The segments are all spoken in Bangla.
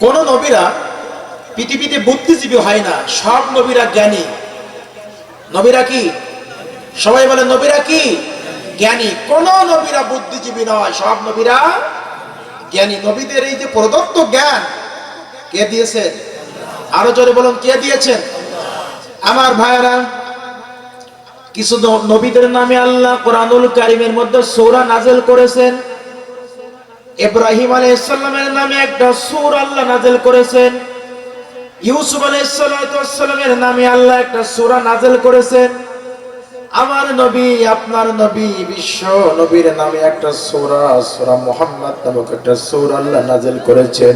কোন নবীরা পৃথিবীতে বুদ্ধিজীবী হয় না, সব নবীরা জ্ঞানী। নবীরা কি? সবাই বলে নবীরা কি? জ্ঞানী। কোন নবীরা বুদ্ধিজীবী নয়, সব নবীরা জ্ঞানী। নবীদের এই যে প্রদত্ত জ্ঞান কে দিয়েছেন? আরো জোরে বলুন, কে দিয়েছেন? আমার ভাইরা, কিছু নবীদের নামে আল্লাহ কোরআনুল কারীমের মধ্যে সূরা নাযিল করেছেন। ইব্রাহিম আলাইহিস সালামের নামে একটা সূরা আল্লাহ নাযিল করেছেন। ইউসুফ আলাইহিস সালামের নামে আল্লাহ একটা সূরা নাযিল করেছেন। আমার নবী, আপনার নবী, বিশ্ব নবীর নামে একটা সূরা, সূরা মুহাম্মদ নামক একটা সূরা আল্লাহ নাযিল করেছেন।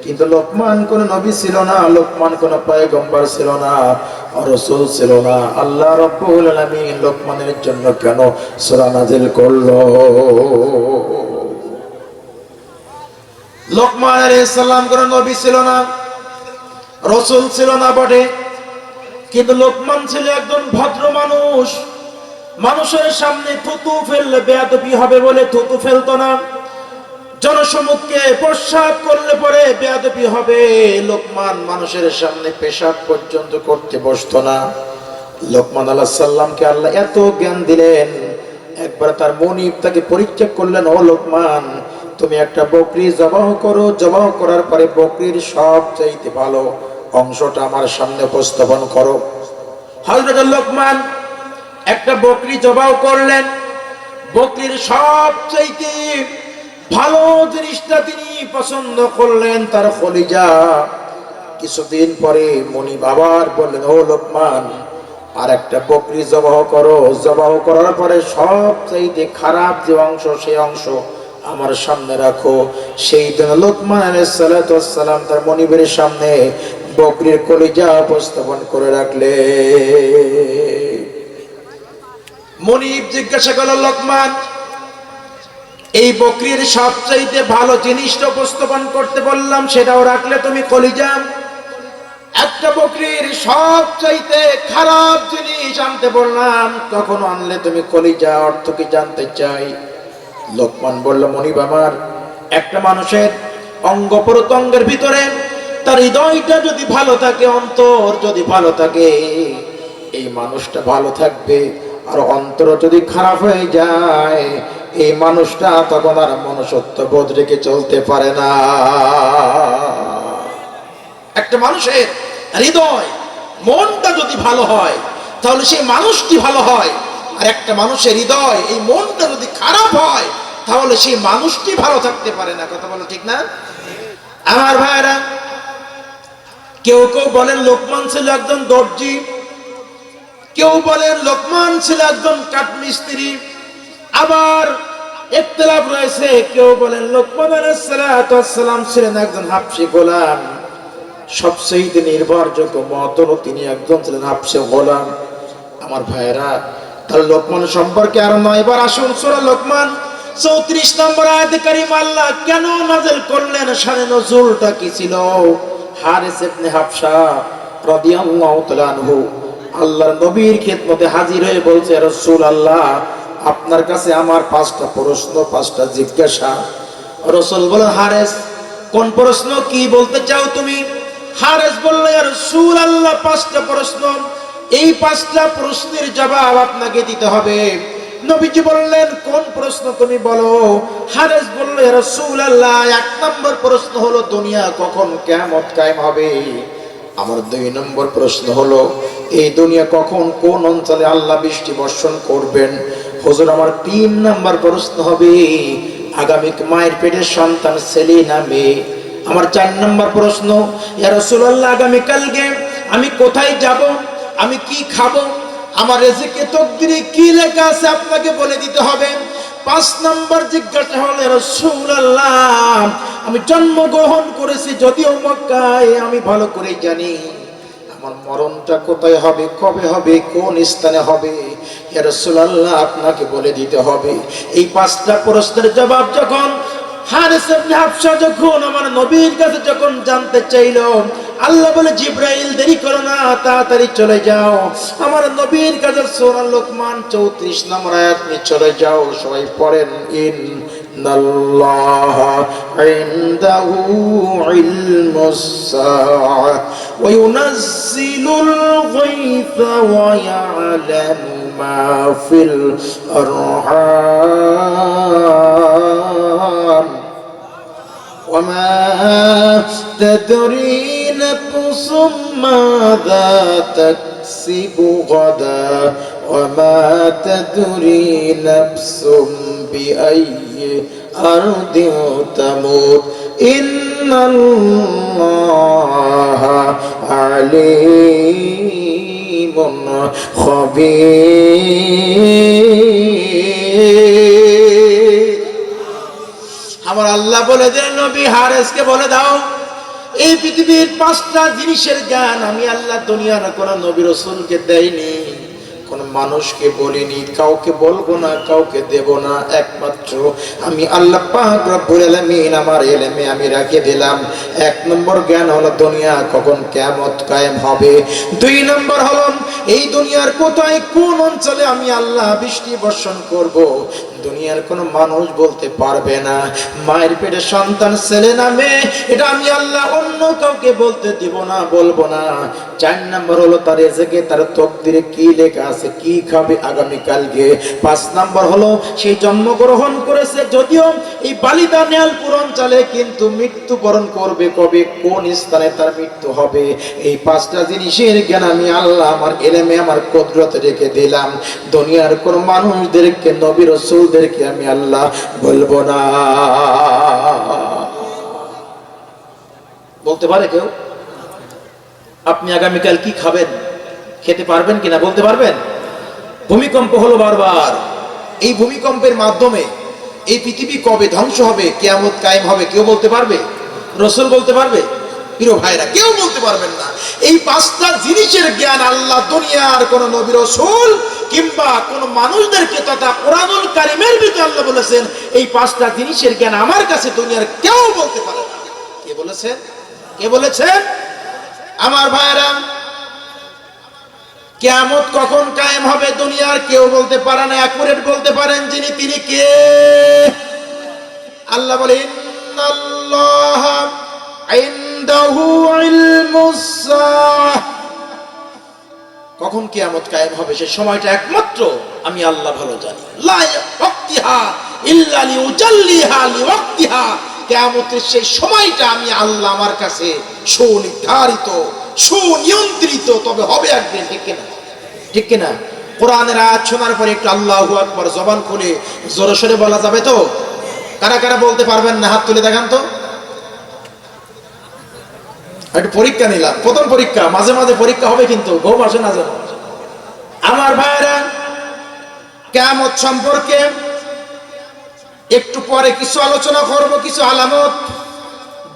কিন্তু লোকমান কোন নবী ছিল না, লোকমান কোন পয়গম্বর ছিল না, রাসূল ছিল না। আল্লাহ রাব্বুল আলামিন লোকমানের জন্য কেন সূরা নাযিল করলো? লোকমান আলাইহিস সালাম কোন নবী ছিল না, রাসূল ছিল না বটে, কিন্তু লোকমান ছিল একজন ভদ্র মানুষ। মানুষের সামনে থুতু ফেললে বেয়াদবি হবে বলে থুতু ফেলতো না। জনসমুখে প্রস্রাব করলে পরে বেয়াদবি হবে, লোকমান মানুষের সামনে পেশাব পর্যন্ত করতে বসতো না। লোকমান আলাইহিস সালামকে আল্লাহ এত জ্ঞান দিলেন, একবার তার মনিব তাকে পরীক্ষা করলেন, ও লোকমান, তুমি একটা বকরি জবাহ করো, জবাহ করার পরে বকরির সবচাইতে ভালো অংশটা আমার সামনে উপস্থাপন করো। হযরত লোকমান একটা বকরি জবাহ করলেন। বকরির সবচাইতে ভালো জিনিসটা তিনি পছন্দ করলেন, তার কলিজা। কিছুদিন পরে মনিব আবার বললেন, ও লোকমান, আর একটা বকরি জবাহ করো, জবাহ করার পরে সবচাইতে খারাপ যে অংশ, সেই অংশ আমার সামনে রাখো। সেই দিন লোকমান আলাইহিস সালাতু ওয়াস সালাম তার মনিবের সামনে বকরির কলিজা উপস্থাপন করে রাখলে। মনিব জিজ্ঞাসা করল, লোকমান, এই বকরির সবচাইতে ভালো জিনিসটা উপস্থাপন করতে বললাম, সেটাও রাখলে তুমি কলিজা। একটা বকরির সবচাইতে খারাপ জিনিস আনতে বললাম, কখনো আনলে তুমি কলিজা। অর্থ কি জানতে চাই? লোকমান বলল, মনিব আমার, একটা মানুষের অঙ্গ প্রত্যঙ্গের ভিতরে তার হৃদয়টা যদি ভালো থাকে, অন্তর যদি ভালো থাকে, এই মানুষটা ভালো থাকবে। আর অন্তর যদি খারাপ হয়ে যায়, এই মানুষটা তখন আর মনুষ্যত্ব বোধ রেখে চলতে পারে না। একটা মানুষের হৃদয়, মনটা যদি ভালো হয়, তাহলে সেই মানুষটি ভালো হয়। আর একটা মানুষের হৃদয়, এই মনটা যদি খারাপ হয়, তাহলে সেই মানুষটি ভালো থাকতে পারে না। কথা বলো ঠিক না? আমার ভাইরা, কেউ কেউ বলেন লোকমান ছিল একজন দর্জি, কেউ বলেন লোকমান ছিল একজন কাঠমিস্ত্রি, আবার ইখতিলাফ রয়েছে, কেউ বলেন লোকমান আলাইহিস সালাম ছিলেন একজন হাবশী গোলাম। সবচেয়ে নির্ভরযোগ্য মত হলো তিনি একজন ছিলেন হাবশী গোলাম। আমার ভাইরা, তাহলে লোকমান সম্পর্কে আরো 9 বার আসুন। সূরা লোকমান 34 নম্বর আয়াতে কারিমা আল্লাহ কেন নাযিল করলেন, শানে নজুলটা কি ছিল? হারিস ইবনে হাবশা রাদিয়াল্লাহু তাআলা আনহু আল্লাহর নবীর খেদমতে হাজির হয়ে বলছে, রাসূলুল্লাহ, আপনার কাছে আমার 5টা প্রশ্ন, 5টা জিজ্ঞাসা। রাসূল বলেন, হারিস, কোন প্রশ্ন, কি বলতে চাও তুমি? হারিস বলল, ইয়া রাসূলুল্লাহ, 5টা প্রশ্ন, এই 5টা প্রশ্নের জবাব আপনাকে দিতে হবে। নবীজি বললেন, কোন প্রশ্ন তুমি বলো? হারিস বলল, ইয়া রাসূলুল্লাহ, 1 নম্বর প্রশ্ন হলো দুনিয়া কখন কিয়ামত কায়েম হবে। আমার 2 নম্বর প্রশ্ন হলো এই দুনিয়া কখন, কোন অঞ্চলে আল্লাহ বৃষ্টি বর্ষণ করবেন। হুজুর, আমার 3 নম্বর প্রশ্ন হবে আগামী মায়ের পেটের সন্তান ছেলে না মেয়ে। আমার 4 নম্বর প্রশ্ন, ইয়া রাসূলুল্লাহ, আগামী কালকে আমি কোথায় যাব, আমি কি খাবো, আমার রিজিকে তকদিরে কি লেখা আছে আপনাকে বলে দিতে হবে। 5 নম্বর জিজ্ঞাসা হলো, রাসূলুল্লাহ, আমি জন্মগ্রহণ করেছি যদিও মক্কায়, আমি ভালো করে জানি আমার মরণটা কোথায় হবে, কবে হবে, কোন স্থানে হবে। ইয়া রাসূলুল্লাহ, আপনাকে বলে দিতে হবে। এই 5টা প্রশ্নের জবাব যখন হারিস ইবনে হাবশা যখন আমার নবীর কাছে যখন জানতে চাইল, আল্লাহ বলে, জিবরাইল, দেরি করো না, তাড়াতাড়ি চলে যাও আমার নবীর কাছে। সূরা লোকমান 34 নম্বর আয়াত নিয়ে চলে যাও। সবাই পড়েন, ইন্নাল্লাহা ইনদাহু ইলমুস সাআহ ওয়া ইউনাজ্জিলুল গায়থা ওয়া ইয়ালামু মা ফিল আরহাম وما تدري نفس ماذا تكسب غدا وما تدري نفس بأي أرض تموت إن الله عليم خبير আমার আল্লাহ বলে দেন নবী হারেসকে বলে দাও এই পৃথিবীর 5টা জিনিসের জ্ঞান আমি আল্লাহ দুনিয়ার কোন নবী রাসূলকে দেইনি, কোন মানুষকে বলিনি, কাউকে বলবো না, কাউকে দেব না, একমাত্র আমি আল্লাহ পাক রব্বুল আলামিন আমার ইলমে আমি রেখে দিলাম। 1 নম্বর জ্ঞান হলো দুনিয়া কখন কিয়ামত কায়েম হবে। 2 নম্বর হলো এই দুনিয়ার কোথায় কোন অঞ্চলে আমি আল্লাহ বৃষ্টি বর্ষণ করব, দুনিয়ার কোনো মানুষ বলতে পারবে না। মায়ের পেটে সন্তান ছেলে না মেয়ে এটা আমি আল্লাহ অন্য কাউকে বলতে দিব না, বলবো না। 4 নম্বর হলো তার রিজকে তার তকদিরে কি লেখা আছে, কি খাবে আগামী কালকে। 5 নম্বর হলো সেই জন্মগ্রহণ করেছে যদিও এই বালিদা নেয়ালপুর অঞ্চলে, কিন্তু মৃত্যুবরণ করবে কবে, কোন স্থানে তার মৃত্যু হবে। এই 5টা জিনিসের জ্ঞান আমি আল্লাহ আমার ইলমে আমার কুদরতে রেখে দিলাম। দুনিয়ার কোন মানুষদেরকে নবী রাসূলদেরকে আমি আল্লাহ বলবো না। বলতে পারে কেউ আপনি আগামীকাল কি খাবেন, খেতে পারবেন কিনা বলতে পারবেন? ভূমিকম্প হলো বারবার, এই ভূমিকম্পের মাধ্যমে এই পৃথিবী কবে ধ্বংস হবে, কিয়ামত কায়েম হবে, কেউ বলতে পারবে? রাসূল বলতে পারবে? প্রিয় ভাইরা কেউ বলতে পারবেন না। এই 5টা জিনিসের জ্ঞান আল্লাহ দুনিয়ার কোন নবী রাসূল কিংবা কোন মানুষদেরকে তথা কোরআনুল কারীমের ভিতরে আল্লাহ বলেছেন এই 5টা জিনিসের জ্ঞান আমার কাছে দুনিয়ার কেউ বলতে পারে না। কে বলেছেন? কে বলেছেন? আমার ভাইরা কিয়ামত কখন কায়েম হবে দুনিয়ার কেউ বলতে পারে না। অ্যাকুরেট বলতে পারেন যিনি, তিনি কে? আল্লাহ বলেন ইন্নাল্লাহা ইনদাহু ইলমুস সাআহ। কখন কিয়ামত কায়েম হবে সে সময়টা একমাত্র আমি আল্লাহ ভালো জানি। লা ওয়াক্তিহা ইল্লা লিউজাল্লিহা লিওয়াক্তিহা। কিয়ামতের সেই সময়টা আমি আল্লাহ আমার কাছে সুনির্ধারিত, সুনিয়ন্ত্রিত, তবে হবে একদিন। ঠিক কিনা? ঠিক কিনা? কোরআনের আয়াত শোনার পরে একটু আল্লাহু আকবার জবান খুলে জোরে সোরে বলা যাবে তো? কারা কারা বলতে পারবেন না হাত তুলে দেখান তো। একটু পরীক্ষা নিলাম, প্রথম পরীক্ষা, মাঝে মাঝে পরীক্ষা হবে কিন্তু ঘুম আসে না যেন। আমার ভাইরা কিয়ামত সম্পর্কে একটু পরে কিছু আলোচনা করব, কিছু আলামত।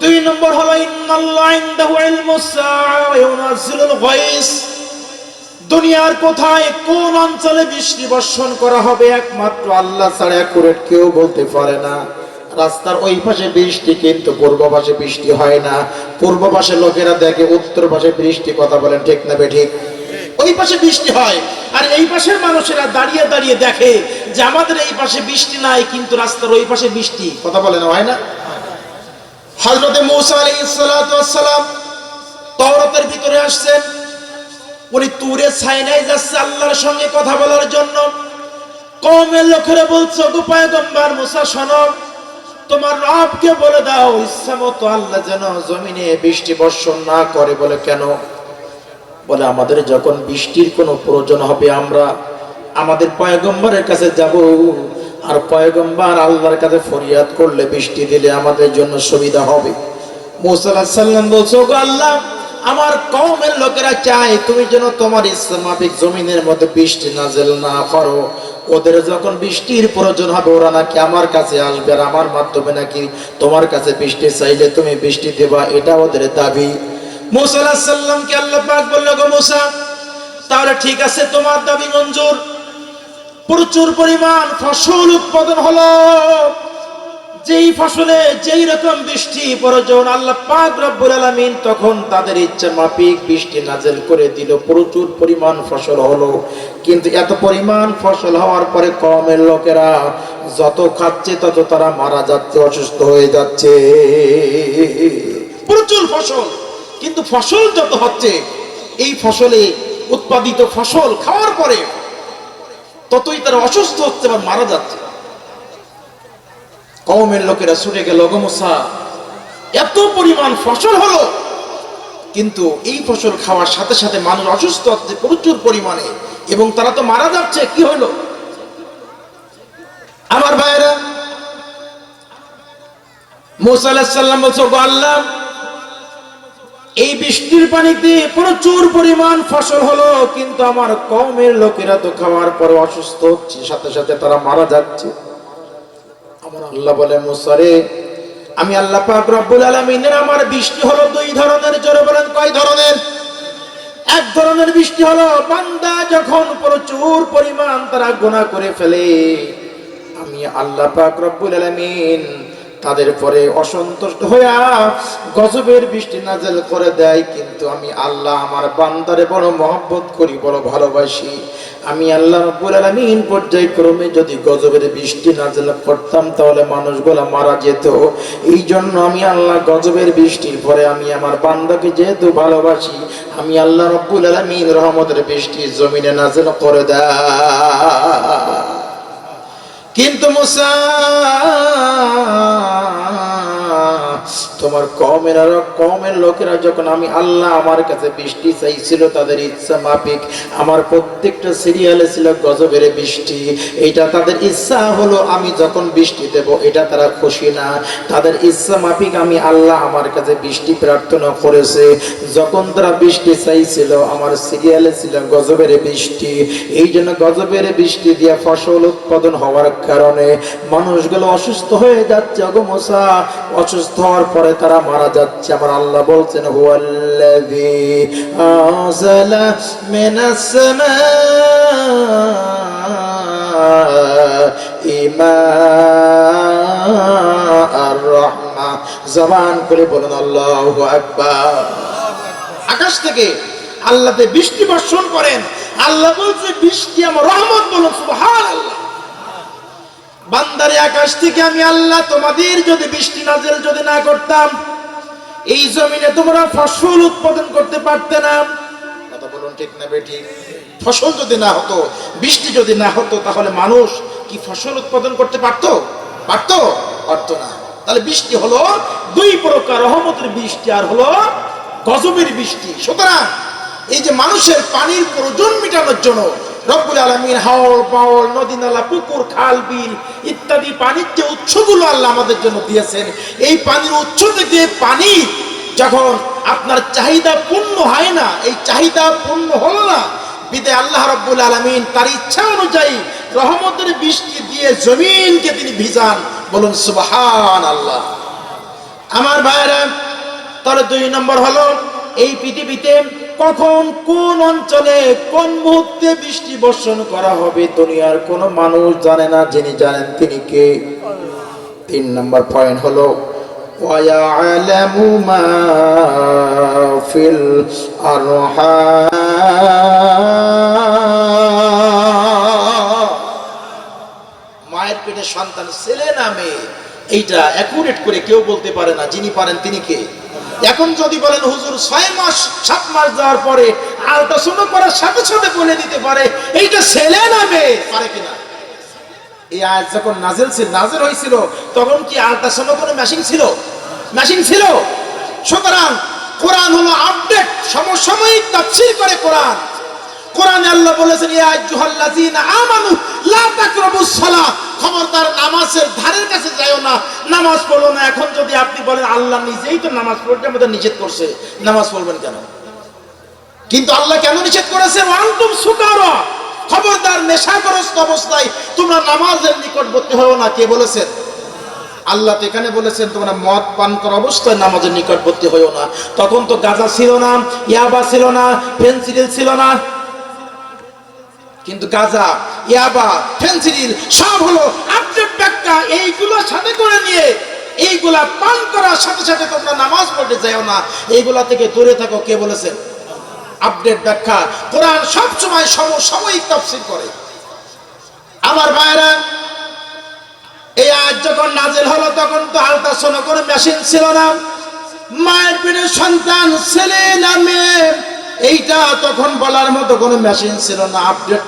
2 নম্বর হলো ইন্নাল্লাহা ইনদাহু ইলমুস সাআহ ওয়া ইউনাজ্জিলুল গায়স। দুনিয়ার কোথায় কোন অঞ্চলে বৃষ্টি বর্ষণ করা হবে একমাত্র আল্লাহ ছাড়া অ্যাকুরেট কেউ বলতে পারে না। রাস্তার ওই পাশে বৃষ্টি কিন্তু পূর্ব পাশে বৃষ্টি হয় না। পূর্ব পাশে লোকেরা দেখে উত্তর পাশে বৃষ্টি, কথা বলেন ঠিক না বেঠিক? ওই পাশে বৃষ্টি হয় আর এই পাশের মানুষেরা দাঁড়িয়ে দাঁড়িয়ে দেখে যে আমাদের এই পাশে বৃষ্টি নাই কিন্তু রাস্তার ওই পাশে বৃষ্টি, কথা বলেন হয় না? হযরত মূসা আলাইহিস সালাতু ওয়াস সালাম তাওরাতের ভিতরে আসছেন, উনি তুরে সাইনায় যাচ্ছে আল্লাহর সঙ্গে কথা বলার জন্য। কওমের লোকেরা বলছে গো পয়গম্বর মূসা শোনো, তোমার রবকে বলে দাও ইচ্ছামতো আল্লাহ যেন জমিনে বৃষ্টি বর্ষণ না করে। বলে কেন? বলে আমাদের যখন বৃষ্টির কোনো প্রয়োজন হবে আমরা আমাদের পয়গম্বরের কাছে যাব, আর পয়গম্বর আল্লাহর কাছে ফরিয়াদ করলে বৃষ্টি দিলে আমাদের জন্য সুবিধা হবে। মূসা আলাইহিস সালাম বলছো গো আল্লাহ, আমার কওমের লোকেরা চায় তুমি যেন তোমার ইচ্ছা মাফিক জমিনের মধ্যে বৃষ্টি নাযিল না করো। ওদের যখন বৃষ্টির প্রয়োজন হবে ওরা নাকি আমার কাছে আসবে, আর আমার মাধ্যমে নাকি তোমার কাছে বৃষ্টি চাইলে তুমি বৃষ্টি দেবা, এটা ওদের দাবি। মূসা আলাইহিস সালামকে আল্লাহ পাক বলল গো মূসা, তাহলে ঠিক আছে তোমার দাবি মঞ্জুর। প্রচুর পরিমাণ ফসল উৎপাদন হলো, যেই ফসলে যেই রকম বৃষ্টি প্রয়োজন আল্লাহ পাক রব্বুল আলামিন তখন তাদের ইচ্ছা মাফিক বৃষ্টি নাযিল করে দিল, প্রচুর পরিমাণ ফসল হলো। কিন্তু এত পরিমাণ ফসল হওয়ার পরে কওমের লোকেরা যত খাচ্ছে তত তারা মারা যাচ্ছে, অসুস্থ হয়ে যাচ্ছে। প্রচুর ফসল, কিন্তু ফসল যত হচ্ছে, এই ফসলে উৎপাদিত ফসল খাওয়ার পরে ততই তারা অসুস্থ হচ্ছে বা মারা যাচ্ছে। কওমের লোকেরা ছুটে গেল, ওগো মুসা, এত পরিমাণ ফসল হলো, কিন্তু এই ফসল খাওয়ার সাথে সাথে মানুষ অসুস্থ হচ্ছে প্রচুর পরিমাণে, এবং তারা তো মারা যাচ্ছে, কি হলো? আমার ভাইরা, মুসা আলাইহিস সালাম বলছে, ওগো আল্লাহ, এই বৃষ্টির পানিতে প্রচুর পরিমাণ ফসল হলো, কিন্তু আমার কওমের লোকেরা তো খাওয়ার পরে অসুস্থ হচ্ছে, সাথে সাথে তারা মারা যাচ্ছে। আমার আল্লাহ বলে, মুসা রে, আমি আল্লাহ পাক রব্বুল আলামিনের আমার বৃষ্টি হলো দুই ধরনের। জোরে বলেন, কয় ধরনের? এক ধরনের বৃষ্টি হলো বান্দা যখন প্রচুর পরিমাণ তারা গুনাহ করে ফেলে, আমি আল্লাহ পাক রব্বুল আলামিন তাদের পরে অসন্তুষ্ট হইয়া গজবের বৃষ্টি নাযিল করে দেয়। কিন্তু আমি আল্লাহ আমার বান্দারে বড় মহব্বত করি, বড় ভালোবাসি। আমি আল্লাহ রাব্বুল আলামিন পর্যায়ক্রমে যদি গজবের বৃষ্টি নাযিল করতাম তাহলে মানুষগুলো মারা যেত। এই জন্য আমি আল্লাহ গজবের বৃষ্টির পরে আমি আমার বান্দাকে যেহেতু ভালোবাসি, আমি আল্লাহ রাব্বুল আলামিন রহমতের বৃষ্টি জমিনে নাযিল করে দেয়। কিন্তু মুসা, তোমার কওমের লোকেরা যখন আমি আল্লাহ আমার কাছে বৃষ্টি চাইছিল, তাদের ইচ্ছা মাফিক আমার প্রত্যেকটা সিরিয়ালে ছিল গজবের বৃষ্টি। এটা তাদের ইচ্ছা হলো, আমি যখন বৃষ্টি দেব এটা তারা খুশি না। তাদের ইচ্ছা মাফিক আমি আল্লাহ আমার কাছে বৃষ্টি প্রার্থনা করেছে, যখন তারা বৃষ্টি চাইছিল আমার সিরিয়ালে ছিল গজবের বৃষ্টি। এই জন্য গজবের বৃষ্টি দিয়ে ফসল উৎপাদন হওয়ার কারণে মানুষগুলো অসুস্থ হয়ে যাচ্ছে। ওগো মুসা, অসুস্থ হওয়ার পরে তারা মারা যাচ্ছে। আমার আল্লাহ বলছেন, হুয়াল্লাযী আনজালা মিনাস সামাই মাআর রাহমা। জবান করে বলুন আল্লাহু আকবার। আকাশ থেকে আল্লাহ বৃষ্টি বর্ষণ করেন। আল্লাহ বলছে বৃষ্টি আমার রহমত, বলুন সুবহানাল্লাহ। বান্দারে, আকাশ থেকে আমি আল্লাহ তোমাদের যদি বৃষ্টি নাযিল যদি না করতাম, এই জমিনে তোমরা ফসল উৎপাদন করতে পারতে না। কথা বলুন, ঠিক না বেঠিক? ফসল যদি না হতো, বৃষ্টি যদি না হতো, তাহলে মানুষ কি ফসল উৎপাদন করতে পারতো? পারতো না। তাহলে বৃষ্টি হলো দুই প্রকার, রহমতের বৃষ্টি আর হলো গজবের বৃষ্টি। সুতরাং এই যে মানুষের পানির প্রয়োজন মেটানোর জন্য রব্বুল আলামিন হাওর পাওর, নদী নালা, পুকুর, খাল, বিল ইত্যাদি পানির যে উৎসগুলো আল্লাহ আমাদের জন্য দিয়েছেন, এই পানির উৎস থেকে পানি যখন আপনার চাহিদা পূর্ণ হয় না, এই চাহিদা পূর্ণ হলো না, বিদে আল্লাহ রব্বুল আলামিন তার ইচ্ছা অনুযায়ী রহমতের বৃষ্টি দিয়ে জমিনকে তিনি ভিজান। বলুন সুবহানাল্লাহ। আমার ভাইরা, তাহলে দুই নম্বর হলো এই পৃথিবীতে কখন কোন অঞ্চলে কোন মুহূর্তে বৃষ্টি বর্ষণ করা হবে দুনিয়ার কোন মানুষ জানে না, যিনি জানেন তিনি কে? তিন নম্বর পয়েন্ট হলো ওয়ায়ালামু মা ফিল আরহাম। মায়ের পেটে সন্তান ছেলে না মেয়ে, এইটা অ্যাকুরেট করে কেউ বলতে পারে না, যিনি পারেন তিনি কে? এখন যদি বলেন হুজুর 6 মাস 7 মাস যাওয়ার পরে আল্ট্রাসাউন্ড করার সাথে সাথে বলে দিতে পারে এইটা ছেলে না মেয়ে, পারে কিনা? এই আয়াত যখন নাযিল হয়েছিল তখন কি আল্ট্রাসাউন্ড কোনো মেশিন ছিল? সুতরাং কোরআন হলো আপডেট, সমসাময়িক তাফসীর করে কোরআন। কোরআনে আল্লাহ বলেছেন, ইয়া আইয়ুহাল্লাযীনা আমানু লা তাকরাবুস সালাহ, খবরদার নামাজের ধারের কাছে যাও না, নামাজ পড়ো না। এখন যদি আপনি বলেন আল্লাহ নিজেই তো নামাজ পড়তে আমাদের নিষেধ করছে, নামাজ পড়বেন কেন? কিন্তু আল্লাহ কেন নিষেধ করেছে? ওয়ান্তুম সুকারা, খবরদার নেশাগ্রস্ত অবস্থায় তোমরা নামাজের নিকটবর্তী হও না। কে বলেছেন? আল্লাহ তো এখানে বলেছেন তোমরা মদ পান করা অবস্থায় নামাজের নিকটবর্তী হও না। তখন তো গাঁজা ছিল না, ইয়াবা ছিল না, ফেনসিডিল ছিল না, কিন্তু গাঁজা, ইয়াবা, ফেনসিডিল সব হলো আপডেট ব্যাখ্যা এইগুলোর সাথে করে নিয়ে এইগুলা পান করার সাথে সাথে তোমরা নামাজ পড়তে যাও না, এইগুলা থেকে দূরে থাকো। কে বলেছেন? আপডেট ব্যাখ্যা। কোরআন সবসময় সমসাময়িক তাফসীর করে। আমার ভাইরা, এই আয়াত যখন নাজিল হলো তখন তো আল্ট্রাসাউন্ড করে মেশিন ছিল না। মায়ের পেটের সন্তান ছেলে না মেয়ে এইটা তখন বলার মতো কোনো মেশিন ছিল না। আপডেট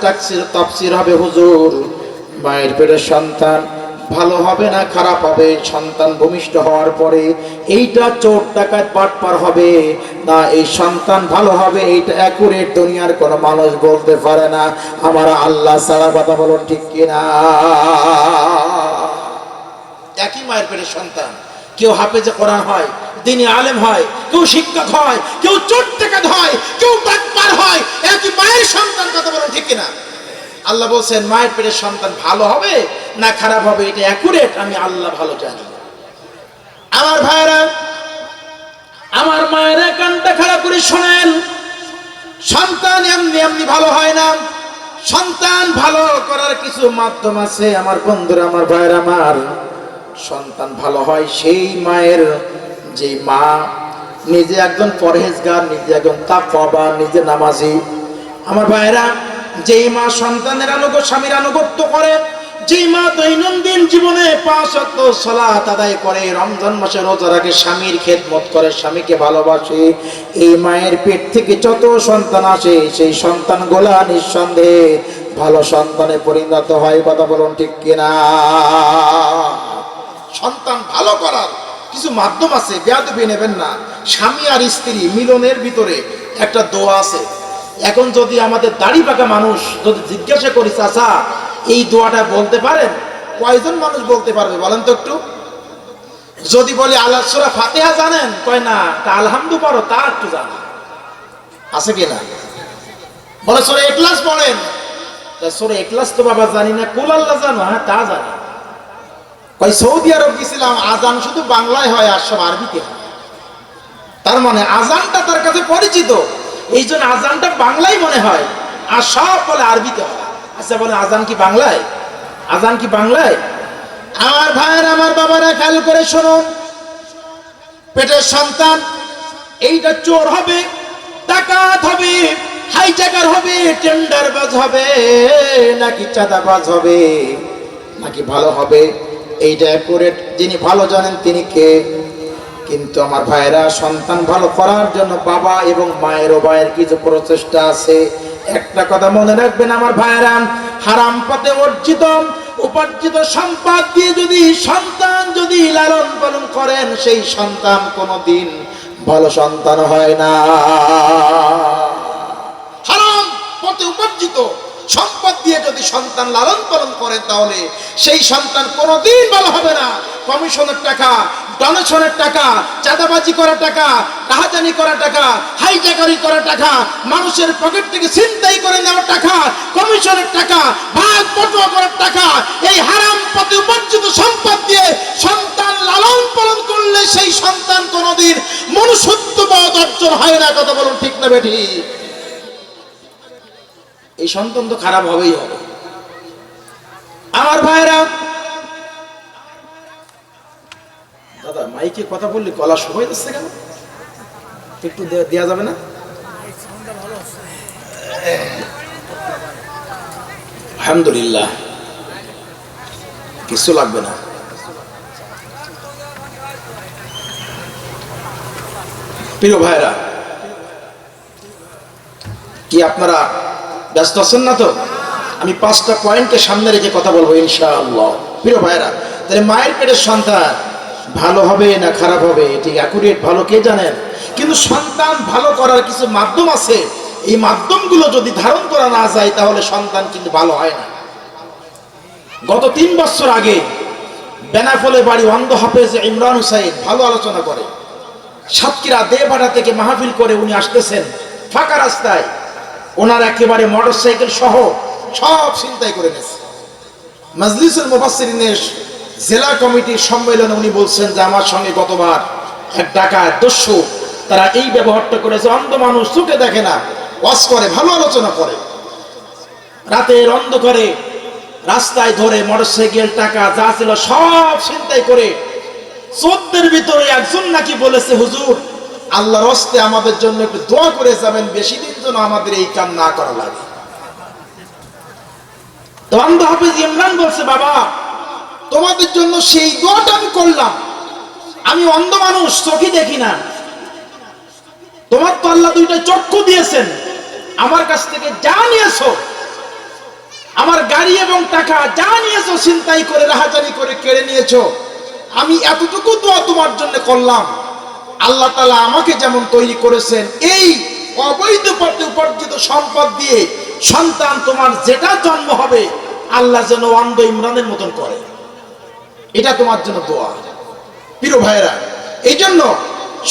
তাফসীর হবে হুজুর, মায়ের পেটের সন্তান ভালো হবে না খারাপ হবে, সন্তান ভূমিষ্ঠ হওয়ার পরে এইটা চোর ডাকাত বাটপার হবে না এই সন্তান ভালো হবে, এইটা অ্যাকুরেট দুনিয়ার কোনো মানুষ বলতে পারে না। আমার আল্লাহ ছাড়া। কথা বলুন ঠিক কিনা? একই মায়ের পেটের সন্তান, কেউ হাফেজে কোরআন হয়, দিনী আলেম হয়, কেউ শিক্ষক হয়, কেউ চোর ডাকাত হয়, কেউ বাটপার হয়, একই মায়ের সন্তান। কথা বলুন ঠিক কিনা? আল্লাহ বলছেন মায়ের পেটের সন্তান ভালো হবে না খারাপ হবে এটা অ্যাকুরেট আমি আল্লাহ ভালো জানি। আমার ভাইরা, আমার মায়েরা কানটা খারাপ করে শোনেন, সন্তান এমনি এমনি ভালো হয় না। সন্তান ভালো করার কিছু মাধ্যম আছে। আমার বন্ধুরা, আমার ভাইরা, আমার সন্তান ভালো হয় সেই মায়ের, যে মা নিজে একজন পরহেজগার, নিজে একজন তাকওয়াবান, নিজে নামাজি। আমার ভাইরা, যেই মা সন্তানের স্বামীর আনুগত্য করে, যেই মা দৈনন্দিন জীবনে 5 ওয়াক্ত সালাত আদায় করে, রমজান মাসে রোজা রাখে, স্বামীর খেদমত করে, স্বামীকে ভালোবাসে, এই মায়ের পেট থেকে যত সন্তান আসে সেই সন্তানগুলা নিঃসন্দেহে ভালো সন্তানে পরিণত হয়। কথা বলুন ঠিক কিনা? সন্তান ভালো করার কিছু মাধ্যম আছে, বেয়াদবি নেবেন না। স্বামী আর স্ত্রী মিলনের ভিতরে একটা দোয়া আছে। এখন যদি আমাদের দাড়ি পাকা মানুষ যদি জিজ্ঞাসা করি চাচা এই দোয়াটা বলতে পারেন, কয়জন মানুষ বলতে পারবে বলেন তো একটু? যদি বলি আল্লাহ সূরা ফাতিহা জানেন, কয় না, তা আলহামদু পারো, তা একটু জানো আছে কিনা? বলে সূরা ইখলাস পড়েন, তা সূরা ইখলাস তো বাবা জানি না, কুল আল্লাহ জানো? হ্যাঁ তা জানি। কয় সৌদি আরব গেছিলাম, আজান শুধু বাংলায় হয় আর সব আরবিতে হয়। তার মানে আজানটা তার কাছে পরিচিত, এই জন্য আজানটা বাংলায় মনে হয় আর সব বলে আরবিতে হয়। আচ্ছা বলে আজান কি বাংলায়? আজান কি বাংলায়? আমার ভাইয়ের, আমার বাবারা খেয়াল করে শুনুন, পেটের সন্তান এইটা চোর হবে, ডাকাত হবে, হাইজ্যাকার হবে, টেন্ডারবাজ হবে, নাকি চাঁদাবাজ হবে, নাকি ভালো হবে, এইটা অ্যাকুরেট যিনি ভালো জানেন তিনি কে? কিন্তু আমার ভাইরা, সন্তান ভালো করার জন্য বাবা এবং মায়ের উভয়ের কিছু প্রচেষ্টা আছে। একটা কথা মনে রাখবেন আমার ভাইরা, হারাম পথে উপার্জিত সম্পদ দিয়ে যদি সন্তান যদি লালন পালন করেন, সেই সন্তান কোনোদিন ভালো সন্তান হয় না। হারাম পথে উপার্জিত সম্পদ দিয়ে যদি সন্তান লালন পালন করেন তাহলে সেই সন্তান কোনোদিন ভালো হবে না। কমিশনের টাকা, ডোনেশনের টাকা, চাঁদাবাজি করা টাকা, রাহাজানি করা টাকা, হাইজ্যাকারি করা টাকা, মানুষের পকেট থেকে ছিনতাই করে নেওয়া টাকা, কমিশনের টাকা, ভাগ বটোয়া করার টাকা, এই হারাম পথে উপার্জিত সম্পদ দিয়ে সন্তান লালন পালন করলে সেই সন্তান কোনোদিন মনুষ্যত্ববোধ অর্জন হয় না। কথা বলুন ঠিক না বেঠিক? এই সন্তান তো খারাপ হবেই হবে। আমার ভাইরা, দাদা মাইকে কথা বললি গলা শুকিয়ে যাচ্ছে কেন? একটু দেয়া যাবে না? আলহামদুলিল্লাহ, কিছু লাগবে না। প্রিয় ভাইরা, কি আপনারা ব্যস্ত আছেন না তো? আমি 5টা পয়েন্টকে সামনে রেখে কথা বলবো ইনশাআল্লাহ। প্রিয় ভাইরা, তাহলে মায়ের পেটের সন্তান ভালো হবে না খারাপ হবে এটি অ্যাকুরেট ভালো কে জানেন? কিন্তু সন্তান ভালো করার কিছু মাধ্যম আছে, এই মাধ্যমগুলো যদি ধারণ করা না যায় তাহলে সন্তান কিন্তু ভালো হয় না। গত 3 বছর আগে বেনাপোলে বাড়ি অন্ধ হাফেজ ইমরান হুসাইন ভালো আলোচনা করে, সাতক্ষীরা দেবাড়া থেকে মাহফিল করে উনি আসতেছেন, ফাঁকা রাস্তায় ওনার একেবারে মোটরসাইকেল সহ সব ছিনতাই করে গেছে। মাজলিসুল মুফাসসিরিনের জেলা কমিটির সম্মেলনে উনি বলছেন যে আমার সঙ্গে গতবার এক ডাকাত দস্যু তারা এই ব্যবহারটা করেছে। অন্ধ মানুষ চোখে দেখে না, ওয়াজ করে, ভালো আলোচনা করে, রাতের অন্ধকারে রাস্তায় ধরে মোটরসাইকেল টাকা যা ছিল সব ছিনতাই করে 14 ভিতরে একজন নাকি বলেছে, হুজুর আল্লাহর হস্তে আমাদের জন্য একটু দোয়া করে যাবেন, বেশি দিন যেন আমাদের এই কাম না করা লাগে। তো অন্ধ হাফেজ ইমরান বলছে, বাবা তোমাদের জন্য সেই দোয়াটা আমি করলাম, আমি অন্ধ মানুষ, চোখই দেখি না, তোমার তো আল্লাহ দুইটা চক্ষু দিয়েছেন, আমার কাছ থেকে যা নিয়েছো, আমার গাড়ি এবং টাকা যা নিয়েছো, ছিনতাই করে রাহাজানি করে কেড়ে নিয়েছো, আমি এতটুকু দোয়া তোমার জন্য করলাম, আল্লাহ তাআলা আমাকে যেমন তৈরি করেছেন এই অবৈধ পথে উপার্জিত সম্পদ দিয়ে সন্তান তোমার যেটা জন্ম হবে আল্লাহ যেন অন্ধ ইমরানের মতন করে, এটা তোমার জন্য দোয়া। প্রিয় ভাইরা, এই জন্য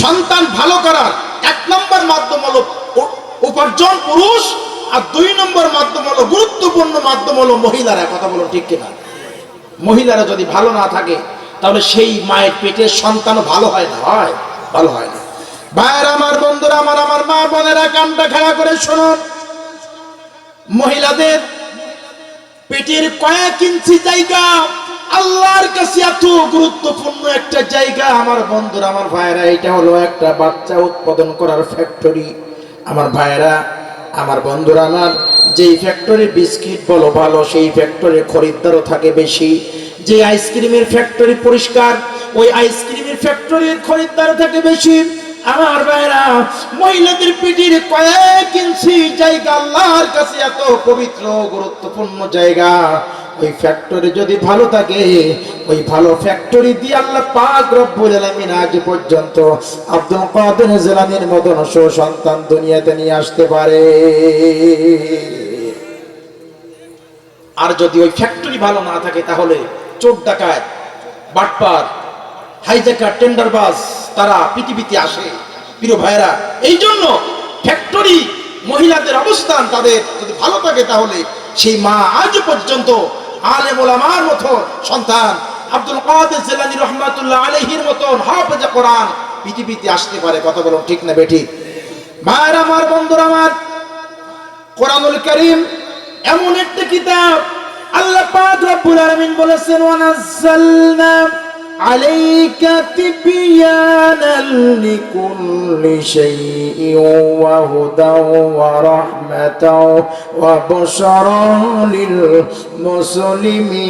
সন্তান ভালো করার 1 নম্বর মাধ্যম হলো উপার্জন পুরুষ, আর 2 নম্বর মাধ্যম হলো গুরুত্বপূর্ণ মাধ্যম হলো মহিলারা। কথা বলো ঠিক কিনা? মহিলারা যদি ভালো না থাকে তাহলে সেই মায়ের পেটের সন্তানও ভালো হয় না, ভালো হয় না। ভাইরা আমার, বন্ধুরা আমার, আমার মা বোনেরা কানটা খাড়া করে শুনুন, মহিলাদের পেটের কয়েক ইঞ্চি জায়গা আল্লাহর কাছে এত গুরুত্বপূর্ণ একটা জায়গা। আমার বন্ধুরা আমার ভাইরা, এটা হলো একটা বাচ্চা উৎপাদন করার ফ্যাক্টরি। আমার ভাইরা আমার, বন্ধুরা আমার, যেই ফ্যাক্টরি বিস্কিট বলো ভালো, সেই ফ্যাক্টরির খরিদ্দারও থাকে বেশি। যে আইসক্রিমের ফ্যাক্টরি পরিষ্কার, ওই আইসক্রিমের ফ্যাক্টরির খরিদ্দারও থাকে বেশি। আমার ভাইরা, মহিলাদের পেটের কয়েক ইঞ্চি জায়গা আল্লাহর কাছে এত পবিত্র গুরুত্বপূর্ণ জায়গা। ওই ফ্যাক্টরি যদি ভালো থাকে, ওই ভালো ফ্যাক্টরি দিয়ে আল্লাহ পাক রব্বুল আলামিন আজ পর্যন্ত আব্দুল কাদের জিলানীর মতন সন্তান দুনিয়াতে নিয়ে আসতে পারে। আর যদি ওই ফ্যাক্টরি ভালো না থাকে তাহলে চোর ডাকাত, বাটপার, হাইজ্যাকার, টেন্ডারবাজ তারা পৃথিবীতে আসে। প্রিয় ভাইরা, এই জন্য ফ্যাক্টরি মহিলাদের অবস্থান তাদের যদি ভালো থাকে তাহলে সেই মা আজ পর্যন্ত আলেম ওলামার মতো সন্তান, আব্দুল কাদের জিলানী রাহমাতুল্লাহ আলাইহির মতন হাফেজে কোরআন পৃথিবীতে আসতে পারে। কথা বলো ঠিক না বেঠিক? ভাইরা আমার, বন্ধুরা আমার, কোরআনুল কারীম এমন একটা কিতাব, আল্লাহ পাক রব্বুল আলামিন বলেছেন, ওয়ানাজ্জালনা আলাইকা তিবয়ানাল লিকুল্লি শাইইন ওয়া হুদাও ওয়া রাহমাতাও ওয়া বুশরা লিল মুসলিমিন।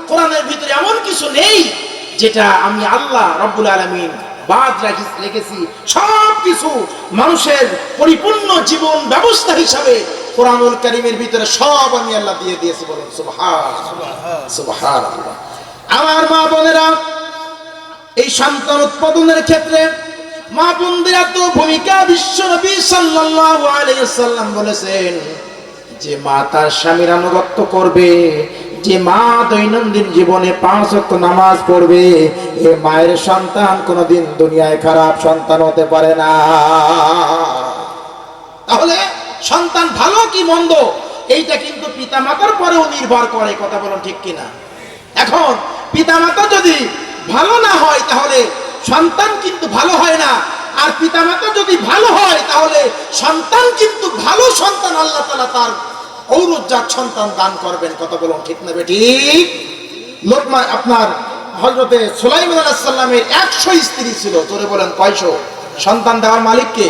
কোরআনের ভিতরে এমন কিছু নেই যেটা আমি আল্লাহ রব্বুল আলামিন বাদ রেখেছি। সব কিছু মানুষের পরিপূর্ণ জীবন ব্যবস্থা হিসাবে কোরআনুল কারীমের ভিতরে সব আমি আল্লাহ দিয়ে দিয়েছি। বলুন সুবহানাল্লাহ। আমার মা বোনেরা, এই সন্তান উৎপাদনের ক্ষেত্রে মা বোনদের এত ভূমিকা। বিশ্ব নবী সাল্লাল্লাহু আলাইহি ওয়াসাল্লাম বলেছেন যে মা তার স্বামীর আনুগত্য করবে, যে মা দৈনন্দিন জীবনে 5 ওয়াক্ত নামাজ পড়বে, এ মায়ের সন্তান কোনোদিন দুনিয়ায় খারাপ সন্তান হতে পারে না। তাহলে সন্তান ভালো কি মন্দ এইটা কিন্তু পিতামাতার পরেও নির্ভর করে। কথা বলুন ঠিক কিনা? এখন পিতামাতা যদি ভালো না হয় তাহলে সন্তান কিন্তু ভালো হয় না, আর পিতামাতা যদি ভালো হয় তাহলে সন্তান কিন্তু ভালো সন্তান আল্লাহ তাআলা তার ঔরজাত সন্তান দান করবেন। কথা বলুন ঠিক না বেঠিক? লোকমান, আপনার হযরতে সুলাইমান আলাইহিস সালামের 100 স্ত্রী ছিল। তোরে বলেন কয়শো? সন্তান দেওয়ার মালিক কে?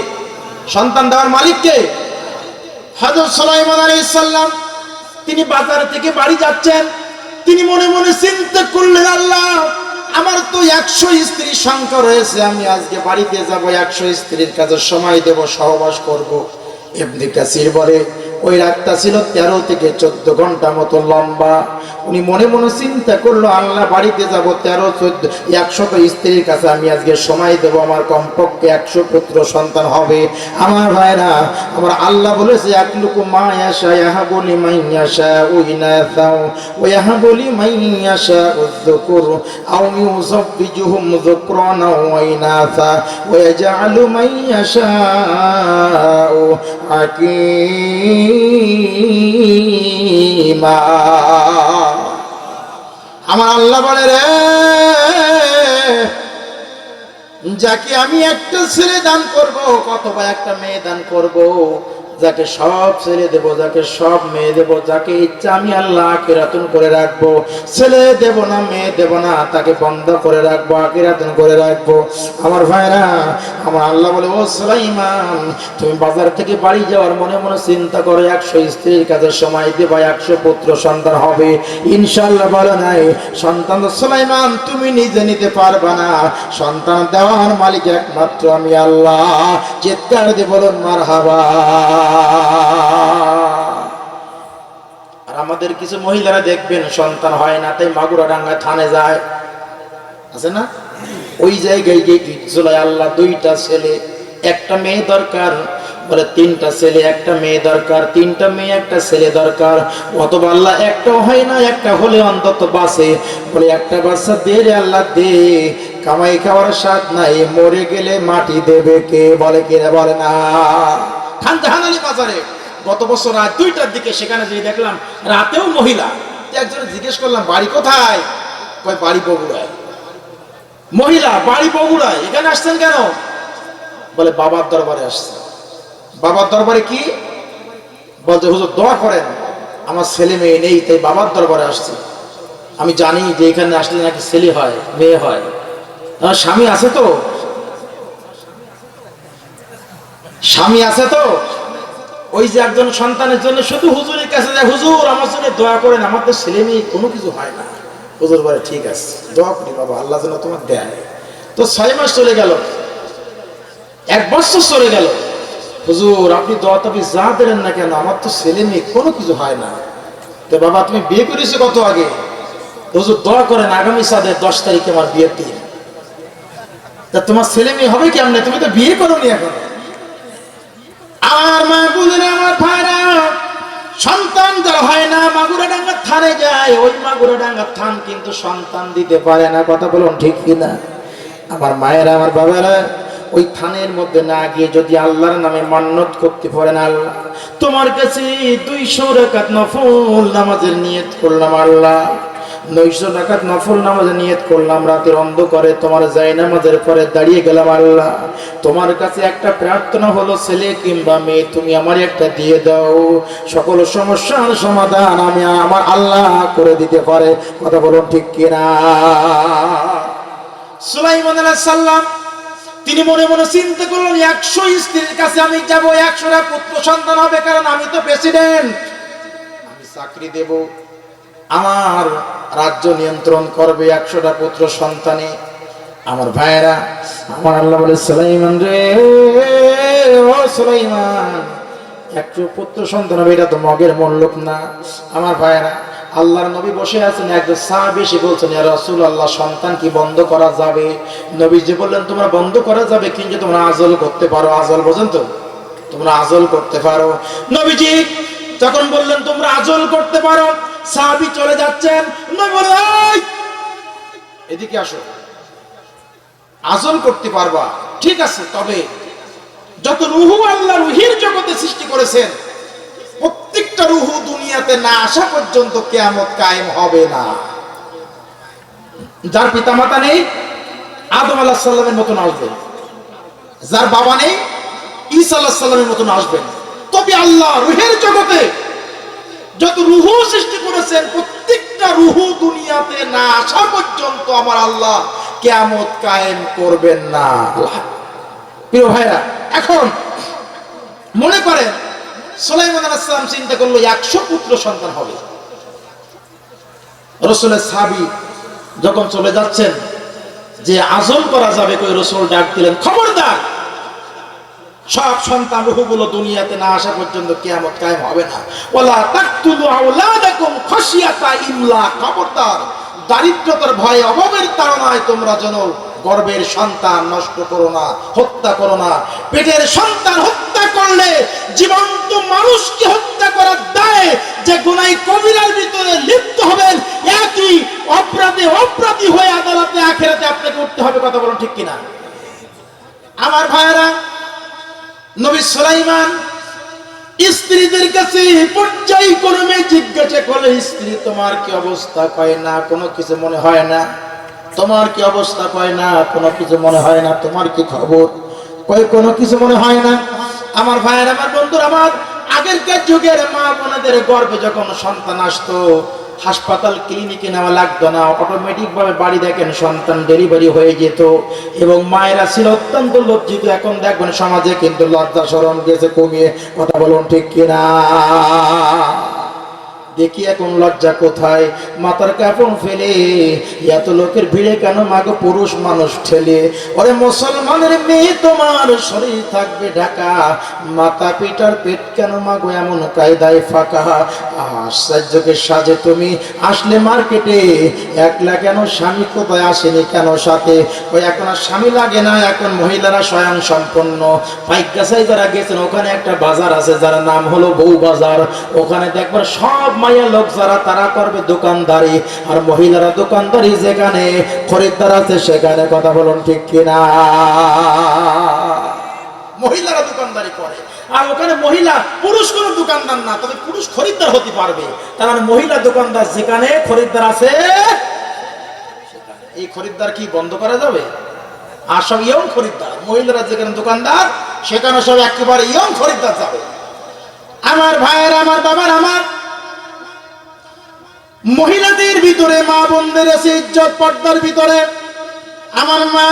সন্তান দেওয়ার মালিক কে? হযরত সুলাইমান আলাইহিস সালাম তিনি বাজার থেকে বাড়ি যাচ্ছেন, তিনি মনে মনে চিন্তা করলেন, আল্লাহ আমার তো 100 স্ত্রীর সংখ্যা রয়েছে, আমি আজকে বাড়িতে যাব, 100 স্ত্রীর কাছে সময় দেব, সহবাস করব। ইবনে কাসির বলে ওই রাতটা ছিল 13 থেকে 14 ঘন্টা মতো লম্বা। উনি মনে মনে চিন্তা করলো, আল্লাহ বাড়িতে যাব, 13, 14, 100 স্ত্রীর কাছে আমি আজকে সময় দেব, আমার কমপক্ষে 100 পুত্র সন্তান হবে। আমার ভাইরা আমার, আল্লাহ বলেছে ইয়াকলুকু মা ইয়াশা ইয়াহাবু লিমান ইয়াশাউ ইনাসা ওয়া ইয়াহাবু লিমান ইয়াশাউ যুকুর আও ইউযাব্বিজুহুম যুকরানা ওয়া ইনাসা ওয়া ইয়াজআলু মান ইয়াশাউ হাকীমা। আমার আল্লাহ বলে, রে যাকে আমি একটা ছেলে দান করব, অথবা একটা মেয়ে দান করব, যাকে সব ছেলে দেব, যাকে সব মেয়ে দেব, যাকে ইচ্ছা আমি আল্লাহ আখিরাতুন করে রাখবো। ছেলে দেব না, মেয়ে দেব না, তাকে বন্ধ করে রাখবো, আখিরাতুন করে রাখবো। আমার ভাইরা, আমার আল্লাহ বলে, ও সুলাইমান, তুমি বাজার থেকে বাড়ি যাওয়ার মনে মনে চিন্তা করো, 100 স্ত্রীর কাছে সময় দেবা, 100 পুত্র সন্তান হবে ইনশাআল্লাহ। বলে নাই সন্তান সুলাইমান তুমি নিজে নিতে পারবা না, সন্তান দেওয়ার মালিক একমাত্র আমি আল্লাহ। চিৎকার দিয়ে বলুন মারহাবা। আর আমাদের কিছু মহিলারা দেখবেন সন্তান হয় না, তাই মাগুরাডাঙ্গা থানে যায়, আছে না, ওই জায়গায় গিয়ে চলে, আল্লাহ 2টা ছেলে 1টা মেয়ে দরকার, বলে 3টা ছেলে 1টা মেয়ে দরকার, 3টা মেয়ে 1টা ছেলে দরকার, অথবা আল্লাহ একটাও হয় না, একটা হলে অন্তত বাঁচে, বলে 1টা বাচ্চা দে রে আল্লাহ দে, কামাই খাওয়ার স্বাদ নাই, মরে গেলে মাটি দেবে কে, বলে কে বলে না। খানজাহানালি বাজারে গত বছর রাত 2টার দিকে সেখানে যেয়ে দেখলাম রাতেও মহিলা, একজনে জিজ্ঞেস করলাম বাড়ি কোথায়, কয় বাড়ি বগুড়ায়। মহিলা, বাড়ি বগুড়ায়, এখানে আসছেন কেন, বলে বাবার দরবারে আসছে। বাবার দরবারে কি, বলতে হুজুর দোয়া করেন, আমার ছেলে মেয়ে নেই, তাই বাবার দরবারে আসছে। আমি জানি যে এখানে আসলে নাকি ছেলে হয়, মেয়ে হয়। আমার স্বামী আছে তো, স্বামী আছে তো, ওই যে একজন সন্তানের জন্য শুধু হুজুরের কাছে যায়, হুজুর আমার জন্য দোয়া করেন, আমার তো ছেলে মেয়ে কোনো কিছু হয় না। হুজুর বলে ঠিক আছে, দোয়া করি বাবা, আল্লাহ যেন তোমার দেয়। তো 6 মাস চলে গেল, 1 বছর চলে গেল, হুজুর আপনি দোয়া তবে যা দিলেন না কেন, আমার তো ছেলে মেয়ে কোনো কিছু হয় না। তো বাবা তুমি বিয়ে করেছো কত আগে, হুজুর দোয়া করেন আগামী সালে 10 তারিখে আমার বিয়ের দিন। তা তোমার ছেলে মেয়ে হবে কেমনে, তুমি তো বিয়ে করোনি এখন। আমার মা বোনেরা, আমার ভাইরা, সন্তান যারা হয় না মাগুরাডাঙ্গা থানে যায়, ওই মাগুরাডাঙ্গা থান কিন্তু সন্তান দিতে পারে না, কথা বলুন ঠিক কিনা। আমার মায়েরা, আমার বাবারা, ওই থানের মধ্যে না গিয়ে যদি আল্লাহর নামে মান্নত করতে পারেন, আল্লাহ তোমার কাছে 200 রাকাত নফল নামাজের নিয়ত করলাম, আল্লাহ 900 রাকাত নফল নামাজের নিয়ত করলাম, রাতের অন্ধকারে তোমার জায়নামাজের পরে দাঁড়িয়ে গেলাম, আল্লাহ তোমার কাছে একটা প্রার্থনা হলো, ছেলে কিংবা মেয়ে তুমি আমার একটা দিয়ে দাও, সকল সমস্যার সমাধান আমি আমার আল্লাহ করে দিতে পারে, কথা বলুন ঠিক কিনা। সুলাইমান আলাইহিস সালাম তিনি মনে মনে চিন্তা করলেন, 100 স্ত্রীর কাছে আমি যাব, 100টা পুত্র সন্তান হবে, কারণ আমি তো প্রেসিডেন্ট, আমি চাকরি দেব, আমার রাজ্য নিয়ন্ত্রণ করবে 100টা পুত্র সন্তানে। আমার ভাইয়েরা, আমার আল্লাহ বলে, সুলাইমান রে, ও সুলাইমান 100 পুত্র সন্তান হবে, এটা তো মগের মূল্য না। আমার ভাইয়েরা, আল্লাহর নবী বসে আছেন, একজন সাহাবী এসে বলছেন, ইয়া রাসূলুল্লাহ সন্তান কি বন্ধ করা যাবে? নবীজি বললেন, তোমরা বন্ধ করা যাবে, কিন্তু তোমরা আজল করতে পারো। আজল বোঝেন তো, তোমরা আজল করতে পারো। নবীজি যখন বললেন তোমরা আজল করতে পারো, সাহাবী চলে যাচ্ছেন, নবী বললেন, এই এদিকে আসো, আজল করতে পারবা, ঠিক আছে, তবে যত রূহ আল্লাহ রূহের জগতে সৃষ্টি করেছেন, প্রত্যেকটা রূহ দুনিয়াতে না আসা পর্যন্ত কিয়ামত কায়েম হবে না। যার পিতামাতা নেই আদম আলাইহিস সালামের মতন আসবেন, যার বাবা নেই ঈসা আলাইহিস সালামের মতন আসবেন। তবে আল্লাহ রূহের জগতে যত রূহ সৃষ্টি করেছেন, প্রত্যেকটা রূহ দুনিয়াতে না আসা পর্যন্ত আমার আল্লাহ কিয়ামত কায়েম করবেন না। প্রিয় ভাইরা, এখন মনে করেন সুলাইমান আলাইহিস সালাম চিন্তা করলো 100 পুত্র সন্তান হবে। রাসূলের সাহাবী যখন চলে যাচ্ছেন, যে আজল করা যাবে, কই রাসূল ডাক দিলেন, খবরদার, সব সন্তান রূহগুলো দুনিয়াতে না আসা পর্যন্ত কিয়ামত কায়েম হবে না। ওয়ালা তাকতুলু আওলাদাকুম খাশিয়াতা ইমলাক, খবরদার, দারিদ্রতার ভয়ে, অভাবের তাড়নায় তোমরা যেন গর্ভের সন্তান নষ্ট করো না, হত্যা করো না। পেটের সন্তান হত্যা করলে জীবন্ত মানুষকে হত্যা করার দায়ে যে গুনাহ কবিরার ভিতরে লিপ্ত হবেন, একই অপরাধী হয়ে আদালতে আখিরাতে আপনাকে উঠতে হবে, কথা বলুন ঠিক কিনা। আমার ভাইয়েরা, নবী সুলাইমান স্ত্রীদের কাছে পর্যায়ক্রমে জিজ্ঞাসা করলে, স্ত্রী তোমার কি অবস্থা, কয় না কোনো কিছু মনে হয় না। তোমার কি অবস্থা? কয় না কোনো কিছু মনে হয় না। তোমার কি খবর? কয় কোনো কিছু মনে হয় না। আমার ভাইয়ের, আমার বন্ধুর, আমার আগেরকার যুগের মা বোনেদের গর্ভে যখন সন্তান আসতো, হাসপাতাল ক্লিনিকে নেওয়া লাগতো না, অটোমেটিক ভাবে বাড়ি দেখেন সন্তান ডেলিভারি হয়ে যেত। এবং মায়েরা ছিল অত্যন্ত লজ্জিত। এখন দেখবেন সমাজে কিন্তু লজ্জা শরম গেছে কমিয়ে। কথা বলুন ঠিক কিনা? দেখি এখন লজ্জা কোথায়? মাথার কাপড় ফেলে এত লোকের ভিড়ে কেন মাগো পুরুষ মানুষ ঠেলে? ওরে মুসলমানের মেয়ে, তোমার শরীর থাকবে ঢাকা, মাথা পিটার পেট কেন মাগো এমন কায়দায় ফাঁকা? আশ্চর্যকে সাজে তুমি আসলে মার্কেটে, একলা কেন? স্বামী কোথায় আসেনি কেন সাথে? ওই এখন আর স্বামী লাগে না, এখন মহিলারা স্বয়ং সম্পন্ন। পাইকাসায় যারা গেছেন, ওখানে একটা বাজার আছে যার নাম হলো বউ বাজার। ওখানে দেখবার সব মাইয়া লোক যারা, তারা করবে দোকানদারি, আর মহিলারা দোকানদারি। যেখানে খরিদ্দার আছে সেখানে, কথা বলুন ঠিক কিনা, মহিলারা দোকানদারি করে। আর ওখানে মহিলা, পুরুষ কোনো দোকানদার না, তবে পুরুষ খরিদ্দার হতে পারবে। তার মানে মহিলা দোকানদার, যেখানে খরিদ্দার আছে এই খরিদ্দার কি বন্ধ করা যাবে? আর সব ইয়ং খরিদ্দার। মহিলারা যেখানে দোকানদার, সেখানে সব একেবারে ইয়ং খরিদ্দার যাবে। আমার ভাইয়ের, আমার বাবার, আমার মহিলাদের ভিতরে, মা বোনদের আছে ইজ্জত পর্দার ভিতরে। আমার মা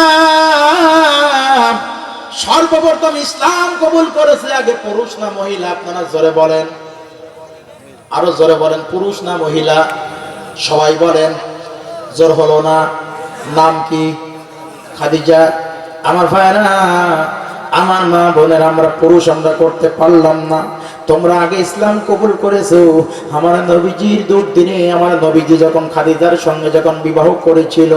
সর্বপ্রথম ইসলাম কবুল করেছে আগে পুরুষ না মহিলা? আপনারা জোরে বলেন, আরো জোরে বলেন, পুরুষ না মহিলা? সবাই বলেন, জোর হলো না। নাম কি? খাদিজা। আমার ভাইরা, আমার মা বোনের, আমরা পুরুষ আমরা করতে পারলাম না। তোমরা আগে ইসলাম কবুল করেছো। আমার নবীজির দুর্দিনে, আমার নবীজি যখন খাদিজার সঙ্গে যখন বিবাহ করেছিল,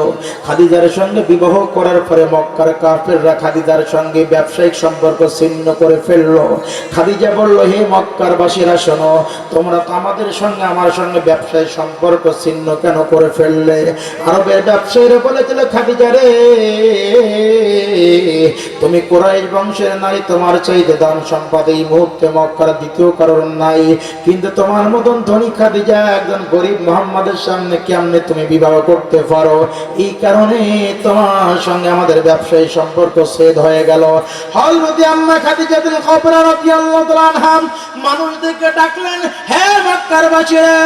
খাদিজার সঙ্গে বিবাহ করার পরে মক্কার কাফেররা খাদিজার সঙ্গে ব্যবসায়িক সম্পর্ক ছিন্ন করে ফেললো। খাদিজা বলল, হে মক্কার বাসীরা শোনো, তোমরা তো আমাদের সঙ্গে, আমার সঙ্গে ব্যবসায়িক সম্পর্ক ছিন্ন কেন করে ফেললে? আরবের ব্যবসায়ীরা বলেছিল, খাদিজা রে, তুমি কুরাইশ বংশের নারী, তোমার চাইতে দান সম্পদ এই মুহূর্তে মক্কার দ্বিতীয় কারণ নাই। কিন্তু তোমার মতন ধনী খাদিজা একজন গরিব মুহাম্মাদের সামনে কেমনে তুমি বিবাহ করতে পারো? এই কারণে তোমার সঙ্গে আমাদের ব্যবসায়ী সম্পর্ক ছেদ হয়ে গেল। হযরত আম্মা খাদিজা বিনতে খুওয়াইলিদ রাদিয়াল্লাহু তাআলা আনহা মানুষদেরকে ডাকলেন, হে মক্কার বাসীরা,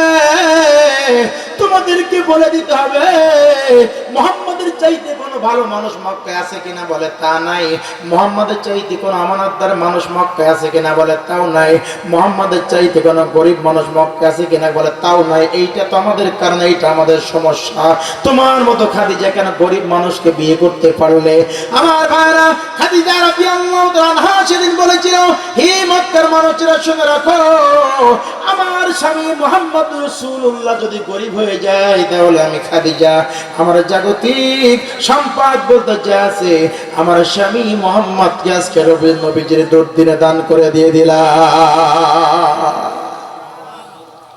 তোমাদেরকে বলে দিতে হবে মুহাম্মাদের চাইতে কোনো ভালো মানুষ মক্কায় আছে কিনা? বলে তা নাই। মুহাম্মাদের চাইতে কোনো আমানতদার মানুষ মক্কায় আছে কিনা? বলে তাও নাই। মুহাম্মাদের চাইতে কোনো গরিব মানুষ মক্কায় আছে কিনা? বলে তাও নাই। এইটা তো আমাদের কারণে, এইটা আমাদের সমস্যা। তোমার মতো খাদিজা কেন গরিব মানুষকে বিয়ে করতে পারলে? আমার ভাইরা, খাদিজা রাদিয়াল্লাহু তাআলা আনহা সেদিন বলেছিল, হে মক্কার মানুষেরা শুনে রাখো, আমার স্বামী মুহাম্মদ রাসূলুল্লাহ যদি গরিব হয়ে যায়, তাহলে আমি খাদিজা আমার জাগতিক সম্পদ বলতে যা আছে, আমার স্বামী মুহাম্মদকে আজকে নবীজির দুর্দিনে দান করে দিয়ে দিলাম।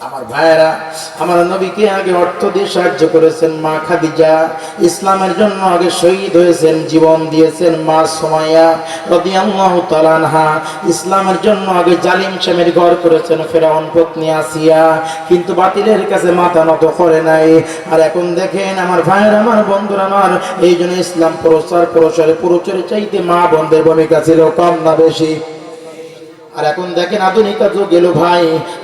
আমার ভাইরা, আমার নবীকে আগে অর্থ দিয়ে সাহায্য করেছেন মা খাদিজা। ইসলামের জন্য আগে শহীদ হয়েছেন, জীবন দিয়েছেন মা সুমাইয়া রাদিয়াল্লাহু তাআলা আনহা। ইসলামের জন্য আগে জালিম স্বামীর ঘর করেছেন ফেরাউন পত্নী আসিয়া, কিন্তু বাতিলের কাছে মাথা নত করে নাই। আর এখন দেখেন আমার ভাইরা, আমার বন্ধুরা, আমার এই জন্য ইসলাম প্রসারে পুরুষের চাইতে মা বোনদের ভূমিকা ছিল কম না বেশি? আর এখন দেখেন আধুনিকতা যুগ এলো ভাই,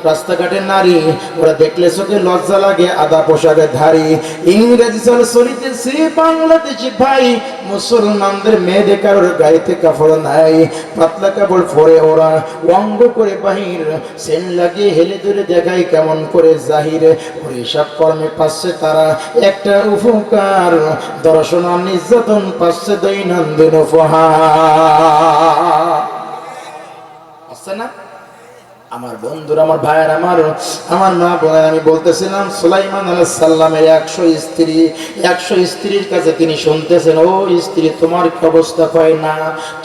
রাস্তাঘাটের নারী ওরা দেখলে চোখে লজ্জা লাগে, আদা পোশাকে ধারী। ইংরেজি চল চলিতেছে বাংলাদেশি ভাই, মুসলমানদের মেয়েদের কারোর গাইতে কাপড় নাই, পাতলা কাপড় পরে ওরা অঙ্গ করে বাহির, সেন লাগিয়ে হেলে ধরে দেখায় কেমন করে জাহির। ওরে সব কর্মে পাচ্ছে তারা একটা উপকার, দর্শন আর নির্যাতন পাচ্ছে দৈনন্দিন উপহার। না আমার বন্ধুরা, আমার ভাইয়ের, আমার মা বোনের, আমি বলতেছিলাম সুলাইমান আলাইহিস সালামের 100 স্ত্রীর কাছে তিনি শুনতেছেন, ও স্ত্রী, তোমার কি অবস্থা? কয় না।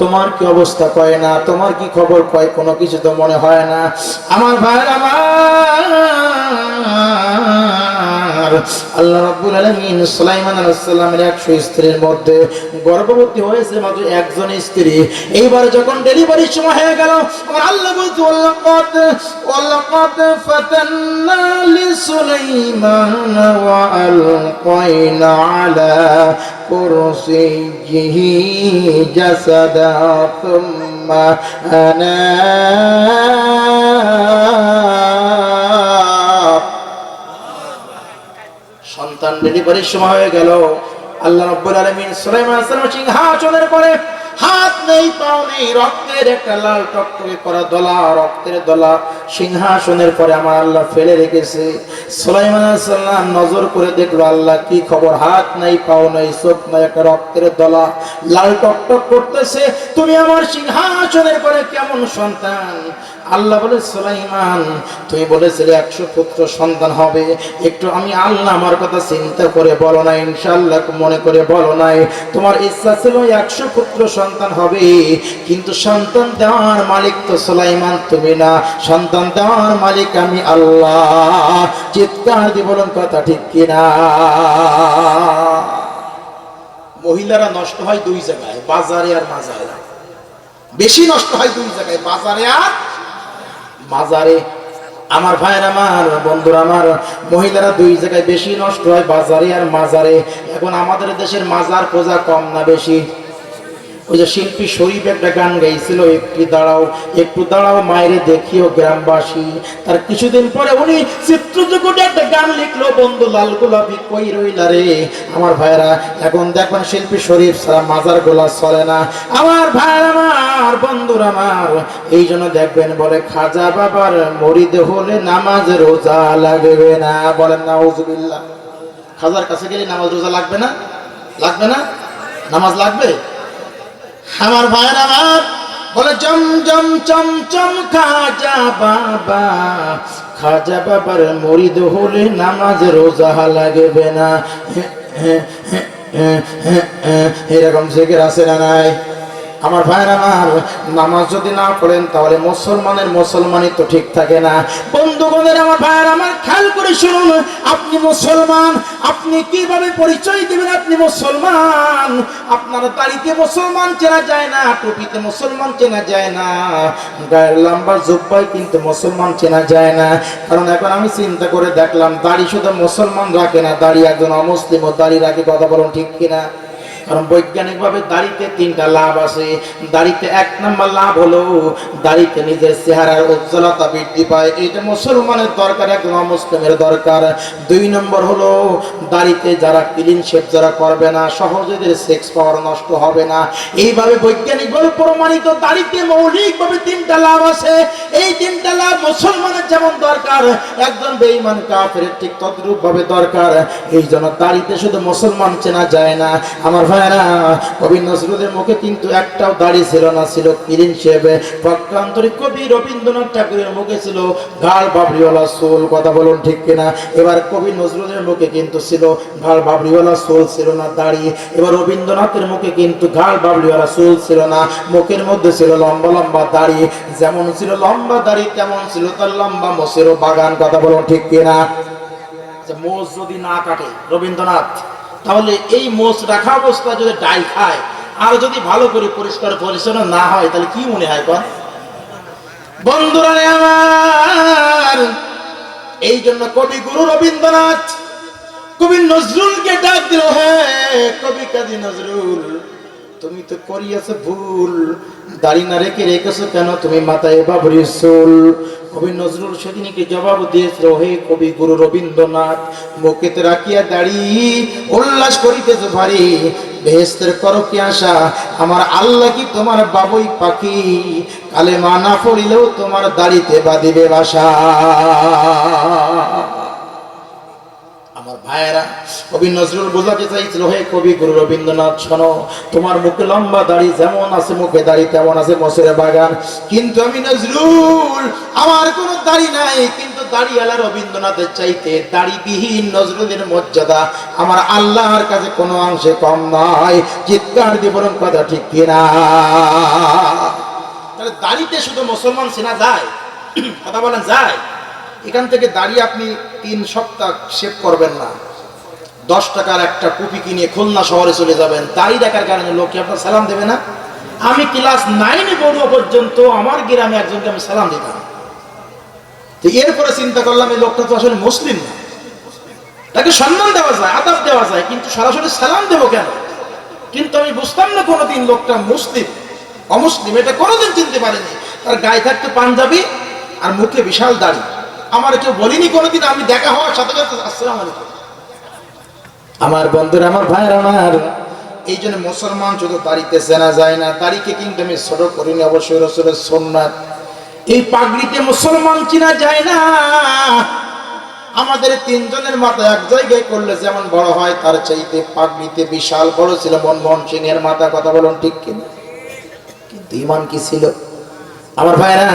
তোমার কি অবস্থা? কয় না। তোমার কি খবর? কয় কোনো কিছু তো মনে হয় না। আমার ভাইয়ের, আমার আল্লাহ রাব্বুল আলামিন সুলাইমান আলাইহিস সালামের 100 স্ত্রীর মধ্যে গর্ভবতী হয়েছে মাত্র একজন স্ত্রী। এইবার যখন ডেলিভারির সময় হয়ে গেল, আমার আল্লাহ বলতে ওয়ালাকাদ ফাতান্না লিসুলাইমান ওয়া আলকাইনা আলা কুরসিয়্যিহি জাসাদা থুম্মা আনা সন্তান ডেলিভারির সময় হয়ে গেল। আল্লাহ রাব্বুল আলামিন সুলাইমান আলাইহিস সালাম সিংহাসনের পরে হাত নেই পাও নেই, রক্তের একটা লাল টকটকে করা দলা, রক্তের দলা সিংহাসনের পরে আমার আল্লাহ ফেলে রেখেছে। সুলাইমান আলাইহিস সালাম নজর করে দেখলো, আল্লাহ কি খবর, হাত নাই পাও নাই চোখ নাই, একটা রক্তের দলা লাল টকটক করতেছে, তুমি আমার সিংহাসনের পরে কেমন সন্তান? আল্লাহ বলে, সুলাইমান তুমি বলেছিলে 100 পুত্র সন্তান হবে, একটু আমি আল্লাহ আমার কথা চিন্তা করে বলো না, ইনশাআল্লাহ মনে করে বলো নাই, তোমার ইচ্ছা ছিল 100 পুত্র সন্তান হবে, কিন্তু সন্তান দেওয়ার মালিক তো সুলাইমান তুমি না, সন্তান দেওয়ার মালিক আমি আল্লাহ। চিৎকার দিয়ে বলুন কথা ঠিক কিনা? মহিলারা নষ্ট হয় 2 জায়গায়, বাজারে আর মাজারে। বেশি নষ্ট হয় 2 জায়গায়, বাজারে আর মাজারে। আমার ভাইয়ের, আমার বন্ধুরা, আমার মহিলারা 2 জায়গায় বেশি নষ্ট হয়, বাজারে আর মাজারে। এখন আমাদের দেশের মাজার পূজা কম না বেশি? ওই যে শিল্পী শরীফ একটা গান গাইছিল, একটু দাঁড়াও মায়েরে দেখিও গ্রামবাসী। তার কিছুদিন পরে উনি চিত্রজগতে একটা গান লিখলো, বন্ধু লাল গোলাপি কই রইলা রে। আমার ভাইরা, এখন দেখবেন শিল্পী শরীফ ছাড়া মাজার গোলা চলে না। আমার ভাইরা, আমার বন্ধুরা, আমার এই জন্য দেখবেন বলে, খাজা বাবার মরিদ হলে নামাজ রোজা লাগবে না। বলেন নাউজুবিল্লাহ। খাজার কাছে গেলে নামাজ রোজা লাগবে না? লাগবে না? নামাজ লাগবে। আমার ভাইয়ের, আমার বলে, জম জম চম চম খাজা বাবা, খাজা বাবার মরিদ হলে নামাজ রোজা লাগবে না। এরকম জিকির আছে না নাই? আমার ভাইয়ের, আমার নামাজ যদি না পড়েন তাহলে মুসলমানই তো ঠিক থাকে না। বন্ধুগণের, আমার ভাইয়ের, আমার খেয়াল করে শুনুন, আপনি মুসলমান, আপনি কিভাবে পরিচয় দিবেন আপনি মুসলমান? আপনার দাড়িতে মুসলমান চেনা যায় না, টুপিতে মুসলমান চেনা যায় না, গায়ের লম্বা জুব্বায় কিন্তু মুসলমান চেনা যায় না। কারণ এখন আমি চিন্তা করে দেখলাম, দাড়ি শুধু মুসলমান রাখে না, দাড়ি একজন অমুসলিমও দাড়ি রাখে। কথা বলুন ঠিক কিনা? কারণ বৈজ্ঞানিকভাবে দাড়িতে 3টা লাভ আছে। দাড়িতে 1 নম্বর লাভ হলো দাড়িতে নিজের চেহারার উজ্জ্বলতা বৃদ্ধি পায়, এটা মুসলমানের দরকার, একজন মুসলিমের দরকার। 2 নম্বর হলো দাড়িতে যারা ক্লিন শেভ যারা করবে না, সহজে সেক্স পাওয়ার নষ্ট হবে না। এইভাবে বৈজ্ঞানিকভাবে প্রমাণিত দাড়িতে মৌলিকভাবে 3টা লাভ আছে। এই 3টা লাভ মুসলমানের যেমন দরকার, একজন বেঈমান কাফের ঠিক তদ্রূপ ভাবে দরকার। এই জন্য দাড়িতে শুধু মুসলমান চেনা যায় না। আমার ভাইরা, কবি নজরুলের মুখে কিন্তু একটাও দাড়ি ছিল না, ছিল ক্লিন শেভ। পক্ষান্তরে কবি রবীন্দ্রনাথ ঠাকুরের মুখে ছিল ঘাড় বাবরিওয়ালা চুল। কথা বলুন ঠিক কিনা? এবার কবি নজরুলের মুখে কিন্তু ছিল ঘাড় বাবরিওয়ালা চুল, ছিল না দাড়ি। এবার রবীন্দ্রনাথের মুখে কিন্তু ঘাড় বাবরিওয়ালা চুল ছিল না, মুখের মধ্যে ছিল লম্বা লম্বা দাড়ি। যেমন ছিল লম্বা দাড়ি, তেমন ছিল তার লম্বা মোষেরও বাগান। কথা বলুন ঠিক কিনা? মোষ যদি না কাটে রবীন্দ্রনাথ, তাহলে এই মোষ রাখা অবস্থায় যদি ডাল খায় আর যদি ভালো করে পরিষ্কার পরিচ্ছন্ন না হয়, তাহলে কি মনে হয় কোন? বন্ধুরা আমার, এই জন্য কবি গুরু রবীন্দ্রনাথ কবি নজরুলকে ডাক দিল, হে কবি কাজী নজরুল, তুমি তো করিয়াছ ভুল, দাড়ি না রেখেছো কেন তুমি মাথায় বাবরি চুল? কবি নজরুল সেদিনকে জবাব দিয়েছিল, হে কবি গুরু রবীন্দ্রনাথ, মুখেতে রাখিয়া দাড়ি উল্লাস করিতেছ ভারী, বেহেস্তের করো কি আশা? আমার আল্লাহ কি তোমার বাবুই পাখি? কালেমা না পড়িলেও তোমার দাড়িতে বাঁধিবে বাসা। আমার ভাইয়েরা, কবি নজরুল বোঝাতে চাইছিল, হে কবি গুরু রবীন্দ্রনাথ, শোনো, তোমার মুখে লম্বা দাড়ি যেমন আছে, মুখে দাড়ি তেমন আছে মোষের বাগান, কিন্তু আমি নজরুল, আমার কোনো দাড়ি নাই, কিন্তু দাড়িওয়ালা রবীন্দ্রনাথের চাইতে দাড়িবিহীন নজরুলের মর্যাদা আমার আল্লাহর কাছে কোনো অংশে কম নয়। চিৎকার দিয়ে বলুন কথা ঠিক কিনা? তাহলে দাড়িতে শুধু মুসলমান চেনা যায়? কথা বলেন যায়? এখান থেকে দাঁড়িয়ে আপনি 3 সপ্তাহ শেভ করবেন না, 10 টাকার একটা টুপি কিনে খুলনা শহরে চলে যাবেন, দাড়ি দেখার কারণে লোক কি আপনার সালাম দেবে না? আমি ক্লাস 9-এ পড়ুয়া পর্যন্ত আমার গ্রামে একজনকে আমি সালাম দিতাম। তো এরপরে চিন্তা করলাম এই লোকটা তো আসলে মুসলিম না, তাকে সম্মান দেওয়া যায়, আদব দেওয়া যায়, কিন্তু সরাসরি সালাম দেবো কেন? কিন্তু আমি বুঝতাম না কোনোদিন লোকটা মুসলিম অমুসলিম, এটা কোনোদিন চিনতে পারিনি। তার গায়ে থাকতো পাঞ্জাবি আর মুখে বিশাল দাড়ি। আমার কেউ বলিনি কোনোদিন, আমি দেখা হওয়ার সাথে সাথে আসসালামু আলাইকুম। আমার বন্ধুরা, আমার ভাইয়ের, আমার এই জন্য মুসলমান শুধু দাড়িতে চেনা যায় না, দাড়িকে কিন্তু আমি ছোট করিনি, অবশ্যই রাসূলের সুন্নাত। এই পাগড়িতে মুসলমান চিনা যায় না। আমাদের 3 জনের মাথা এক জায়গায় করলে যেমন বড় হয়, তার চাইতে পাগড়িতে বিশাল বড় ছিল মনমোহন সিং এর মাথা। কথা বলুন ঠিক কিনা? কিন্তু ইমান কি ছিল আমার ভাইরা?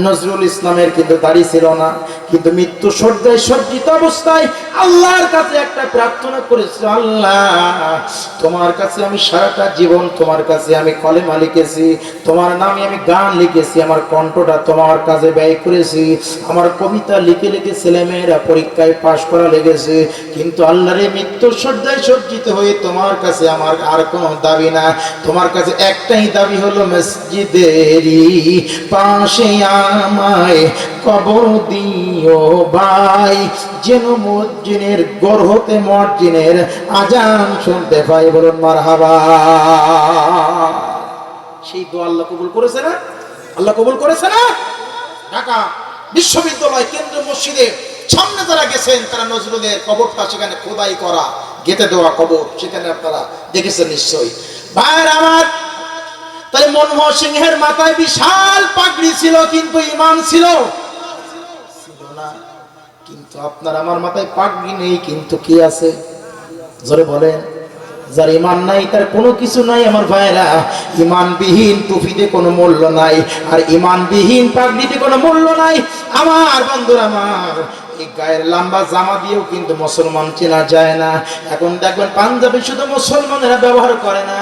নজরুল ইসলামের কিন্তু দাড়ি ছিল না, কিন্তু মৃত্যু শয্যায় সজ্জিত অবস্থায় আল্লাহর কাছে একটা প্রার্থনা করেছিল, আল্লাহ তোমার কাছে আমি সারাটা জীবন তোমার কাছে আমি কলেমা লিখেছি, তোমার নামে আমি গান লিখেছি, আমার কণ্ঠটা তোমার কাছে ব্যয় করেছি, আমার কবিতা লিখে লিখে ছেলেমেয়েরা পরীক্ষায় পাশ করা লেগেছে, কিন্তু আল্লাহরে মৃত্যু শয্যায় সজ্জিত হয়ে তোমার কাছে আমার আর কোনো দাবি না, তোমার কাছে একটাই দাবি হলো মসজিদেরই পাশে আমায় কবর দিও ভাই, যেন মসজিদের গর্ভতে মসজিদের আজান শুনতে পাই। বলুন মারহাবা। সেই দোয়া আল্লাহ কবুল করেছে না? আল্লাহ কবুল করেছে না? ঢাকা বিশ্ববিদ্যালয় কেন্দ্র মসজিদে সামনে যারা গেছেন, তারা নজরুলের কবরটা সেখানে খোদাই করা, গেঁথে দেওয়া কবর, সেখানে আপনারা দেখেছেন নিশ্চয়ই। ভাইয়ের আমার, তাই মনমোহন সিংহের মাথায় বিশাল পাগড়ি ছিল, কিন্তু ঈমান ছিল না। কিন্তু আপনার আমার মাথায় পাগড়ি নেই, কিন্তু কি আছে জোরে বলেন? যার ঈমান নাই তার কোনো কিছু নাই। আমার ভাইরা, ঈমানবিহীন টুপিতে কোনো মূল্য নাই, আর ঈমানবিহীন পাগড়িতে কোনো মূল্য নাই। আমার বন্ধুরা, আমার এই গায়ের লম্বা জামা দিয়েও কিন্তু মুসলমান চেনা যায় না। এখন দেখবেন পাঞ্জাবি শুধু মুসলমানেরা ব্যবহার করে না,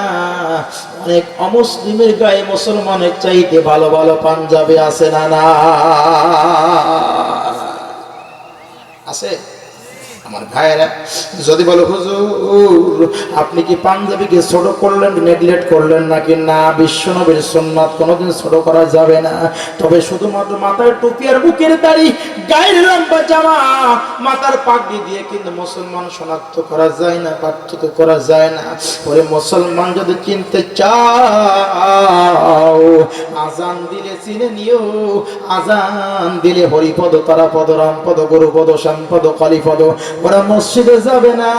অনেক অমুসলিমের গায়ে মুসলমানের চাইতে ভালো ভালো পাঞ্জাবি আছে না? না আছে? আমার ভাইয়েরা যদি বলো হুজুর আপনি কি পাঞ্জাবিকে ছোট করলেন, নেগলেক্ট করলেন নাকি? না, বিশ্বনবীর সুন্নাত কোনোদিন ছোট করা যাবে না। তবে শুধুমাত্র মাথার টুপি আর বুকের দাড়ি, গায়ের লম্বা জামা, মাথার পাগড়ি দিয়ে কিন্তু মুসলমান শনাক্ত করা যায় না, পার্থক্য করা যায় না। ওরে মুসলমান যদি চিনতে চাও, আজান দিলে চিনে নিও। আজান দিলে হরিপদ, তারাপদ, রামপদ, গুরুপদ, শ্যামপদ, কালীপদ, ওরা মসজিদে যাবে না।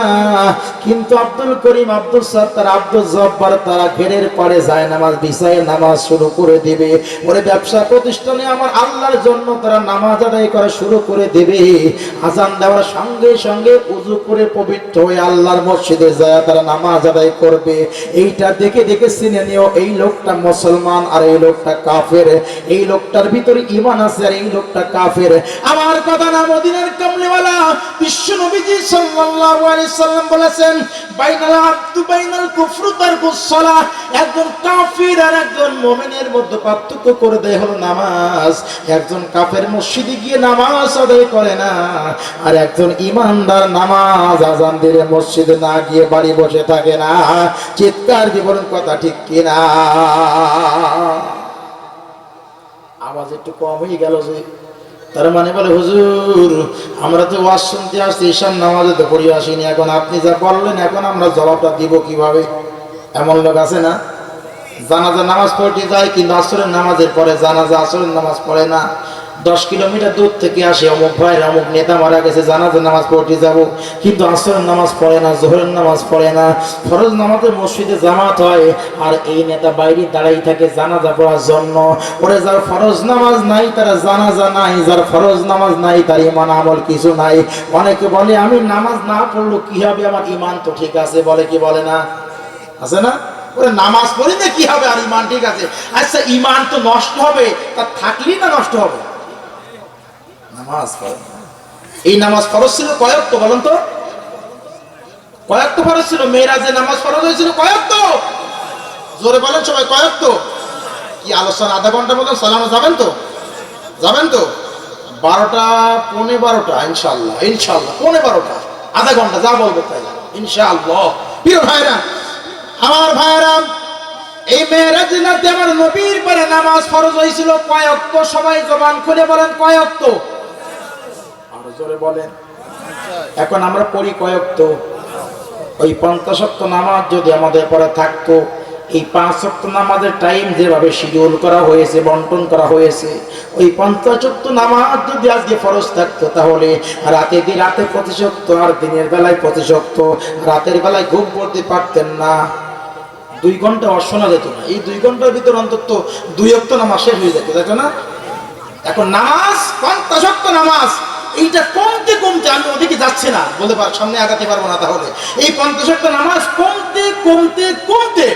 কিন্তু আব্দুল করিম, আব্দুল সত্তার, আব্দুল জব্বার তারা ঘেরের পরে যায় নামাজ বিছায়ে নামাজ শুরু করে দেবে। ওরে ব্যবসা প্রতিষ্ঠানে আমার আল্লাহর জন্য তারা নামাজ আদায় করা শুরু করে দেবে। আজান দেওয়ার সঙ্গে সঙ্গে উযু করে পবিত্র হয়ে আল্লাহর মসজিদে যায় তারা নামাজ আদায় করবে। এইটা দেখে দেখে চিনে নিও এই লোকটা মুসলমান আর এই লোকটা কাফের, এই লোকটার ভিতরে ঈমান আছে আর এই লোকটা কাফের। আমার কথা না, মদিনার কামলিওয়ালা বিশ্ব নবীজি সাল্লাল্লাহু আলাইহি সাল্লাম বলেছেন, বাইনাল আবদু বাইনাল কুফরি তারকুস সালাহ, একজন কাফির আর একজন মুমিনের মধ্যে পার্থক্য করে দেয় হলো নামাজ। একজন কাফের মসজিদে গিয়ে নামাজ আদায় করে না, আর একজন ঈমানদার নামাজ আজান দিলে মসজিদে না গিয়ে বাড়ি বসে থাকে না। চিৎকার দিয়ে বলুন কথা ঠিক কিনা? আওয়াজ একটু কম হয়ে গেল যে। তার মানে বলে হুজুর আমরা তো ওয়াজ শুনতে আসছি, ঈশার নামাজে তো পড়ে আসিনি, এখন আপনি যা বললেন এখন আমরা জবাবটা দিব কিভাবে? এমন লোক আছে না? জানাজা নামাজ পড়তে যায় কিন্তু আসরের নামাজের পরে জানাজা আসরের নামাজ পড়ে না। 10 কিলোমিটার দূর থেকে আসে, অমুক ভাইয়ের অমুক নেতা মারা গেছে, জানাজা নামাজ পড়তে যাব, কিন্তু আসরের নামাজ পড়ে না, জোহরের নামাজ পড়ে না। ফরজ নামাজে মসজিদে জামাত হয় আর এই নেতা বাইরে দাঁড়াই থাকে জানাজা পড়ার জন্য। ওরে যার ফরজ নামাজ নাই তারা জানাজা নাই, যার ফরজ নামাজ নাই তার ঈমান আমল কিছু নাই। অনেকে বলে আমি নামাজ না পড়লো কি হবে, আমার ঈমান তো ঠিক আছে, বলে কি বলে না? আছে না? ওরে নামাজ পড়ি না কি হবে, আর ঈমান ঠিক আছে। আচ্ছা ঈমান তো নষ্ট হবে, তা থাকলেই না নষ্ট হবে? নামাজ পড়ে। এই নামাজ ফরজ ছিল কয়েকটা বলেন তো? কয়েকটা ফরজ ছিল? মেরাজে নামাজ ফরজ হয়েছিল কয়েকটা? জোরে বলেন সবাই, কয়েকটা? কি আলোচনা আধা ঘন্টার মতো সালামে যাবেন তো? যাবেন তো? 12টা পৌনে 12টা, ইনশাআল্লাহ ইনশাআল্লাহ পৌনে 12টা, আধা ঘন্টা যা বলবো তাই ইনশাআল্লাহ। প্রিয় ভাইরা, আমার ভাইরা, এই মেরাজ রাতে আমার নবীর পরে নামাজ ফরজ হয়েছিল কয় ওয়াক্ত? সবাই জবান খুলে বলেন কয় ওয়াক্ত? আরো জোরে বলেন। এখন আমরা পড়ি কয় ওয়াক্ত? ওই 50 ওয়াক্ত নামাজ যদি আমাদের পরে থাকতো, এই 5 ওয়াক্ত নামাজের টাইম যেভাবে শিডিউল করা হয়েছে, বন্টন করা হয়েছে, ওই 50 ওয়াক্ত নামাজ যদি আজকে ফরজ থাকতো, তাহলে রাতে 25 ওয়াক্ত আর দিনের বেলায় 25 ওয়াক্ত, রাতের বেলায় ঘুম পড়তে পারতেন না, 2 ঘন্টা শোনা যেত না। এই 2 ঘন্টার ভিতর অন্তত 2 ওয়াক্ত নামাজ শেষ হয়ে যেত, তাই না? এখন নামাজ 50 ওয়াক্ত নামাজ, এইটা কমতে কমতে, আমি ওদিকে যাচ্ছি না, বলতে পার সামনে আগাতে পারবো না, তাহলে এই 50 ওয়াক্ত নামাজ কমতে কমতে কমতে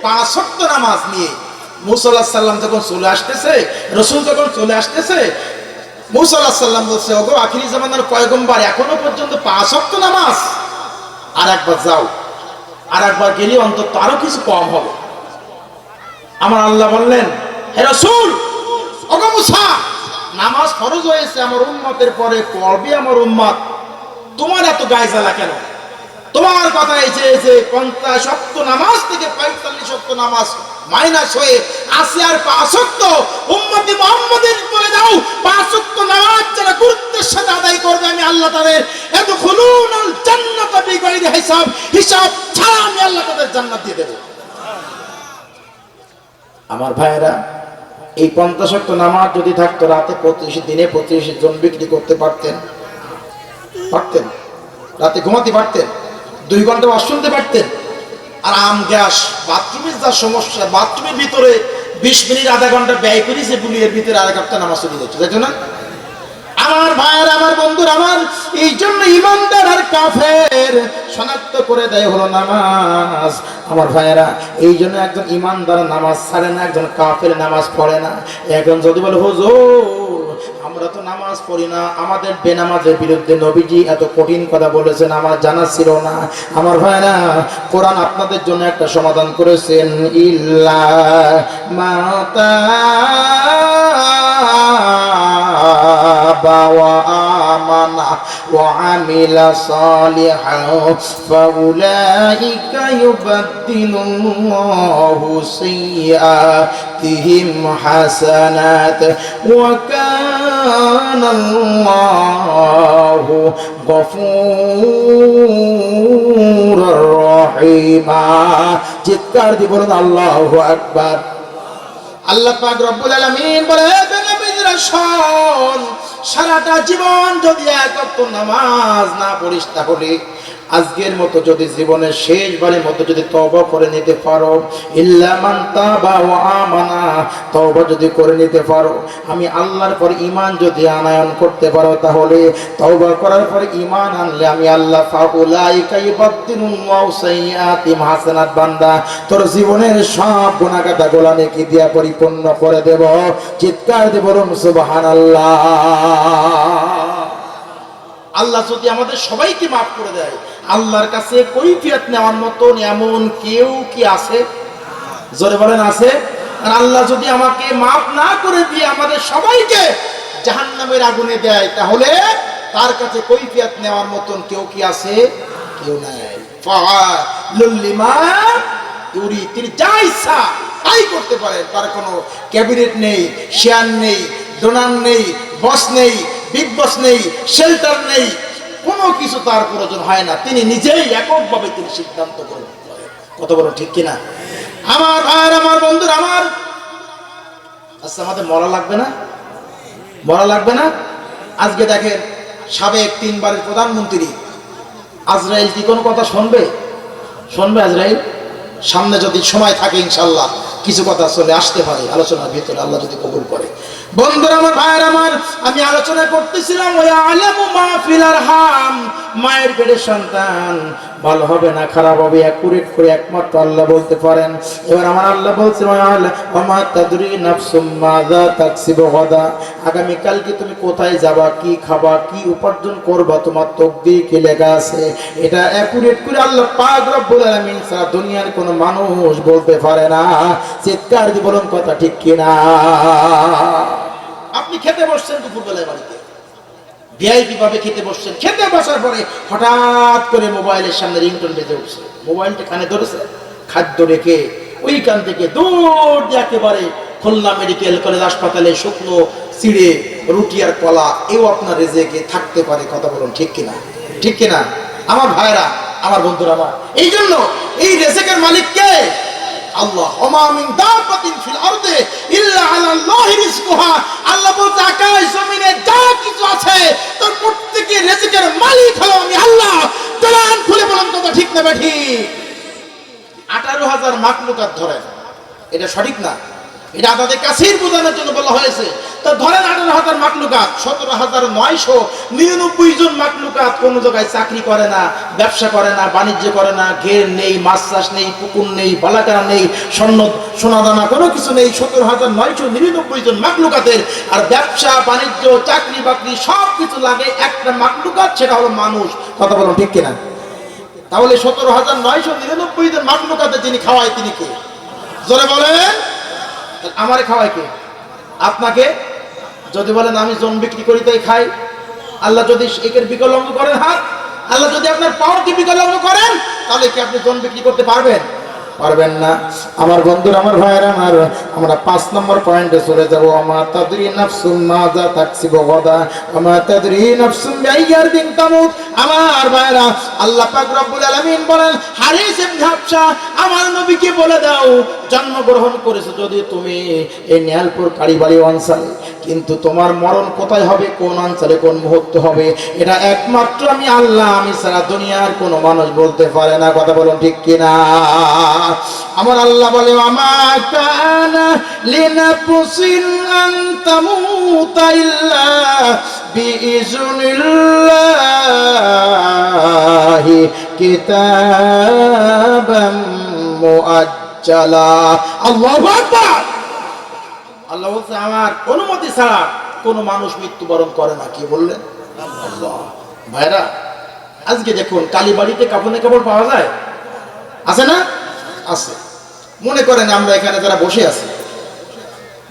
5 ওয়াক্ত নামাজ নিয়ে মুসা আলাইহিস সালাম যখন চলে আসতেছে, রাসূল যখন চলে আসতেছে, মুসা আলাইহিস সালাম বলছে, ওগো আখিরি জামানার পয়গম্বর, এখনো পর্যন্ত 5 ওয়াক্ত নামাজ, আর একবার যাও, আর একবার গেলে অন্তত আরো কিছু কম হবে। আমার আল্লাহ বললেন, হে রাসূল, ওগো মুসা, নামাজ ফরজ হয়েছে আমার উম্মতের পরে, পড়বে আমার উম্মত, তোমার এত গায়ে জ্বালা কেন? তোমার কথা এই যে 50 ওয়াক্ত নামাজ থেকে 45 ওয়াক্ত নামাজ মাইনাস হয়ে 80 আর 5 ওয়াক্ত উম্মতি মুহাম্মাদের পরে দাও। 5 ওয়াক্ত নামাজ যারা গুরুত্বের সাথে আদায় করবে, আমি আল্লাহ তাদের ইয়াদখুলুনাল জান্নাতা বিগাইরি হিসাব, হিসাব ছাড়া আমি আল্লাহ তাদের জান্নাত দিয়ে দেব। আমার ভাইরা, এই 50 ওয়াক্ত নামাজ যদি থাকতো, রাতে 25, দিনে 25 জন বিক্রি করতে পারতেন, পারতেন, রাতে ঘুমাতে পারতেন, 2 ঘন্টা ওয়াজ শুনতে পারতেন। আর আম গ্যাস, বাথরুমের যা সমস্যা, বাথরুমের ভিতরে 20 মিনিট আধা ঘন্টা ব্যয় করেছে, বুলিয়ের ভিতরে আরেক একটা নামাজ চলে যাচ্ছে, তাই না? আমার ভাইয়ের, আমার বন্ধুর, আমার এই জন্য ইমানদার আর কাফের শনাক্ত করে দেয় হলো নামাজ। আমার ভাইয়েরা, এই জন্য একজন ইমানদার নামাজ ছাড়ে না, একজন কাফের নামাজ পড়ে না। একজন যদি বলে, হুজুর আমরা তো নামাজ পড়ি না, আমাদের বেনামাজের বিরুদ্ধে নবীজি এত কঠিন কথা বলেছেন, আমার জানা ছিল না। আমার ভাইরা, কোরআন আপনাদের জন্য একটা সমাধান করেছেন, ইল্লা মা তাবা ওয়া আমানা ওয়া আমিলা সালিহান ফাউলাইকা ইউবাদদিলুল্লাহু সাইয়্যাতিহিম হাসানাত ওয়া কানাল্লাহু গফুরুর রহিমা। চিৎকার দিয়ে বলুন আল্লাহু আকবার। আল্লাহ পাক রব্বুল আলামিন বলে, শোন, সারাটা জীবন যদি এক ওয়াক্ত নামাজ না পড়িস, তাহলে আজকের মতো যদি জীবনের শেষবারের মতো যদি তওবা করে নিতে পারো, ইল্লা মান তাবা ওয়া আমানা, তওবা যদি করে নিতে পারো, আমি আল্লাহর পর ঈমান যদি আনয়ন করতে পারো, তাহলে তওবা করার পর ঈমান আনলে আমি আল্লাহ ফাউলাইকা ইউবাদদিলুল্লাহু সাইয়্যাতিহিম হাসানাত, বান্দা তোর জীবনের সব গুনাহ খাতাগুলো নেকি দিয়া পরিপূর্ণ করে দেব। চিৎকার দিয়ে বলুন সুবহানাল্লাহ। আল্লাহ যদি আমাদের সবাইকে মাফ করে দেয়, আল্লাহর কাছে কৈফিয়ত নেওয়ার মতন এমন কেউ কি আছে? জোরে বলেন আছে? আর আল্লাহ যদি আমাকে মাফ না করে দিয়ে আমাদের সবাইকে জাহান্নামের আগুনে দেয়, তাহলে তার কাছে কৈফিয়ত নেওয়ার মতন কেউ কি আছে? কেউ নাই। ফাআলুল লিমা ইউরিদ, তিনি যা ইচ্ছা তাই করতে পারেন, তার কোনো ক্যাবিনেট নেই, শেয়ার নেই, ডোনার নেই, বস নেই, বিগ বস নেই, শেল্টার নেই, কোনো কিছু তার প্রয়োজন হয় না, তিনি নিজেই এককভাবে তিনি সিদ্ধান্ত করেন। কত বড় ঠিক কিনা? আমার ভাইয়ের, আমার বন্ধুর, আমার আচ্ছা, আমাদের মরা লাগবে না? মরা লাগবে না? আজকে দেখেন, সাবেক 3 বারের প্রধানমন্ত্রী আজরাইল কি কোনো কথা শুনবে? শুনবে আজরাইল? সামনে যদি সময় থাকে ইনশাআল্লাহ কিছু কথা চলে আসতে পারে আলোচনার ভিতরে, আল্লাহ যদি কবুল করে। বন্ধুরা আমার, ভাইয়ের আমার, আমি আলোচনা করতেছিলাম ওই আলামু মা ফিল আরহাম, মায়ের পেটের সন্তান ভালো হবে না খারাপ হবে অ্যাকুরেট করে একমাত্র আল্লাহ বলতে পারেন। এবার আমার আল্লাহ বলছে, ওমা তাদরি নাফসুম মাযা তাকসিবু গাদা, আগামী কালকে তুমি কোথায় যাবা, কি খাবা, কি উপার্জন করবা, তোমার তাকদীর কি লেখা আছে, এটা অ্যাকুরেট করে আল্লাহ পাক রব্বুল আলামিন ছাড়া দুনিয়ার কোনো মানুষ বলতে পারে না। চিৎকার দিয়ে বলুন কথা ঠিক কিনা? আপনি খেতে বসছেন দুপুরবেলায় বাড়িতে, ভিআইপি ভাবে খেতে বসছেন, খেতে বসার পরে হঠাৎ করে মোবাইলের সামনে রিংটোন বেজে উঠছে, মোবাইলটা কানে ধরেছে, খাদ্য রেখে ওইখান থেকে দৌড় দিয়ে একেবারে খুলনা মেডিকেল কলেজ হাসপাতালে শুকনো চিড়ে রুটি আর কলা এও আপনার রেজেকে থাকতে পারে। কথা বলুন ঠিক কিনা? ঠিক কিনা আমার ভাইরা, আমার বন্ধুরা আমার? এই জন্য এই রেজেকের মালিক কে? আল্লাহ। ওমা মিন দাব্বাতিন ফিল আরদি ইল্লা আলাল্লাহি রিজকুহা। আল্লাহ বলতে আকাশ জমিনে যা কিছু আছে তার প্রত্যেকের রিজকের মালিক হলো আমি আল্লাহ। দলান খুলে বলুন কথা ঠিক না ঠিক? 18,000 মাখলুকাত ধরেন, এটা সঠিক না, এটা আপনাদের কাছের বোঝানোর জন্য বলা হয়েছে। তো ধরেন 18,000 মাখলুকাত, 17,999 জন মাখলুকাত কোনো জায়গায় চাকরি করে না, ব্যবসা করে না, বাণিজ্য করে না, ঘের নেই, মাছ চাষ নেই, পুকুর নেই, বালাকারা নেই, সোনাদানা কোনো কিছু নেই। 17,999 জন মাখলুকাতের আর ব্যবসা বাণিজ্য চাকরি বাকরি সব কিছু লাগে একটা মাখলুকাত, সেটা হলো মানুষ। কথা বলুন ঠিক কিনা? তাহলে 17,999 জন মাখলুকাতে যিনি খাওয়ায় তিনি কে? জোরে বলেন। আমারে খাওয়ায় কে? আপনাকে। যদি বলেন আমি জন বিক্রি করি তাই খাই, আল্লাহ যদি একের বিকলঙ্গ করেন হাত, আল্লাহ যদি আপনার পাওয়ারকে বিকলঙ্গ করেন, তাহলে কি আপনি জন বিক্রি করতে পারবেন? পারবেন না। আমার বন্ধুরা, আমার ভাইয়েরা আমার, আমরা 5 নম্বর পয়েন্টে চলে যাব। আমা তাদরি নাফসুম মাযা তাকসিবু গাদা আমা তাদরি নাফসুম বিআইয়ারদিন তামুত। আমার ভাইয়েরা, আল্লাহ পাক রব্বুল আলামিন বলেন, হারিস ইবনে হাবশা আমার নবীকে বলে দাও, জন্মগ্রহণ করেছো যদি তুমি এই নিয়ালপুর কালীবাড়ি অঞ্চলে, কিন্তু তোমার মরণ কোথায় হবে, কোন অঞ্চলে, কোন মুহূর্তে হবে, এটা একমাত্র আমি আল্লাহ, আমি ছাড়া দুনিয়ার কোনো মানুষ বলতে পারে না। কথা বলুন ঠিক কিনা? আমার আল্লাহ বলে, আমা কানা লিনাফসিন আন তামুতা ইল্লা বিইজনিল্লাহি কিতাবাম মুআজ্জালা। আল্লাহু আকবার। আল্লাহ বলছে আমার অনুমতি ছাড়া কোনো মানুষ মৃত্যুবরণ করে না। কি বললেন? আল্লাহ। ভাইরা, আজকে দেখুন কালীবাড়িতে কাপড়ে কাপড় পাওয়া যায়, আছে না? আছে। মনে করেন আমরা এখানে যারা বসে আছি,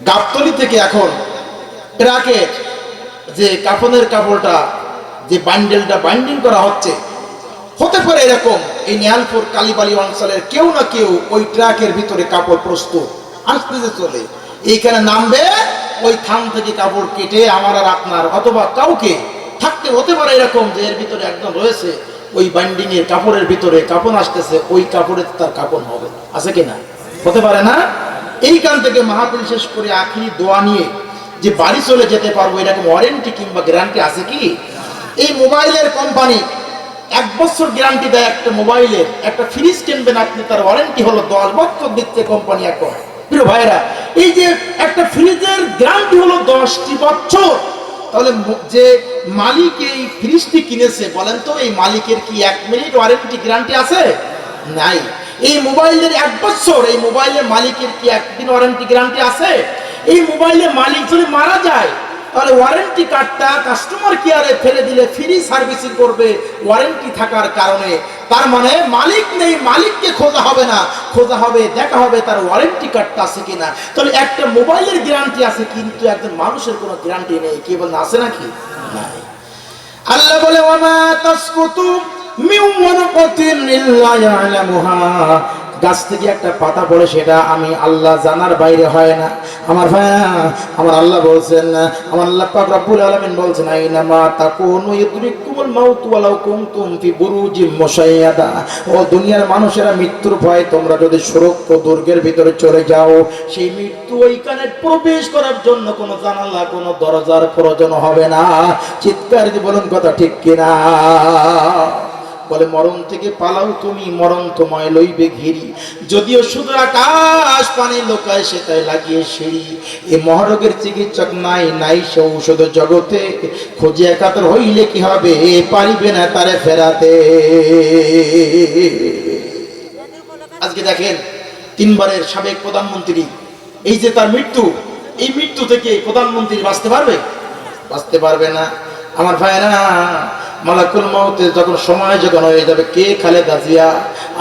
গাবতলী থেকে এখন ট্রাকের যে কাফনের কাপড়টা, যে বান্ডেলটা বাইন্ডিং করা হচ্ছে, হতে পারে এরকম এই নিয়ালপুর কালীবাড়ি অঞ্চলের কেউ না কেউ ওই ট্রাকের ভিতরে কাপড় প্রস্তুত আসতে চলে এইখানে নামবে, ওই থান থেকে কাপড় কেটে আমার আর আপনার অথবা কাউকে থাকতে হতে পারে এরকম যে এর ভিতরে একজন রয়েছে, ওই বাইন্ডিং এর কাপড়ের ভিতরে কাপড় আসতেছে, ওই কাপড়ে তার কাপড় হবে। আছে কিনা? হতে পারে না? এইখান থেকে মাহফিল শেষ করে আখিরি দোয়া নিয়ে যে বাড়ি চলে যেতে পারবো, এরকম ওয়ারেন্টি কিংবা গ্যারান্টি আছে কি? এই মোবাইলের কোম্পানি 1 বছর গ্যারান্টি দেয় একটা মোবাইলের। একটা ফ্রিজ কিনবেন আপনি, তার ওয়ারেন্টি হলো 10 বছর দিচ্ছে কোম্পানি। এখন প্রিয় ভাইরা, এই যে একটা ফ্রিজের গ্যারান্টি হলো 10টি বছর, তাহলে যে মালিক এই ফ্রিজটি কিনেছে, বলেন তো এই মালিকের কি 1 মিনিট ওয়ারেন্টি গ্যারান্টি আছে? নাই। এই মোবাইলের 1 বছর, এই মোবাইলের মালিকের কি 1 দিন ওয়ারেন্টি গ্যারান্টি আছে? এই মোবাইলের মালিক যদি মারা যায়, তাহলে ওয়ারেন্টি কার্ডটা কাস্টমার কেয়ারে ফেলে দিলে ফ্রি সার্ভিসিং করবে ওয়ারেন্টি থাকার কারণে। তার মানে মালিক নেই, মালিককে খোঁজা হবে না, খোঁজা হবে, দেখা হবে তার ওয়ারেন্টি কার্ডটা আছে কিনা। তাহলে একটা মোবাইলের গ্যারান্টি আছে, কিন্তু একজন মানুষের কোনো গ্যারান্টি নেই। কি বলেন, আছে নাকি? নাই। আল্লাহ বলে, ওয়ামা তাসকুতু মিন ওয়ারাকাতিন ইল্লা ইয়ালামুহা। গাছ থেকে একটা পাতা পড়ে, সেটা আমি আল্লাহ জানার বাইরে হয় না। আমার ভাইয়া, আমার আল্লাহ বলছেন, আমার আল্লাহ পাক রব্বুল আলামিন বলছেন, আইনামা তাকুনু ইউদরিকুমুল মাউত ওয়ালাউ কুনতুম ফি বুরুজিম মুশাইয়াদা। ও দুনিয়ার মানুষেরা, মৃত্যুর ভয়ে তোমরা যদি সুরক্ষিত দুর্গের ভিতরে চলে যাও, সেই মৃত্যু ওইখানে প্রবেশ করার জন্য কোনো জানালা, কোনো দরজার প্রয়োজন হবে না। চিৎকার দিয়ে বলুন কথা ঠিক কিনা? বলে, মরণ থেকে পালাও তুমি, মরণ তোমায় লইবে ঘিরি, যদিও শুধু আকাশ পানি লোকায় সেটাই লাগিয়ে সিঁড়ি। এ মহারোগের চিকিৎসক নাই, নাই সে ঔষধ জগতে, খোঁজে একাতর হইলে কি হবে, পারিবে না তারে ফেরাতে। আজকে দেখেন 3 বারের সাবেক প্রধানমন্ত্রী, এই যে তার মৃত্যু, এই মৃত্যু থেকে প্রধানমন্ত্রী বাঁচতে পারবে? বাঁচতে পারবে না। আমার ভাইরা, মালাকুল মউতের যখন সময় যখন হয়ে যাবে, কে খালেদা জিয়া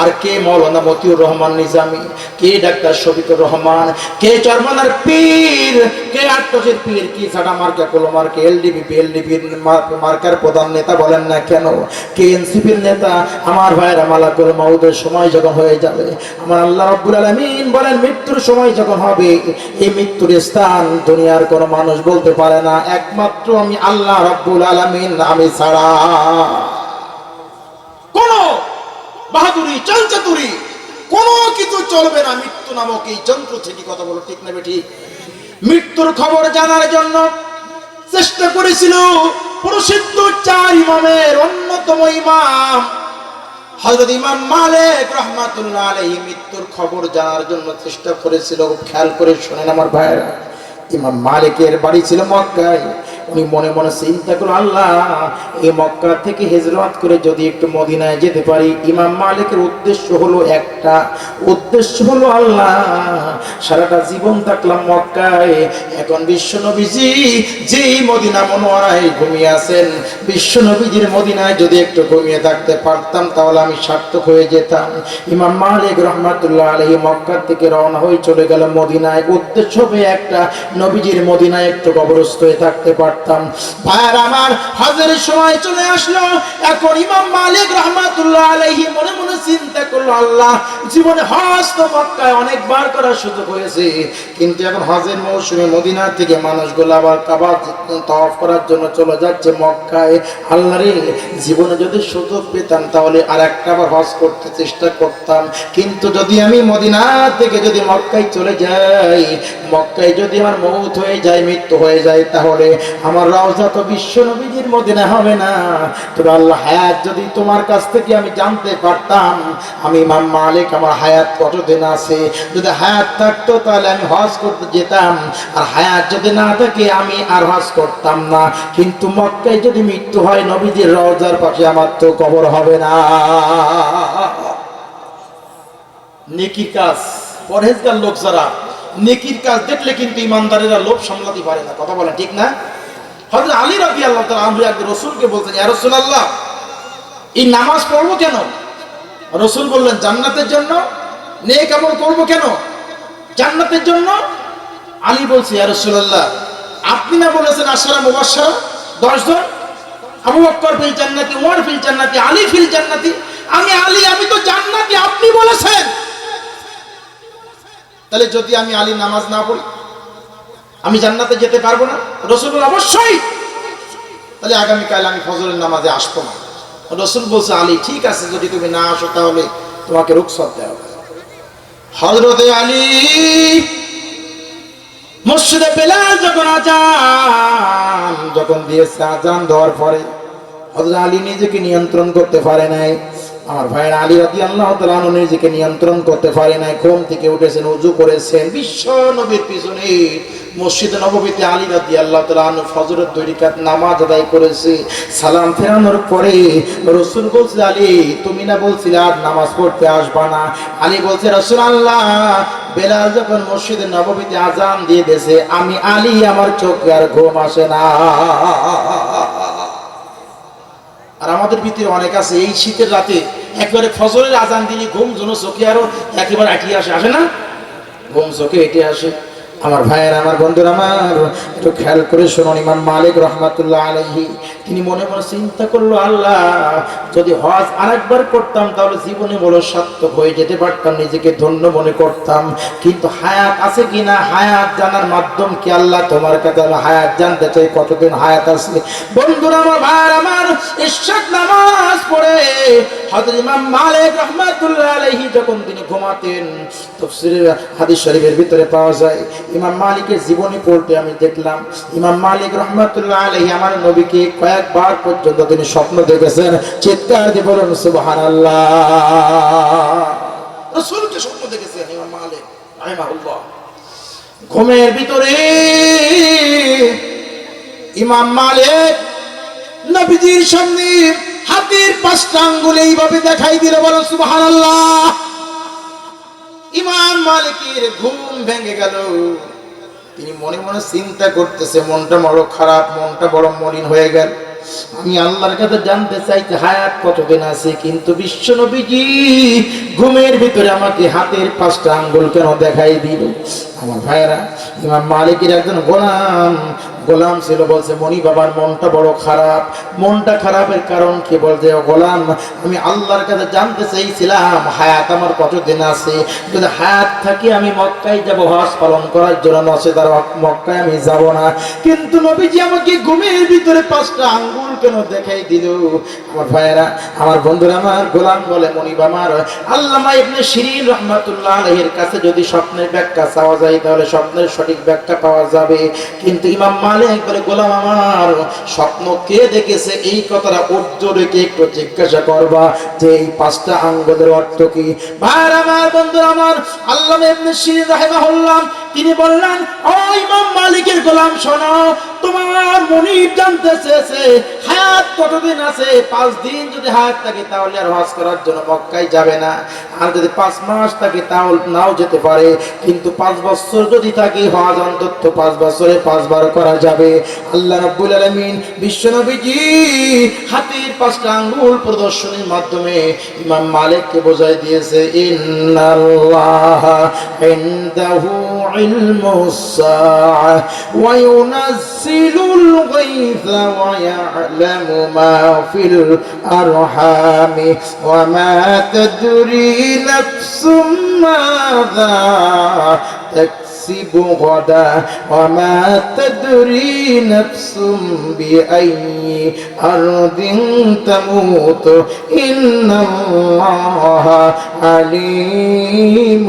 আর কে মাওলানা মতিউর রহমান নিজামী, কে ডাক্তার শফিকুর রহমান, কে চরমানার পীর, কে আটটসের পীর, কি ছাড়া মার্কা কলমার, কে এলডিপির মার্কার প্রধান নেতা বলেন না কেন, কে এনসিপির নেতা, আমার ভাইয়েরা মালাকুল মউতের সময় যখন হয়ে যাবে, আমার আল্লাহ রাব্বুল আলামিন বলেন মৃত্যুর সময় যখন হবে, এই মৃত্যুর স্থান দুনিয়ার কোনো মানুষ বলতে পারে না, একমাত্র আমি আল্লাহ রাব্বুল আলামিন আমি ছাড়া। কোন বাহাদুরি চালচাতুরি কোনো কিছু চলবে না মৃত্যু নামক এই যন্ত্র থেকে। কথা বলো ঠিক না বেঠিক? মৃত্যুর খবর জানার জন্য চেষ্টা করেছিল প্রসিদ্ধ চার ইমামের অন্যতম ইমাম হযরত ইমাম মালিক রাহমাতুল্লাহ আলাইহি। মৃত্যুর খবর জানার জন্য চেষ্টা করেছিল। খেয়াল করে শুনেন আমার ভাইয়েরা, ইমাম মালিকের বাড়ি ছিল মক্কায়। উনি মনে মনে চিন্তা করল, আল্লাহ এই মক্কা থেকে হিজরত করে যদি একটু মদিনায় যেতে পারি। ইমাম মালিকের উদ্দেশ্য হলো একটা, উদ্দেশ্য হলো আল্লাহ সারাটা জীবন থাকলাম মক্কায়, এখন বিশ্ব নবীজি যেই মদিনা মুনওয়ারায় ঘুমিয়ে আছেন, বিশ্ব নবীজির মদিনায় যদি একটু ঘুমিয়ে থাকতে পারতাম তাহলে আমি সার্থক হয়ে যেতাম। ইমাম মালিক রাহমাতুল্লাহ আলাইহি মক্কা থেকে রওনা হয়ে চলে গেল মদিনায়। উদ্দেশ্য হবে একটা, নবীজির মদিনায় একটু কবরস্থ হয়ে থাকতে পারতাম। ভাইয়ার আমার, হজের সময় চলে আসলো। এখন ইমাম মালিক রাহমাতুল্লাহ আলাইহি মনে মনে চিন্তা করলো, আল্লাহ জীবনে হজ তো মক্কায় অনেকবার করার সুযোগ হয়েছে, কিন্তু এখন হজের মৌসুমে মদিনা থেকে মানুষগুলো আবার কাবা তাওয়াফ করার জন্য চলে যাচ্ছে মক্কায়। আল্লাহ রে, জীবনে যদি সুযোগ পেতাম তাহলে আর একটা বার হজ করতে চেষ্টা করতাম, কিন্তু যদি আমি মদিনা থেকে যদি মক্কায় চলে যাই, মক্কায় যদি আমার মৌত হয়ে যায়, মৃত্যু হয়ে যায়, তাহলে আমার রওজা তো বিশ্ব নবীজির মদিনা হবে না। তবে আল্লাহ হায়াত যদি তোমার কাছ থেকে আমি জানতে পারতাম, আমি ইমাম মালিক আমার হায়াত কতদিন আছে, যদি হায়াত থাকতো তাহলে আমি হজ করতে যেতাম, আর হায়াত যদি না থাকে আমি আর হজ করতাম না। কিন্তু মক্কায় যদি মৃত্যু হয়, নবীজির রওজার পাশে আমার তো কবর হবে না। নেকির কাজ, পরহেজগার লোক যারা নেকির কাজ দেখলে কিন্তু ইমানদারেরা লোভ সামলাতে পারে না। কথা বলেন ঠিক না? হযরত আলী রাদিয়াল্লাহু তাআলা আনহু একদিন রাসূলকে বলতেন, ইয়া রাসূলুল্লাহ এই নামাজ পড়বো কেন? রাসূল বললেন, জান্নাতের জন্য। নেক আমল করব কেন? জান্নাতের জন্য। আলী বলছে, ইয়া রাসূলুল্লাহ আপনি না বলেছেন আশারা মুবাশশারা 10 জন, আবু বকর ফিল জান্নাতি, ওমর ফিল জান্নাতি, আলী ফিল জান্নাতি। আমি আলী, আমি তো জান্নাতি আপনি বলেছেন। তাহলে যদি আমি আলী নামাজ না পড়ি আমি জান্নাতে যেতে পারবো না? রাসূল বলেন, অবশ্যই। তাহলে আগামীকাল আমি ফজরের নামাজে আসবো না। রাসূল বলছে, আলী ঠিক আছে, যদি তুমি না আসো তাহলে তোমাকে রুখসত দেওয়া হবে। হযরতে আলী মসজিদে বেলাল যখন দিয়েছে, আজান দেওয়ার পরে হযরত আলী নিজেকে নিয়ন্ত্রণ করতে পারে নাই। আমার ভাইয়ের আলী রাদিয়াল্লাহু তাআলা আনহু নিজেকে নিয়ন্ত্রণ করতে পারে নাই। ঘুম থেকে উঠেছেন, ওযু করেছেন, বিশ্ব নবীর পিছনে মসজিদ নববীতে আলী রাদিয়াল্লাহু তাআলা আনহু ফজরের 2 রাকাত নামাজ আদায় করেছে। সালাম ফেরানোর পরে রাসূল বলছে, আলী তুমি না বলছিলে আর নামাজ পড়তে আসবা না? আলী বলছে, রাসূলুল্লাহ বেলাল যখন মসজিদে নববীতে আজান দিয়ে দিয়েছে, আমি আলী আমার চোখে আর ঘুম আসে না। আর আমাদের ভিতরে অনেক আছে এই শীতের রাতে একবারে ফজরের আজান দিলে ঘুম যেন চোখে আরো একেবারে আটিয়ে আসে, আসে না? ঘুম চোখে এটে আসে। আমার ভাইয়ের, আমার বন্ধুরা, আমার একটু খেয়াল করে শুনুন। ইমাম মালিক রাহমাতুল্লাহ আলাইহি তিনি মনে মনে চিন্তা করলো, আল্লাহ যদি হজ আরেকবার করতাম তাহলে জীবনে বড় সার্থক হয়ে যেতে পারতাম, নিজেকে ধন্য মনে করতাম। কিন্তু হায়াত আছে কিনা, হায়াত জানার মাধ্যম কি আল্লাহ? তোমার কাছে আমি হায়াত জানতে চাই, কতদিন হায়াত আছে। বন্ধুরা আমার, ভাইয়ের আমার, ইশার নামাজ পড়ে হযরত ইমাম মালিক রাহমাতুল্লাহ আলাইহি যখন তিনি ঘুমাতেন, তাফসীরের হাদিস শরীফের ভিতরে পাওয়া যায়, ইমাম মালিকের জীবনী পড়তে আমি দেখলাম, ইমাম মালিক রাহমাতুল্লাহ আলাইহি আমার নবীকে কয়েকবার পর্যন্ত তিনি স্বপ্ন দেখেছেন। চিৎকার দিয়ে বলুন সুবহানাল্লাহ। রাসূলকে স্বপ্ন দেখেছেন ইমাম মালিক রাহিমাহুল্লাহ। ঘুমের ভিতরে ইমাম মালিক নবীজির সামনে হাতের 5টা আঙ্গুল এইভাবে দেখাই দিল, বলুন সুবহানাল্লাহ। ইমাম মালিকের ঘুম ভেঙে গেল। তিনি মনে মনে চিন্তা করতেছে, মনটা বড় খারাপ, মনটা বড় মলিন হয়ে গেল। আমি আল্লাহর কাছে জানতে চাইতে হায়াত কতদিন আছে, কিন্তু বিশ্ব নবীজি ঘুমের ভিতরে আমাকে হাতের 5টা আঙ্গুল কেন দেখাই দিল? আমার ভাইয়েরা, ইমাম মালিকের একজন গোলাম ছিল, বলছে মনি বাবার মনটা বড় খারাপ। মনটা খারাপের কারণ কি? বলছে গোলাম, আমি আল্লাহর কাছে জানতে চাইছিলাম হায়াত আমার কতদিন আছে, যদি হায়াত থাকি আমি মক্কায় যাব হজ পালন করার জন্য, নচেত মক্কায় আমি যাব না। কিন্তু নবীজি আমাকে ঘুমের ভিতরে 5টা আঙ্গুল কেন দেখাই দিল? আমার ভাইয়েরা, আমার বন্ধুরা, আমার গোলাম বলে মনিব আমার, আল্লামা ইবনে শিরিন রাহমাতুল্লাহ আলাইহির কাছে যদি স্বপ্নের ব্যাখ্যা চাওয়া যায় তাহলে স্বপ্নের সঠিক ব্যাখ্যা পাওয়া যাবে। কিন্তু ইমাম মালিক বলে গোলাম আমার, স্বপ্ন কে দেখেছে এই কথাটা উজ্জ্বলকে একটু জিজ্ঞাসা করবা যে এই 5টা আঙ্গুলের অর্থ কি? ভাইরা আমার, বন্ধুরা আমার, আল্লামা ইবনে শিরিন রাহিমাহুল্লাহ তিনি বললেন, ও ইমাম মালিকের গোলাম শোনো, তোমার মনিব জানতে চেয়েছে হায়াত কতদিন আছে। 5 দিন যদি হায়াত থাকে তাহলে আর হজ করার জন্য মক্কায় যাবে না, আর যদি 5 মাস থাকে তাহলে নাও যেতে পারে, কিন্তু 5 বছর যদি থাকে হজ অন্তত 5 বছরে 5 বার করা যাবে। আল্লাহ রাব্বুল আলামিন বিশ্বনবীজি হাতের 5টা আঙ্গুল প্রদর্শনের মাধ্যমে ইমাম মালিককে বোঝাই দিয়েছে, ইন্নাল্লাহা ইনদাহু ইলমুস সাআহ ওয়া ইউনাজ্জিলুল গায়থা ওয়া ইয়ালামু মা ফিল আরহামি ওয়া মা তাদরি নাফসুম মাযা تكسب غدا وما تدري نفس بأي أرض تموت إن الله عليم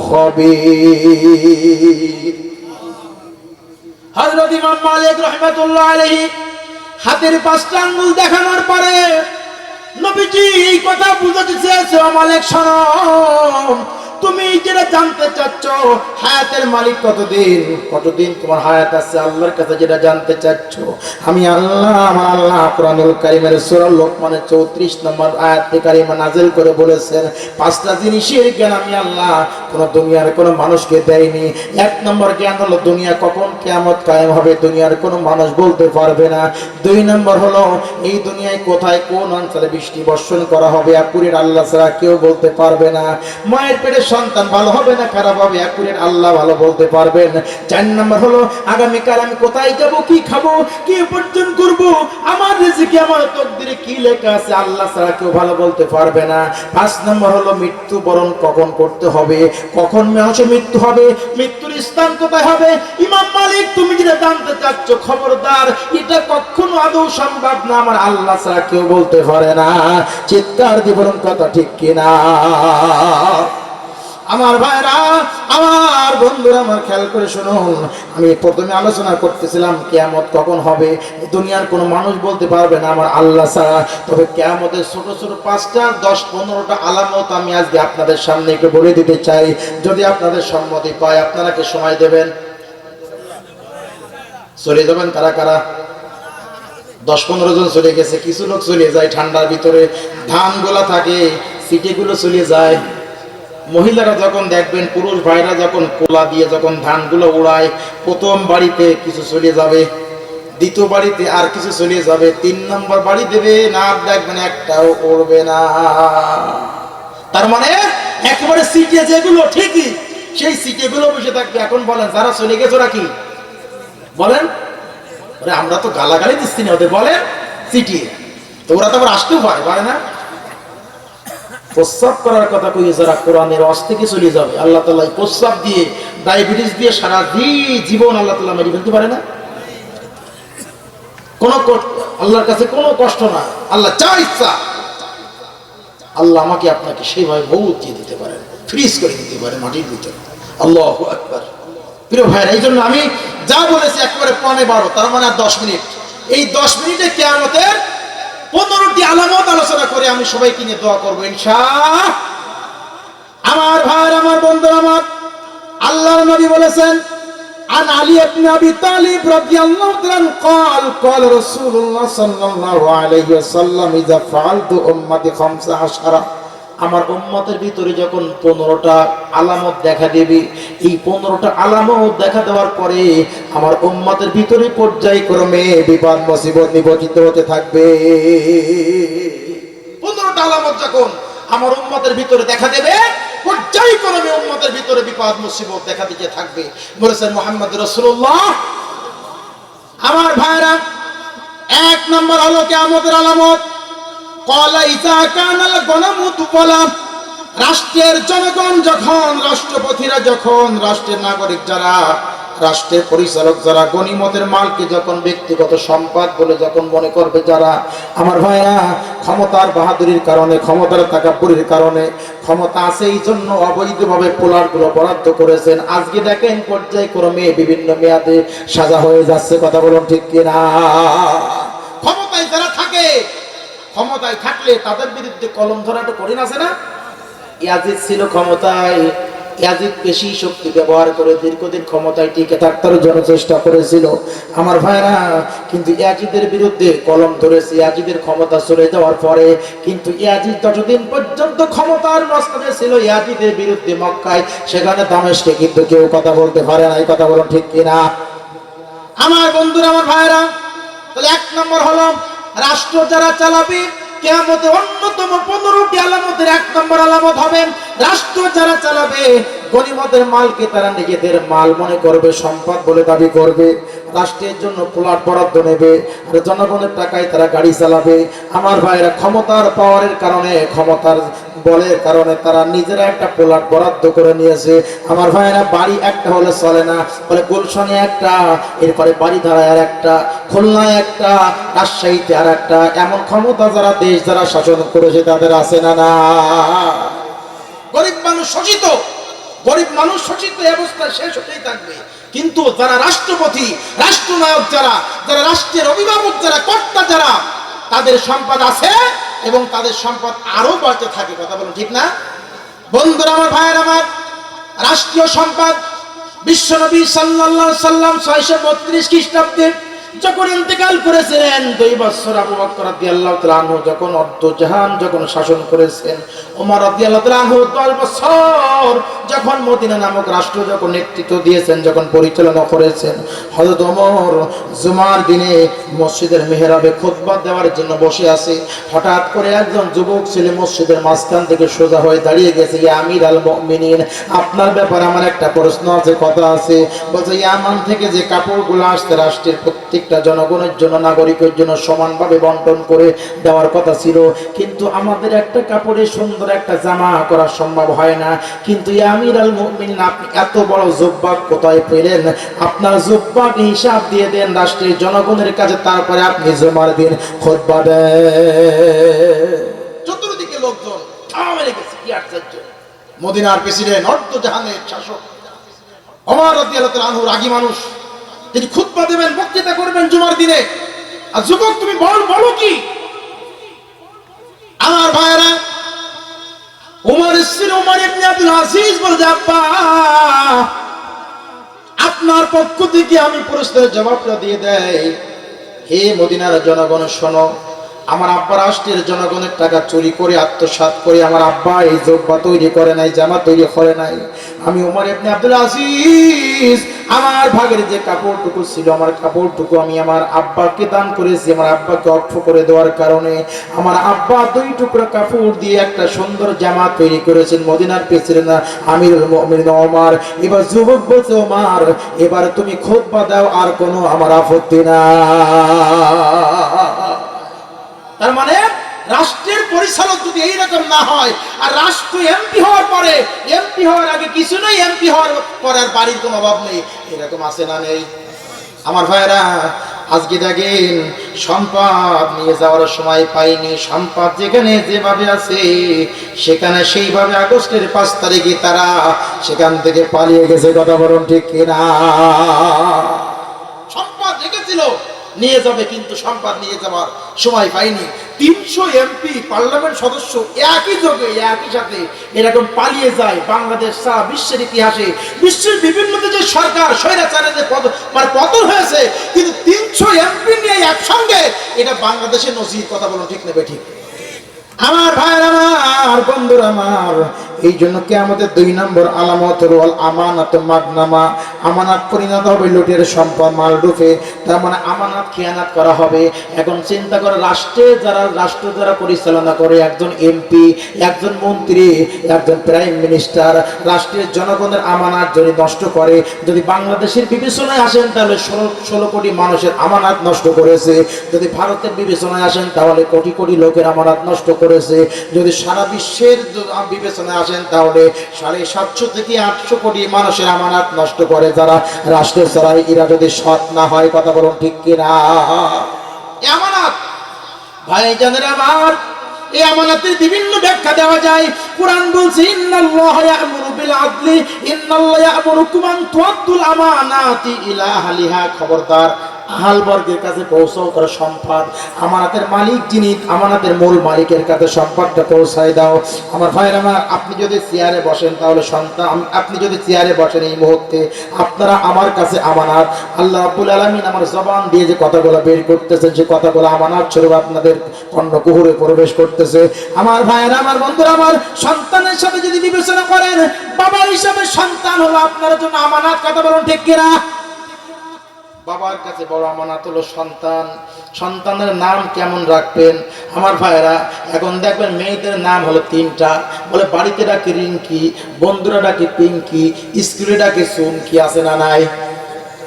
خبير। হযরত ইমাম মালিক রাহমাতুল্লাহ আলাইহি হাতের 5টা আঙ্গুল দেখানোর পরে নবীজি এই কথা বুঝাতে চেয়েছে, ও মালিক শোনো, তুমি যেটা জানতে চাচ্ছ হায়াতের মালিক কতদিন তোমার হায়াত আছে, আল্লাহর কাছে যেটা জানতে চাচ্ছ, আমি আল্লাহ, আমার আল্লাহ কোরআনুল কারীমের সূরা লোকমানের 34 নম্বর আয়াতে কারিমা নাযিল করে বলেছেন, 5টা জিনিসের জ্ঞান আমি আল্লাহ কোন দুনিয়ার কোন মানুষকে দেয়নি। 1 নম্বর জ্ঞান হলো দুনিয়া কখন কিয়ামত কায়েম হবে দুনিয়ার কোন মানুষ বলতে পারবে না। 2 নম্বর হলো এই দুনিয়ায় কোথায় কোন অঞ্চলে বৃষ্টি বর্ষণ করা হবে একুরেট আল্লাহ ছাড়া কেউ বলতে পারবে না। মায়ের পেটে সন্তান ভালো হবে না খারাপ হবে একুরেট আল্লাহ ভালো বলতে পারবেন। 4 নম্বর হলো আগামীকাল আমি কোথায় যাব, কি খাবো, কি উপার্জন করব, আমার রিজিকে আমার তকদিরে কি লেখা আছে আল্লাহ ছাড়া কেউ ভালো বলতে পারবে না। 5 নম্বর হলো মৃত্যু বরণ কখন করতে হবে, কখন মানুষের মৃত্যু হবে, মৃত্যুর স্থান কোথায় হবে। ইমাম মালিক তুমি যেটা জানতে চাচ্ছ খবরদার এটা কখনো আদৌ সম্ভব না, আমার আল্লাহ ছাড়া কেউ বলতে পারে না। চিৎকার দিয়ে বলুন কথা ঠিক কিনা? আমার ভাইরা, আমার বন্ধুরা, আমার খেয়াল করে শুনুন, আমি প্রথমে আলোচনা করতেছিলাম কিয়ামত কখন হবে, দুনিয়ার কোনো মানুষ বলতে পারবে না আমার আল্লাহ ছাড়া। তবে কিয়ামতের ছোট ছোট 5টা 10-15টা আলামত আমি আজকে আপনাদের সামনে একটু বলে দিতে চাই। যদি আপনাদের সম্মতি পায় আপনারা কি সময় দেবেন? চলে যাবেন কারা কারা? 10-15 জন চলে গেছে, কিছু লোক চলে যায় ঠান্ডার ভিতরে, ধানগুলা থাকে সিটিগুলো চলে যায়। মহিলারা যখন দেখবেন পুরুষ ভাইরা যখন কোলা দিয়ে যখন ধানগুলো উড়ায়, প্রথম বাড়িতে কিছু চলে যাবে, দ্বিতীয় বাড়িতে আর কিছু চলে যাবে, 3 নম্বর বাড়ি দেবে না, দেখবেন একটাও উড়বে না। তার মানে একেবারে সিটে যেগুলো ঠিকই সেই সিটেগুলো বসে থাকবে। এখন বলেন যারা চলে গেছে ওরা কি বলেন? আমরা তো গালাগালি দিচ্ছি না ওদের, বলেন সিটি, তো ওরা তো আবার আসতেও পারে না। প্রস্রাব করার কথা কই, যারা কোরআনের রস থেকে চলে যাবে আল্লাহ তাআলা প্রস্রাব দিয়ে ডায়াবেটিস দিয়ে সারা জীবন আল্লাহ তাআলা মেরে ফেলতে পারে না। আল্লাহর কাছে কোনো কষ্ট না, আল্লাহ যা ইচ্ছা আল্লাহ আমাকে আপনাকে সেইভাবে বহুত দিয়ে দিতে পারেন, ফ্রিজ করে দিতে পারে মাটির ভিতরে। আল্লাহু আকবার। প্রিয় ভাইরা, এই জন্য আমি যা বলেছি একেবারে 12:15, তার মানে আর 10 মিনিট। এই 10 মিনিটে কিয়ামতের 15টি আলামত আলোচনা করে আমি সবাইকে নিয়ে দোয়া করবো ইনশাআল্লাহ। আমার ভাই, আমার বন্ধুরা, আমার আল্লাহর নবী বলেছেন, عن علي بن ابي طالب رضي الله عنه قال قال رسول الله صلى الله عليه وسلم اذا فعلت امتي 15 আমার উম্মতের ভিতরে যখন 15টা আলামত দেখা দেবে, এই 15টা আলামত দেখা দেওয়ার পরে আমার উম্মতের ভিতরে পর্যায়ক্রমে বিপদ মুসিবত নিবচিত হতে থাকবে। 15টা আলামত যখন আমার উম্মতের ভিতরে দেখা দেবে, পর্যায়ক্রমে উম্মতের ভিতরে বিপদ মুসিবত দেখা দিতে থাকবে, বলেছেন মুহাম্মদ রাসূলুল্লাহ। আমার ভাইরা, 1 নম্বর হলো কিয়ামতের আলামত, ক্বালা ইযা কানাল গনামু তুফালা। রাষ্ট্রের জনগণ যখন, রাষ্ট্রপতিরা যখন, রাষ্ট্রের নাগরিক যারা, রাষ্ট্রের পরিচালক যারা গনিমতের মালকে যখন ব্যক্তিগত সম্পদ বলে যখন মনে করবে যারা, আমার ভাইরা, ক্ষমতার বাহাদুরির কারণে, ক্ষমতার তাকাব্বুরের কারণে, ক্ষমতা আছে এই জন্য অবৈধভাবে পোলারগুলো বরাদ্দ করেছেন। আজকে দেখেন পর্যায়ক্রমে বিভিন্ন মেয়াদে সাজা হয়ে যাচ্ছে। কথা বলুন ঠিক কিনা? ক্ষমতায় যারা থাকে, ক্ষমতায় থাকলে তাদের বিরুদ্ধে কলম ধরাটা কঠিন আছে না? ইয়াজিদ ছিল ক্ষমতায়, ইয়াজিদ বেশি শক্তি ব্যবহার করে দীর্ঘদিন ক্ষমতায় টিকে থাকার জন্য চেষ্টা করেছিল আমার ভাইরা, কিন্তু ইয়াজিদের বিরুদ্ধে কলম ধরেছে। ইয়াজিদের ক্ষমতা চলে যাওয়ার পরে কিন্তু ইয়াজিদ যতদিন পর্যন্ত ক্ষমতার মস্তকে ছিল, ইয়াজিদের বিরুদ্ধে মক্কায়, সেখানে দামেস্কে কিন্তু কেউ কথা বলতে পারে না। এই কথা বলুন ঠিক কিনা? আমার বন্ধুরা, আমার ভাইরা, তাহলে 1 নম্বর হলো রাষ্ট্র যারা চালাবে, কিয়ামতে অন্যতম 15টি আলামতের 1 নম্বর আলামত হবে রাষ্ট্র যারা চালাবে গনিমতের মালকে তারা নিজেদের মাল মনে করবে, সম্পদ বলে দাবি করবে, রাষ্ট্রের জন্য প্লট বরাদ্দ নেবে, আর জনগণের টাকায় তারা গাড়ি চালাবে। আমার ভাইরা, ক্ষমতার পাওয়ারের কারণে, ক্ষমতার বলের কারণে তারা নিজেরা একটা প্লট বরাদ্দ করে নিয়েছে। আমার ভাইরা, বাড়ি একটা হলে চলে না, বলে গুলশনে একটা, এরপরে বাড়িধারায় আর একটা, খুলনায় একটা, রাজশাহীতে আর একটা। এমন ক্ষমতা যারা দেশ যারা শাসন করেছে তাদের আছে না? না। গরিব মানুষ শোষিত, গরিব মানুষ শোষিত অবস্থা শেষ হতেই থাকবে। কিন্তু যারা রাষ্ট্রপতি, রাষ্ট্রনায়ক যারা, যারা রাষ্ট্রের অভিভাবক যারা, কর্তা যারা, তাদের সম্পদ আছে এবং তাদের সম্পদ আরো বাড়তে থাকে। কথা বলুন ঠিক না? বন্ধুরা, আমার ভাইয়ের, আমার রাষ্ট্রীয় সম্পদ বিশ্বনবী সাল্লাল্লাহু আলাইহি সাল্লাম 632 খ্রিস্টাব্দে যখন ইন্তেকাল করেছিলেন, 2 বছর আবু বকর রাদিয়াল্লাহু তাআলা আনহু যখন অর্ধজাহান যখন শাসন করেছেন, ওমর রাদিয়াল্লাহু তাআলা আনহু 10 বছর যখন মদিনা নামক রাষ্ট্র যখন নেতৃত্ব দিয়েছেন, যখন পরিচালনা করেছেন, হযরত ওমর জুমার দিনে মসজিদের মিহরাবে খুতবা দেওয়ার জন্য বসে আছে। হঠাৎ করে একজন যুবক ছেলে মসজিদের মাঝখান থেকে সোজা হয়ে দাঁড়িয়ে গেছে। ইয়া আমিরাল মুমিনিন, আপনার ব্যাপারে আমার একটা প্রশ্ন আছে, কথা আছে। বলছে, ইয়ামান থেকে যে কাপড়গুলো আসছে রাষ্ট্রের প্রত্যেকটা জনগণের জন্য, নাগরিকের জন্য সমানভাবে বন্টন করে দেওয়ার কথা ছিল, কিন্তু আমাদের একটা কাপড়ে সুন্দর একটা জামা করা সম্ভব হয় না। কিন্তু ইয়া আমিরাল মুমিনিন, আপনি এত বড় জুব্বা কোথায় পেলেন? আপনার জুব্বা হিসাব দিয়ে দেন রাষ্ট্রের জনগণের কাছে, তারপরে আপনি জুমার দিন খুতবা দেন। চতুর্দিকে লোকজন মেরে গেছে। কি আশ্চর্য! মদিনার প্রেসিডেন্ট, অর্ধজাহানের শাসক ওমর রাদিয়াল্লাহু তাআলা আনহু রাগী মানুষ, তিনি খুতবা দেবেন, বক্তৃতা করবেন জুমার দিনে, আর যুবক তুমি বলো কি? আমার ভাইরা, ওমর ইবনে আব্দুল আজিজ বলে, আব্বা, আপনার পক্ষ থেকে আমি প্রশ্নের জবাবটা দিয়ে দেই। হে মদিনার জনগণ, শোনো, আমার আব্বা রাষ্ট্রের জনগণের টাকা চুরি করে আত্মসাৎ করে আমার আব্বা এই জুব্বা তৈরি করে নাই, জামা তৈরি করে নাই। আমি ওমর ইবনে আব্দুল আজিজ আমার ভাগের যে কাপড়টুকু ছিল, আমার কাপড়টুকু আমি আমার আব্বাকে দান করেছি। আমার আব্বাকে অক্ষ করে দেওয়ার কারণে আমার আব্বা 2 টুকরা কাপড় দিয়ে একটা সুন্দর জামা তৈরি করেছেন। মদিনার প্রেসিডেন্ট আমিরুল মুমিনিন ওমর। এবার যুবক বলছে, ওমর, এবার তুমি খুতবা দাও, আর কোনো আমার আপত্তি না। তার মানে রাষ্ট্রের পরিচালক যদি এইরকম না হয়, আর রাষ্ট্র এমপি হওয়ার পরে, এমপি হওয়ার আগে কিছু নেই, এমপি হওয়ার পরে আর বাড়ির কোনো অভাব নেই, এরকম আছে না? নেই। আমার ভাইরা, আজকে দেখেন সম্পদ নিয়ে যাওয়ার সময় পাইনি, সম্পদ যেখানে যেভাবে আছে সেখানে সেইভাবে আগস্টের 5 তারিখে তারা সেখান থেকে পালিয়ে গেছে। কথা বলুন ঠিক কিনা? সম্পদ রেখেছিল নিয়ে যাবে, কিন্তু সম্পদ নিয়ে যাওয়ার সময় পাইনি। 300 এমপি পার্লামেন্ট সদস্য একই যোগে একই সাথে এরকম পালিয়ে যায়। বাংলাদেশ সারা বিশ্বের ইতিহাসে, বিশ্বের বিভিন্ন দেশের সরকার স্বৈরাচারের পতন হয়েছে, কিন্তু 300 এমপি নিয়ে একসঙ্গে, এটা বাংলাদেশের নজির। কথা বলুন ঠিক নেবে ঠিক? আমার ভাইরা আমার, বন্ধুরা আমার, এই জন্য কিয়ামতের 2 নম্বর আলামত হল আমানাত মাগনামা। আমানাত পরিণত হবে লুটের সম্পদ, মাল রূপে। তার মানে আমানাত খেয়ানাত করা হবে। এখন চিন্তা করে, রাষ্ট্র যারা পরিচালনা করে, একজন এমপি, একজন মন্ত্রী, একজন প্রাইম মিনিস্টার, রাষ্ট্রের জনগণের আমানাত যদি নষ্ট করে, যদি বাংলাদেশের বিবেচনায় আসেন তাহলে 16 কোটি মানুষের আমানাত নষ্ট করেছে। যদি ভারতের বিবেচনায় আসেন তাহলে কোটি কোটি লোকের আমানাত নষ্ট করেছে। যদি সারা বিশ্বের বিবেচনায় আসেন তাহলে 750 থেকে 800 কোটি মানুষের আমানাত নষ্ট করে যারা রাষ্ট্রের চালায়। এরা যদি সৎ না হয়, কথা বলুন ঠিক কিনা? আমানত ভাইজানেরা আমার, এই আমানতের বিভিন্ন ব্যাখ্যা দেওয়া যায়। কুরআন বলছে ইন্নাল্লাহা ইয়া'মুরু বিল আদলি, ইন্নাল্লাহা ইয়া'মুরুকুম আন তু'আদ্দুল আমানাতি ইলা আহলিহা। খবরদার, আহাল বর্গের কাছে পৌঁছাও করে সম্পদ। আমানতের মালিক যিনি, আমানতের মূল মালিকের কাছে সম্পদটা পৌঁছায় দাও। আমার ভাইরা আমার, আপনি যদি চেয়ারে বসেন তাহলে সন্তান, আপনি যদি চেয়ারে বসেন এই মুহূর্তে, আপনারা আমার কাছে আমানত। আল্লাহ রাব্বুল আলামিন আমার জবান দিয়ে যে কথাগুলো বের করতেছেন, যে কথাগুলো আমানত স্বরূপ আপনাদের কর্ণকুহরে প্রবেশ করতেছে। আমার ভাইরা আমার, বন্ধুরা আমার, সন্তানের সাথে যদি বিবেচনা করেন, বাবা হিসাবে সন্তান হলো আপনার জন্য আমানত। কথা বলুন ঠিক কিনা? বাবার কাছে বড় আমানত হলো সন্তান। সন্তানের নাম কেমন রাখবেন আমার ভাইরা? এখন দেখবেন মেয়েদের নাম হলো 3টা। বলে বাড়িতে ডাকে রিঙ্কি, বন্ধুরা ডাকে পিঙ্কি, স্কুলে ডাকে সুমকি। আছে না নাই?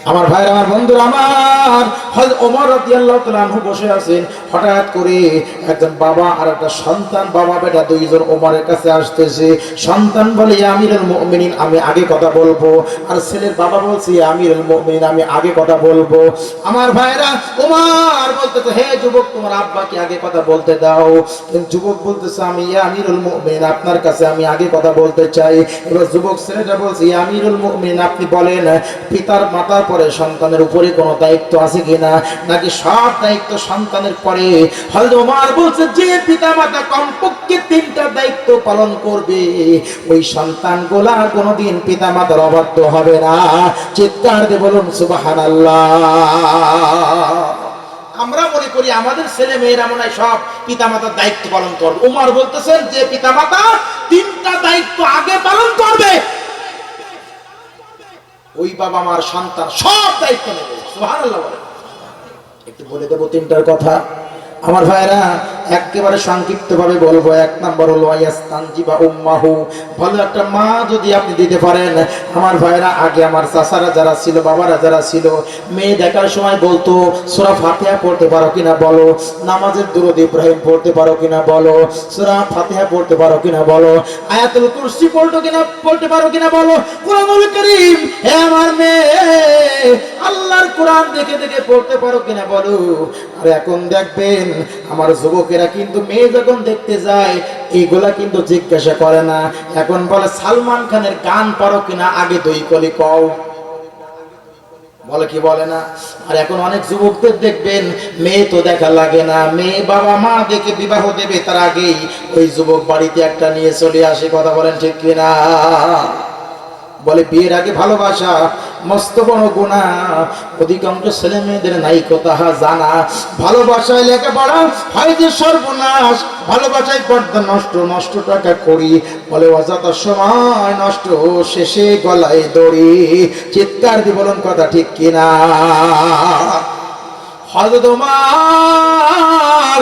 আমার ভাইরা আমার, বন্ধুরা আমার, হযরত ওমর রাদিয়াল্লাহু তাআলা আনহু বসে আছেন। হঠাৎ করে একজন বাবা আর একটা সন্তান, বাবা বেটা দুইজন ওমরের কাছে আসতেছে। সন্তান বলে, ইয়া আমিরুল মুমিনিন, আমি আগে কথা বলবো। আর ছেলের বাবা বলছে, ইয়া আমিরুল মুমিনিন, আমি আগে কথা বলবো। আমার ভাইরা, ওমর বলতেছে, হে যুবক, তোমার আব্বাকে আগে কথা বলতে দাও। কিন্তু যুবক বলতেছে, আমি ইয়া আমিরুল মুমিনিন, আপনার কাছে আমি আগে কথা বলতে চাই। এবার যুবক ছেলেটা বলছে, ইয়া আমিরুল মুমিনিন, আপনি বলেন, পিতার মাতার পরে সন্তানের উপরে কোনো দায়িত্ব আছে কিনা, নাকি সব দায়িত্ব সন্তানের পরে? হযরত ওমর বলছে, যে পিতা মাতা কমপক্ষে 3টা দায়িত্ব পালন করবে, ওই সন্তানগুলা কোনোদিন পিতা মাতার অবাধ্য হবে না। চিৎকার দিয়ে বলুন সুবহানাল্লাহ। আমরা মনে করি আমাদের ছেলে মেয়েরা মনে হয় সব পিতা মাতার দায়িত্ব পালন করবে। ওমর বলতেছেন, যে পিতা মাতা 3টা দায়িত্ব আগে পালন করবে, ওই বাবা মার সন্তান সব দায়িত্ব নেবে। সুবহানাল্লাহ বলে। একটু বলে দেবো 3টার কথা। আমার ভাইরা, একেবারে সংক্ষিপ্ত ভাবে বলবো। 1 নম্বর হলো ইয়াস্তানজিবা উম্মাহু। ভালো একটা মা যদি আপনি দিতে পারেন, আমার ভাইরা, আগে আমার চাচারা যারা ছিল, বাবারা যারা ছিল, মেয়ে দেখার সময় বলতো, সূরা ফাতিহা পড়তে পারো কিনা বলো, নামাজের দুরূদ ইব্রাহিম পড়তে পারো কিনা বলো, সূরা ফাতিহা পড়তে পারো কিনা বলো, আয়াতুল কুরসি পড়তে পারো কিনা বলো, কুরআনুল কারীম, হে আমার মেয়ে, আল্লাহর কোরআন দেখে দেখে পড়তে পারো কিনা বলো। আর এখন দেখবেন আমার যুবকেরা কিন্তু মেয়ে যখন দেখতে যায়, এইগুলা কিন্তু জিজ্ঞাসা করে না। এখন বলে, সালমান খানের গান পারো কিনা, আগে 2 কলি কও। বলে কি বলে না? আর এখন অনেক যুবকদের দেখবেন, মেয়ে তো দেখা লাগে না, মেয়ে বাবা মা দেখে বিবাহ দেবে তার আগেই ওই যুবক বাড়িতে একটা নিয়ে চলে আসে। কথা বলেন ঠিক কিনা? বলে বিয়ের আগে ভালোবাসা মস্ত বড় গুনাহ। অধিকাংশ ছেলে মেয়েদের নাইকো তাহা জানা। ভালোবাসায় লেখাপড়া হয় যে সর্বনাশ, ভালোবাসায় পর্দা নষ্ট, নষ্ট টাকা করি, বলে অযথা সময় নষ্ট, শেষে গলায় দড়ি। চিৎকার দিয়ে বলুন কথা ঠিক কিনা? হযরত ওমর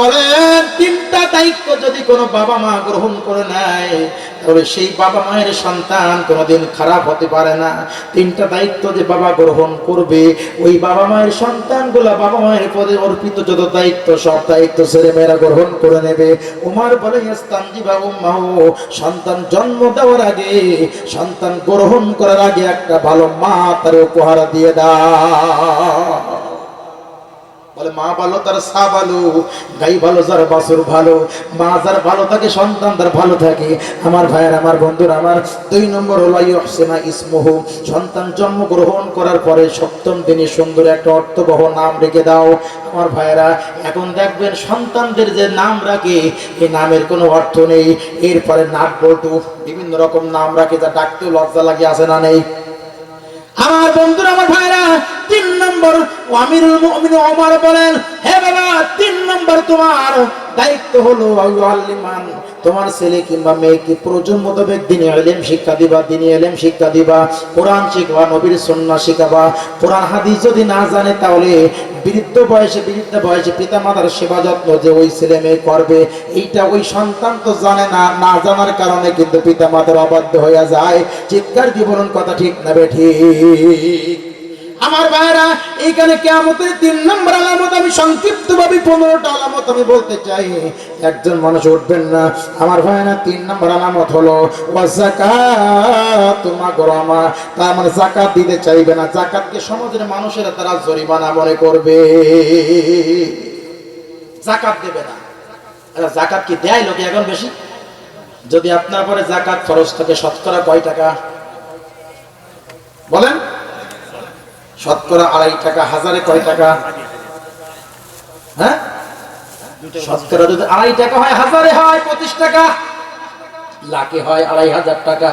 বলেন, 3টা দায়িত্ব যদি কোনো বাবা মা গ্রহণ করে নেয়, তবে সেই বাবা মায়ের সন্তান কোনোদিন খারাপ হতে পারে না। 3টা দায়িত্ব যে বাবা গ্রহণ করবে, ওই বাবা মায়ের সন্তানগুলা বাবা মায়ের পদে অর্পিত যত দায়িত্ব, সব দায়িত্ব ছেলে মেয়েরা গ্রহণ করে নেবে। ওমর বলে, ইস্তানজিবা উম্মাহু, সন্তান জন্ম দেওয়ার আগে, সন্তান গ্রহণ করার আগে একটা ভালো মা তার উপহার দিয়ে দাও। বলে, মা ভালো তার সা ভালো, গাই ভালো যার বাছুর ভালো। মা যার ভালো থাকে, সন্তান তার ভালো থাকে। আমার ভাইয়ের, আমার বন্ধুরা আমার, 2 নম্বর হলো ইহসানা ইসমুহু, সন্তান জন্মগ্রহণ করার পরে 7ম দিনে সুন্দর একটা অর্থবহ নাম রেখে দাও। আমার ভাইয়েরা, এখন দেখবেন সন্তানদের যে নাম রাখে, এই নামের কোনো অর্থ নেই। এরপরে নাট বল্টু বিভিন্ন রকম নাম রাখে, যা ডাকতেও লজ্জা লাগে। আছে না নেই? আমার বন্ধুরা, আমার ভাইয়েরা, 3 নম্বর নম্বর আমিরুল মুমিনিন ওমর বলেন, হে বাবা, 3 নম্বর তোমার দায়িত্ব হলো আল্লিমান, তোমার ছেলে কিংবা মেয়েকে প্রয়োজন মোতাবেক দ্বীনি ইলম শিক্ষা দিবা, দ্বীনি ইলম শিক্ষা দিবা, কোরআন শিখবা, নবীর সুন্নাহ শিখাবা। কোরআন হাদিস যদি না জানে তাহলে বৃদ্ধ বয়সে পিতা মাতার সেবা যত্ন যে ওই ছেলে মেয়ে করবে, এইটা ওই সন্তান তো জানে না, না জানার কারণে কিন্তু পিতা মাতার অবাধ্য হয়ে যায়। চিৎকার দিয়ে বলুন কথা ঠিক না বেঠিক? আমার ভাইরা, এইখানে কিয়ামতের 3 নম্বর আলামত আমি সংক্ষিপ্তভাবে 15টা আলামত আমি বলতে চাই। একজন মানুষ উঠবেন না আমার ভাইরা, 3 নম্বর আলামত হলো ওয়াযাকাতু মাগরামা, তার মানে যাকাত দিতে চাইবে না। যাকাতকে সমাজের মানুষেরা তারা জরিমানা মনে করবে, যাকাত দেবে না। যাকাত কি দেয় লোকে এখন বেশি? যদি আপনার পরে যাকাত খরচ থাকে শতকরা কয় টাকা বলেন? শতকরা 2.5 টাকা। হাজারে কয় টাকা? হ্যাঁ, শতকরা যদি 2.5 টাকা হয়, হাজারে হয় 25 টাকা, লাখে হয় 2.5 টাকা।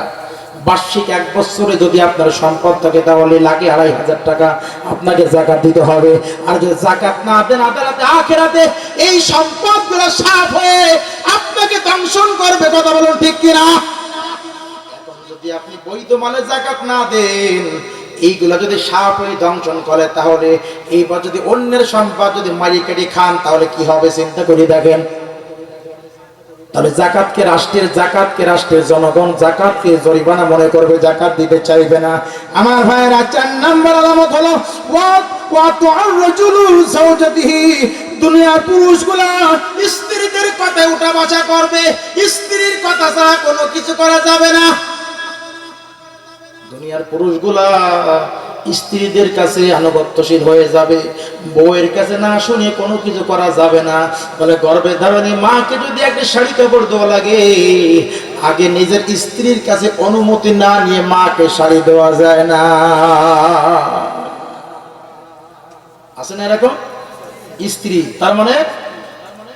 বার্ষিক 1 বছরে যদি আপনার সম্পদ থাকে তাহলে লাখে 2.5 টাকা আপনাকে যাকাত দিতে হবে। আর যদি যাকাত না দেন, আদালতে আখিরাতে এই সম্পদগুলো সাফ হয়ে আপনাকে দংশন করবে। কথা বলুন ঠিক কিনা? এখন যদি আপনি বৈধ মালে যাকাত না দেন, এইগুলা যদি সাপ হয়ে দংশন করে, তাহলে এইবার যদি অন্যের সম্পদ যদি মারি কেটে খান তাহলে কি হবে চিন্তা করে দেখেন। তাহলে যাকাতকে রাষ্ট্রের জনগণ যাকাতকে জরিমানা মনে করবে, যাকাত দিতে চাইবে না। আমার ভাইয়েরা, 4 নম্বর আলামত হলো ওয়াতুআর রাজুলু যাওজাতিহি, দুনিয়ার পুরুষগুলা স্ত্রীদের কথায় উঠা বসা করবে, স্ত্রীর কথা ছাড়া কোনো কিছু করা যাবে না। দুনিয়ার পুরুষগুলা স্ত্রীদের কাছে আনুগত্যশীল হয়ে যাবে, বউয়ের কাছে না শুনে কোনো কিছু করা যাবে না। বলে গর্ভে ধারণী মাকে যদি একটা শাড়ি কাপড় দেওয়া লাগে, আগে নিজের স্ত্রীর কাছে অনুমতি না নিয়ে মাকে শাড়ি দেওয়া যায় না। আছে না এরকম স্ত্রী? তার মানে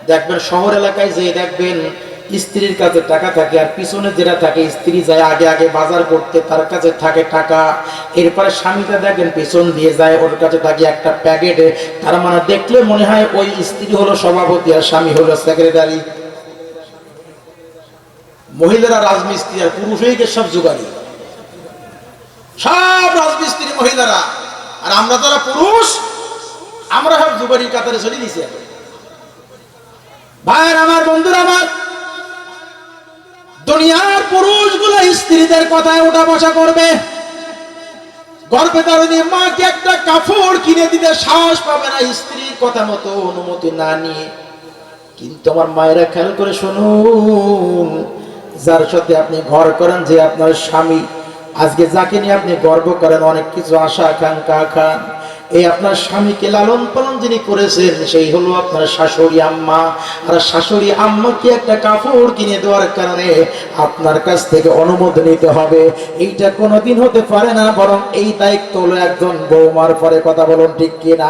দেখবেন শহর এলাকায় যে দেখবেন স্ত্রীর কাছে টাকা থাকে, আর পিছনে যেটা থাকে স্ত্রী যায় আগে আগে বাজার করতে, তার কাছে থাকে টাকা। এরপরে স্বামীটা দেখেন পিছন দিয়ে যায়, ওর কাছে থাকে একটা প্যাকেটে। তার মানে দেখলে মনে হয় ওই স্ত্রী হলো সভাপতি আর স্বামী হলো সেক্রেটারি। মহিলারা রাজমিস্ত্রি আর পুরুষ হয়ে গিয়ে সব জোগাড়ি, সব রাজমিস্ত্রি মহিলারা, আর আমরা যারা পুরুষ আমরা সব জোগাড়ির কাতারে চলে দিছি। ভাইয়ের আমার, বন্ধুরা আমার, দুনিয়ার পুরুষগুলো স্ত্রীদের কথায় ওঠা বসা করবে। গর্ভে ধারণী মাকে একটা কাপড় কিনে দিতে সাহস পাবে না স্ত্রীর কথা মতো অনুমতি না নিয়ে। কিন্তু আমার মায়েরা খেয়াল করে শুনুন, যার সাথে আপনি ঘর করেন, যে আপনার স্বামী, আজকে যাকে নিয়ে আপনি গর্ব করেন, অনেক কিছু আশা আকাঙ্ক্ষা খান, এই আপনার স্বামীকে লালন পালন যিনি করেছেন সেই হলো আপনার শাশুড়ি আম্মা। আর শাশুড়ি আম্মাকে একটা কাপড় কিনে দেওয়ার কারণে আপনার কাছ থেকে অনুমতি নিতে হবে, এইটা কোনোদিন হতে পারে না। বরং এই দায়িত্ব হলো একজন বৌমার পরে। কথা বলুন ঠিক কিনা?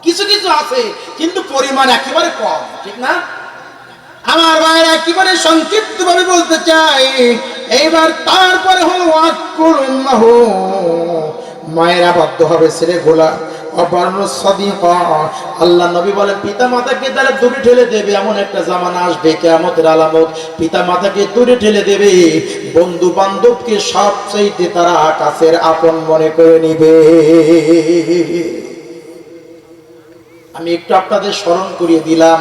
কিছু কিছু আছে কিন্তু পরিমাণ একেবারে কম, ঠিক না? আমার ভাইরা, একেবারে সংক্ষিপ্ত ভাবে বলতে চাই। এইবার তারপরে হলো ওয়াকুলুল্লাহ, মায়ের আবদ্ধ হবে ছেলেগুলা। আল্লাহ নবী বলেন, পিতা মাতাকে তারা দূরে ঠেলে দেবে। এমন একটা জামানা আসবে কিয়ামতের আলামত, পিতা মাতাকে দূরে ঠেলে দেবে, বন্ধু বান্ধবকে সবচাইতে তারা কাছের আপন মনে করে নিবে। আমি একটু আপনাদের স্মরণ করিয়ে দিলাম,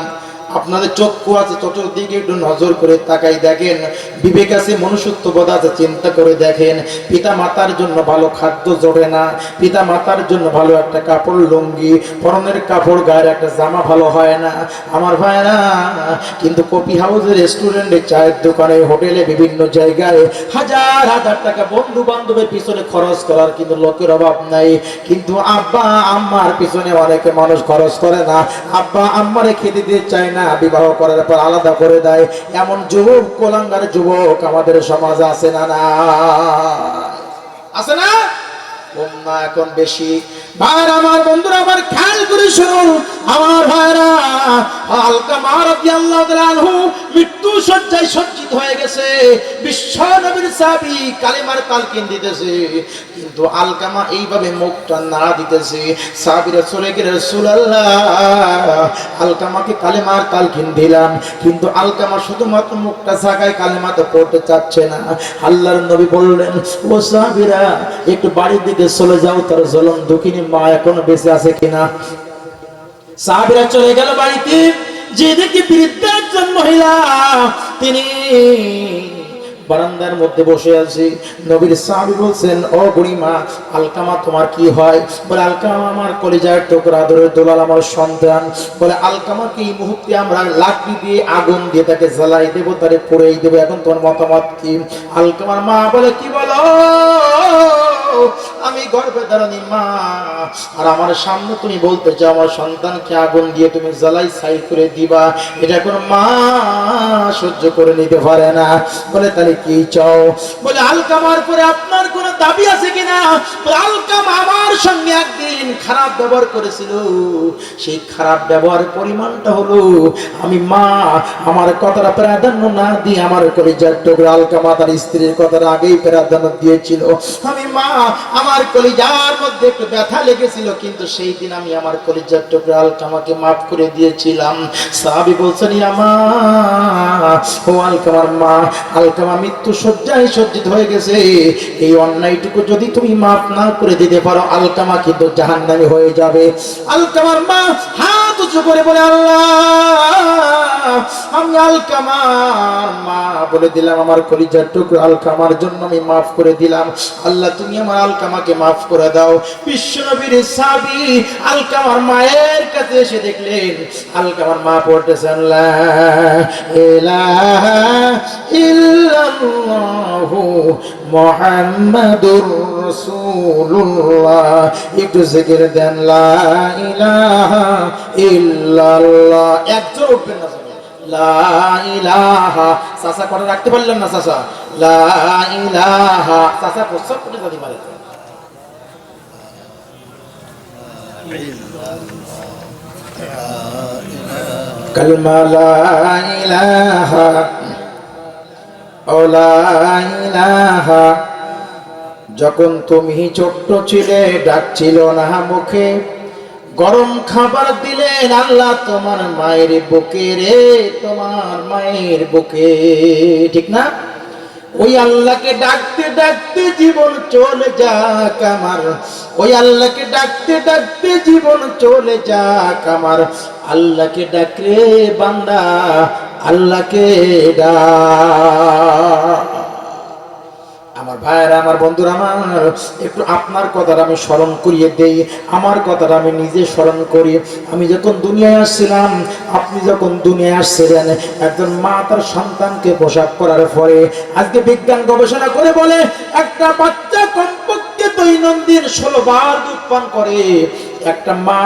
আপনাদের চক্ষু আছে, চতুর্দিকে একটু নজর করে তাকাই দেখেন, বিবেক আছে, মনুষ্যত্ববোধ আছে, চিন্তা করে দেখেন। পিতা মাতার জন্য ভালো খাদ্য জোড়ে না, পিতা মাতার জন্য ভালো একটা কাপড়, লুঙ্গি, পরনের কাপড়, গায়ের একটা জামা ভালো হয় না আমার ভাইরা। কিন্তু কফি হাউসে, রেস্টুরেন্টে, চায়ের দোকানে, হোটেলে, বিভিন্ন জায়গায় হাজার হাজার টাকা বন্ধু বান্ধবের পিছনে খরচ করার কিন্তু লোকের অভাব নাই। কিন্তু আব্বা আম্মার পিছনে অনেকে মানুষ খরচ করে না। আব্বা আম্মারে খেতে দিতে চায় না, বিবাহ করার পর আলাদা করে দেয়। এমন যুবক, কোলাঙ্গার যুবক আমাদের সমাজে আছে না? না আছে না? কম না, এখন বেশি। ভাইরা আমার, বন্ধুরা আমার, খেয়াল করে শুনুন আমার ভাইরা, আলকামা রাদিয়াল্লাহু তাআলা আনহু মৃত্যু শয্যায় সজ্জিত হয়ে গেছে, বিশ্ব নবীর সাহাবী কালেমার তালকিন দিতেছে, কিন্তু আলকামা এইভাবে মুখটা নাড়া দিতেছে। সাহাবীরা চলে গেলে, রাসূলুল্লাহ আলকামাকে কালেমার তালকিন দিলাম, কিন্তু আলকামা শুধুমাত্র মুখটা ঝাঁকায়, কালেমা তো পড়তে চাচ্ছে না। আল্লাহর নবী বললেন, ও সাহাবীরা একটু বাড়ির দিকে চলে যাও, তার জ্বলন দুঃখিনী মা এখনো বেঁচে আছে কিনা। সাহাবীরা চলে গেল বাড়িতে, যে দেখি বৃদ্ধ একজন মহিলা, তিনি বারান্দার মধ্যে বসে আছে। নবীর সাহাবী বলছেন, ও বুড়িমা, আলকামা তোমার কি হয়? বলে, আলকামা আমার কলিজার টুকরা, আদরের দুলাল, আমার সন্তান। বলে, আলকামাকে এই মুহূর্তে আমরা লাকড়ি দিয়ে আগুন দিয়ে তাকে জ্বালাই দেবো, তারে পুড়িয়ে দেবো, এখন তোমার মতামত কি? আলকামার মা বলে, কি বলো? আমি গর্ভে ধারণী মা, আর আমার সামনে তুমি বলতে চাও আমার সন্তানকে আগুন দিয়ে তুমি জ্বালাই ছাই করে দিবা, এটা কোন মা সহ্য করে নিতে পারে না। বলে, তাহলে কি চাও? বলে, আলকামার পরে আপনার কোন দাবি আছে কিনা? বলে, আলকামা আমার সঙ্গে একদিন খারাপ ব্যবহার করেছিল, সেই খারাপ ব্যবহারের পরিমাণটা হলো, আমি মা আমার কথাটা প্রাধান্য না দিয়ে আমার কলিজার টুকরা আলকামা তার স্ত্রীর কথাটা আগেই প্রাধান্য দিয়েছিল। আমি মা আমার কলিজার মধ্যে একটু ব্যথা লেগেছিল, কিন্তু সেই দিন আমি আমার কলিজার টুকরা আলকামাকে মাফ করে দিয়েছিলাম। সাহাবী বলছেন, ও আলকামার মা, আলকামা মৃত্যু শয্যায় সজ্জিত হয়ে গেছে, এই অন্যায়টুকু যদি তুমি মাফ না করে দিতে পারো, আলকামা কিন্তু জাহান্নামী হয়ে যাবে। আলকামার মা হাত উঁচু করে বলে, আল্লাহ, আমি আলকামার মা বলে দিলাম, আমার কলিজার টুকরা আলকামার জন্য আমি মাফ করে দিলাম, আল্লাহ তুমি আমার আলকামাকে মাফ করে দাও। বিশ্বনবীর সাহাবী আলকামার মায়ের কাছে এসে দেখলেন আলকামার মা পড়তেছেন, লা ইলাহা ইল্লাল্লাহু মুহাম্মাদুর রাসূলুল্লাহ। একটু জিকির দেন, লা ইলাহা ইল্লাল্লাহ। একজন উঠবেন না, লা ইলাহা। চাচা করে রাখতে পারলেন না চাচা, লা ইলাহা। চাচা প্রস্তাব করে যদি পারে, কালমা লা ইলাহা ও লা ইলাহা। যখন তুমি ছোট্ট ছিলে, ডাকছিল না মুখে, গরম খাবার দিলেন আল্লাহ তোমার মায়ের বুকে রে, তোমার মায়ের বুকে, ঠিক না? ওই আল্লাহকে ডাকতে ডাকতে জীবন চলে যাক আমার, ওই আল্লাহকে ডাকতে ডাকতে জীবন চলে যাক আমার। আল্লাহকে ডাকরে বান্দা, আল্লাহকে ডাক। আমার ভাইয়েরা, আমার বন্ধুরা আমার, একটু আপনার কথাটা আমি স্মরণ করিয়ে দেই, আমার কথাটা আমি নিজে স্মরণ করি। আমি যখন দুনিয়ায় আসছিলাম, আপনি যখন দুনিয়ায় আসছিলেন, একজন মা তার সন্তানকে পোশাক করার পরে, আজকে বিজ্ঞান গবেষণা করে বলে একটা বাচ্চা কমপক্ষে দৈনন্দিন 16 বার দুধ পান করে। একটা মা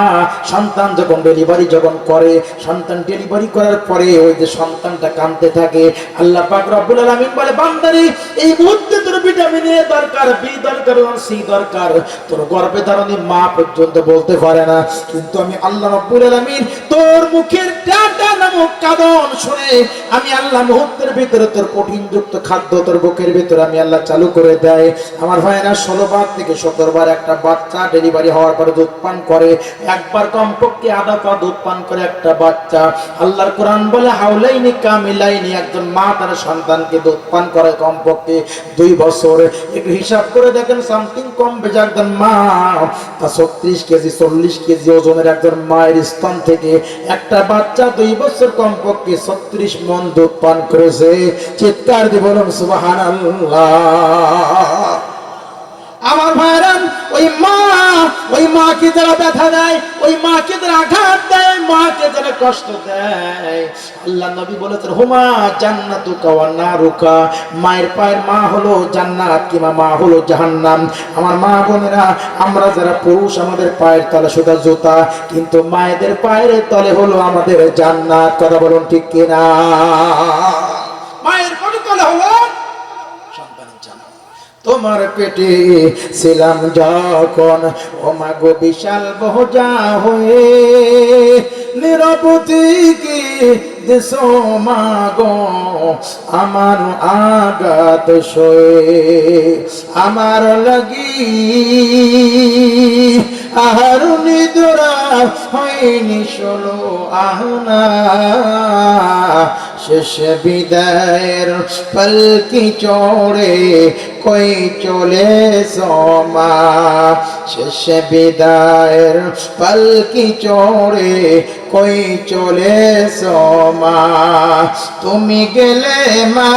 সন্তান যখন ডেলিভারি যখন করে, সন্তান ডেলিভারি করার পরে ওই যে সন্তানটা কাঁদতে থাকে, আল্লাহ পাক রব্বুল আলামিন বলে, বান্দারে এই মুহূর্তে তোর ভিটামিন এ দরকার, বি দরকার, সি দরকার, তোর গর্ভে ধারণী মা পর্যন্ত বলতে পারে না, কিন্তু আমি আল্লাহ রব্বুল আলামিন তোর মুখের টাটা নামক কাঁদন শুনে আমি আল্লাহ মুহূর্তের ভিতরে তোর প্রোটিনযুক্ত খাদ্য তোর বুকের ভিতরে আমি আল্লাহ চালু করে দেয়। আমার ভাইয়েরা, 16 বার থেকে 17 বার একটা বাচ্চা ডেলিভারি হওয়ার পরে দুধ পান করে, একবার কমপক্ষে আধা পা দুধ পান করে একটা বাচ্চা। আল্লাহর কোরআন বলে, হাউলাইনি কামিলাইনি, একজন মা তার সন্তানকে দুধ পান করে কমপক্ষে 2 বছর। একটু হিসাব করে দেখেন, সামথিং কম বেজে একজন মা তা 36 কেজি 40 কেজি ওজনের একজন মায়ের স্তন থেকে একটা বাচ্চা 2 বছর কমপক্ষে 36 মণ দুধ পান করেছে। চিৎকার দিয়ে বলুন সুবহানাল্লাহ। আমার ভাইরান, ওই মাকে যারা ব্যথা দেয়, ওই মাকে যারা আঘাত দেয়, ওই মাকে যারা কষ্ট দেয়, আল্লাহ নবী বলেছেন, হুমা জান্নাতুকা ওয়া নারুকা, মায়ের পায়ের মা হলো জান্নাত, কিংবা মা হলো জাহান্নাম। আমার মা বোনেরা, আমরা যারা পুরুষ আমাদের পায়ের তলে শুধু জুতা, কিন্তু মায়েদের পায়ের তলে হলো আমাদের জান্নাত। কথা বলুন ঠিক কিনা? মায়ের কোন তলে হলো সন্তানের জান্নাত। তোমার পেটে ছিলাম যখন, ও মাগো বিশাল বোঝা হয়ে নিরবধিকে দেশো মাগো আমার আঘাত সয়ে, আমার লাগি আহার নিদরা হয়নি ষোলো আহনা, শেষ বিদায়ের পালকি চড়ে কই চলে সমা, শেষ বিদায়ের পালকি চড়ে কই চলে সমা, তুমি গেলে মা,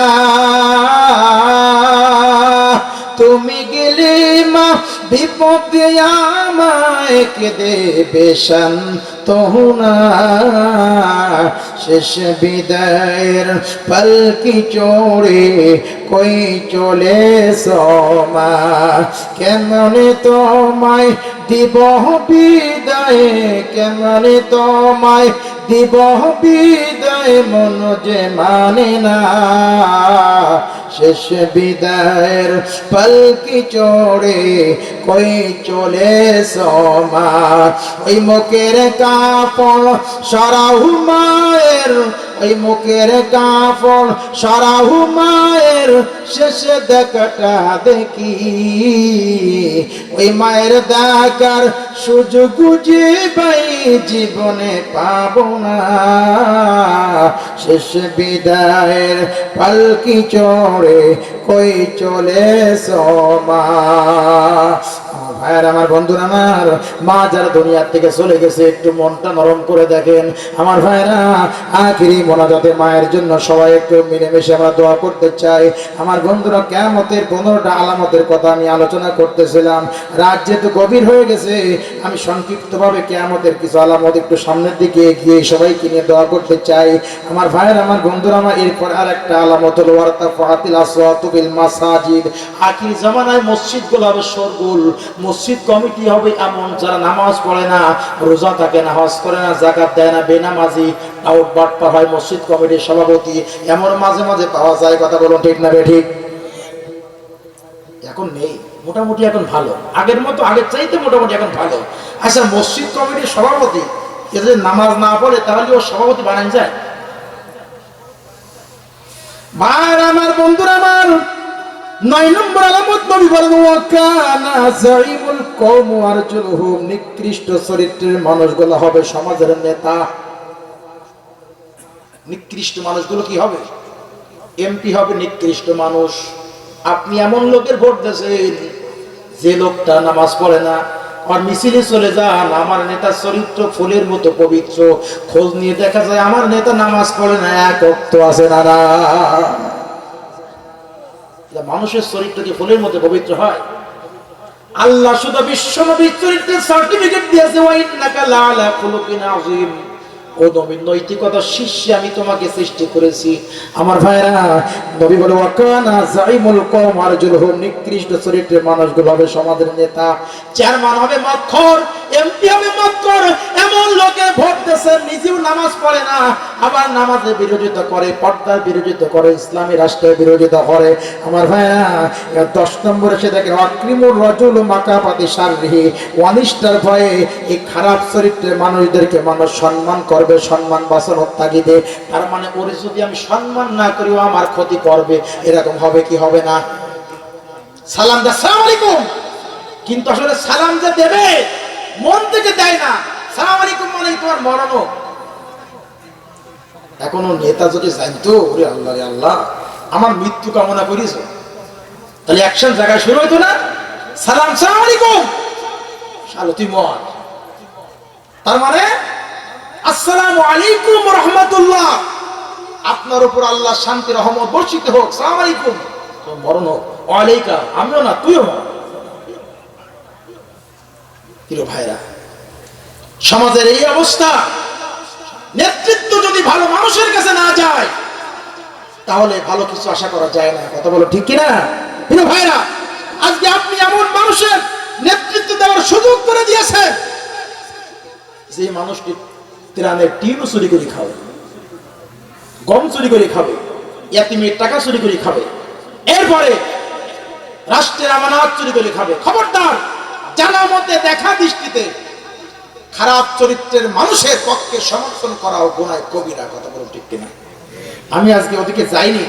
তুমি গেলে মা বিপদে আমায় কেঁদে বেশান্তনা, শেষ বিদায়ের পালকি চড়ে কই চলে সমা, কেমনে তোমায় দিব বিদায়, কেমনে তোমায় দিব বিদায়, মন যে মানে না, শেষ বিদায়ের পালকি চড়ে কই চলে সমা, ওই মুখের কাপড় সরাহু মায়ের, ওই মুখের কাপড় সরাহু মায়ের, শেষে দেখাটা দেখি ওই মায়ের দেখার সুযোগ যে ভাই জীবনে পাবো না, শেষ বিদায়ের পালকি চড়ে কই চলে সমা। ভাইয়ার আমার বন্ধুরা আমার, মা যারা দুনিয়ার থেকে চলে গেছে একটু মনটা নরম করে দেখেন আমার ভাইরা, আখিরি মোনাজাতে মায়ের জন্য সবাই একটু মিলেমিশে আমরা দোয়া করতে চাই। আমার বন্ধুরা, কিয়ামতের 15টা আলামতের কথা আমি আলোচনা করতেছিলাম, রাত যেহেতু গভীর হয়ে গেছে আমি সংক্ষিপ্তভাবে কিয়ামতের কিছু আলামত একটু সামনের দিকে এগিয়ে সবাইকে নিয়ে দোয়া করতে চাই। আমার ভাইয়ের আমার বন্ধুরা আমার, এরপর আর একটা আলামত হলো ওয়ারতাফাতিল আসওয়াতু বিল মাসাজিদ, আখির জামানায় মসজিদগুলো হবে শোরগোল, মসজিদ কমিটি হবে এমন যারা নামাজ পড়ে না, রোজা থাকে না, হজ করে না, যাকাত দেয় না, বেনামাজি আউট বাটপার হয় মসজিদ কমিটির সভাপতি, এমন মাঝে মাঝে পাওয়া যায়। কথা বলুন ঠিক না ঠিক? এখন নেই, মোটামুটি এখন ভালো, আগের মতো আগের চাইতে মোটামুটি এখন ভালো। আচ্ছা, মসজিদ কমিটির সভাপতি যদি নামাজ না পড়ে তাহলে ও সভাপতি বানান যায়? ভাই আমার বন্ধুরা আমার, 9 নম্বর আলামত নবী বলেন ওয়াকানা যাইমুল কওম আরজুলুহুম, নিকৃষ্ট চরিত্রের মানুষগুলো হবে সমাজের নেতা। নিকৃষ্ট মানুষগুলো কি হবে? এমপি হবে নিকৃষ্ট মানুষ। আপনি এমন লোকের ভোট দিয়েছেন যে লোকটা নামাজ পড়ে না, আর মিছিলে চলে যান আমার নেতার চরিত্র ফুলের মতো পবিত্র, খোঁজ নিয়ে দেখা যায় আমার নেতা নামাজ পড়ে না, এক ওয়াক্ত আছে না না। মানুষের চরিত্র কি ফুলের মতো পবিত্র হয়? আল্লাহ শুধু বিশ্বনবীর চরিত্রের সার্টিফিকেট দিয়েছে, ওয়া ইন্নাকা লাআলা খুলুকিন আযীম, ও নবীর নৈতিকতার শীর্ষে আমি তোমাকে সৃষ্টি করেছি। আমার ভাইরা, নবী বলে ওয়াকানা যাইমুল কওম আরজুলুহুম, নিকৃষ্ট চরিত্রের মানুষগুলো হবে সমাজের নেতা। চেয়ারম্যান হবে মদখোর, এমপি হবে মদখোর, এমন লোকের ভোট দেশের নিজেও নামাজ পড়ে না, আবার নামাজের বিরোধিতা করে, পর্দার বিরোধিতা করে, ইসলামী রাষ্ট্রের বিরোধিতা করে। আমার ভাইরা, 10 নম্বরে সে দেখেন আকরিমুর রাজুল মাকাপাতি শাররিহি, অনিষ্টার ভয়ে এই খারাপ চরিত্রের মানুষদেরকে মানুষ সম্মান করবে, সম্মান বাঁচানোর তাগিদে। তার মানে ওরে যদি আমি সম্মান না করি ও আমার ক্ষতি করবে, এরকম হবে কি হবে না? সালাম দা, আসসালামু আলাইকুম, কিন্তু আসলে সালাম যে দেবে মন থেকে দেয় না, সালাম আলাইকুম মানে তোমার মরণও। এখনো নেতা যদি জানতো ওরে আল্লাহ রে আল্লাহ আমার মৃত্যু কামনা করিস, তাহলে অ্যাকশন জায়গায় শুরু হইতো না, সালাম সালাম আলাইকুম শালো তুই মর। তার মানে আসসালামু আলাইকুম ওয়া রাহমাতুল্লাহ, আপনার উপর আল্লাহ শান্তি রহমত বর্ষিত হোক, সালাম আলাইকুম, তোর মরণ হোক, ওয়ালাইকা, আমিও না তুইও মর। প্রিয় ভাইরা, সমাজের এই অবস্থা, নেতৃত্ব যদি ভালো মানুষের কাছে না যায় তাহলে ভালো কিছু আশা করা যায় না। কথা বলো ঠিক কিনা? প্রিয় ভাইরা, আজকে আপনি এমন মানুষের নেতৃত্ব দেওয়ার সুযোগ করে দিয়েছেন যে মানুষটি ত্রাণের টিনও চুরি করে খাবে, গম চুরি করে খাবে, ইয়াতিমের টাকা চুরি করে খাবে, এরপরে রাষ্ট্রের আমানত চুরি করে খাবে। খবরদার, জানা মতে দেখা দৃষ্টিতে খারাপ চরিত্রের মানুষের পক্ষে সমর্থন করাও গুনাহ কবিরা। কথা বলুন ঠিক কিনা? আমি আজকে ওদিকে যাইনি,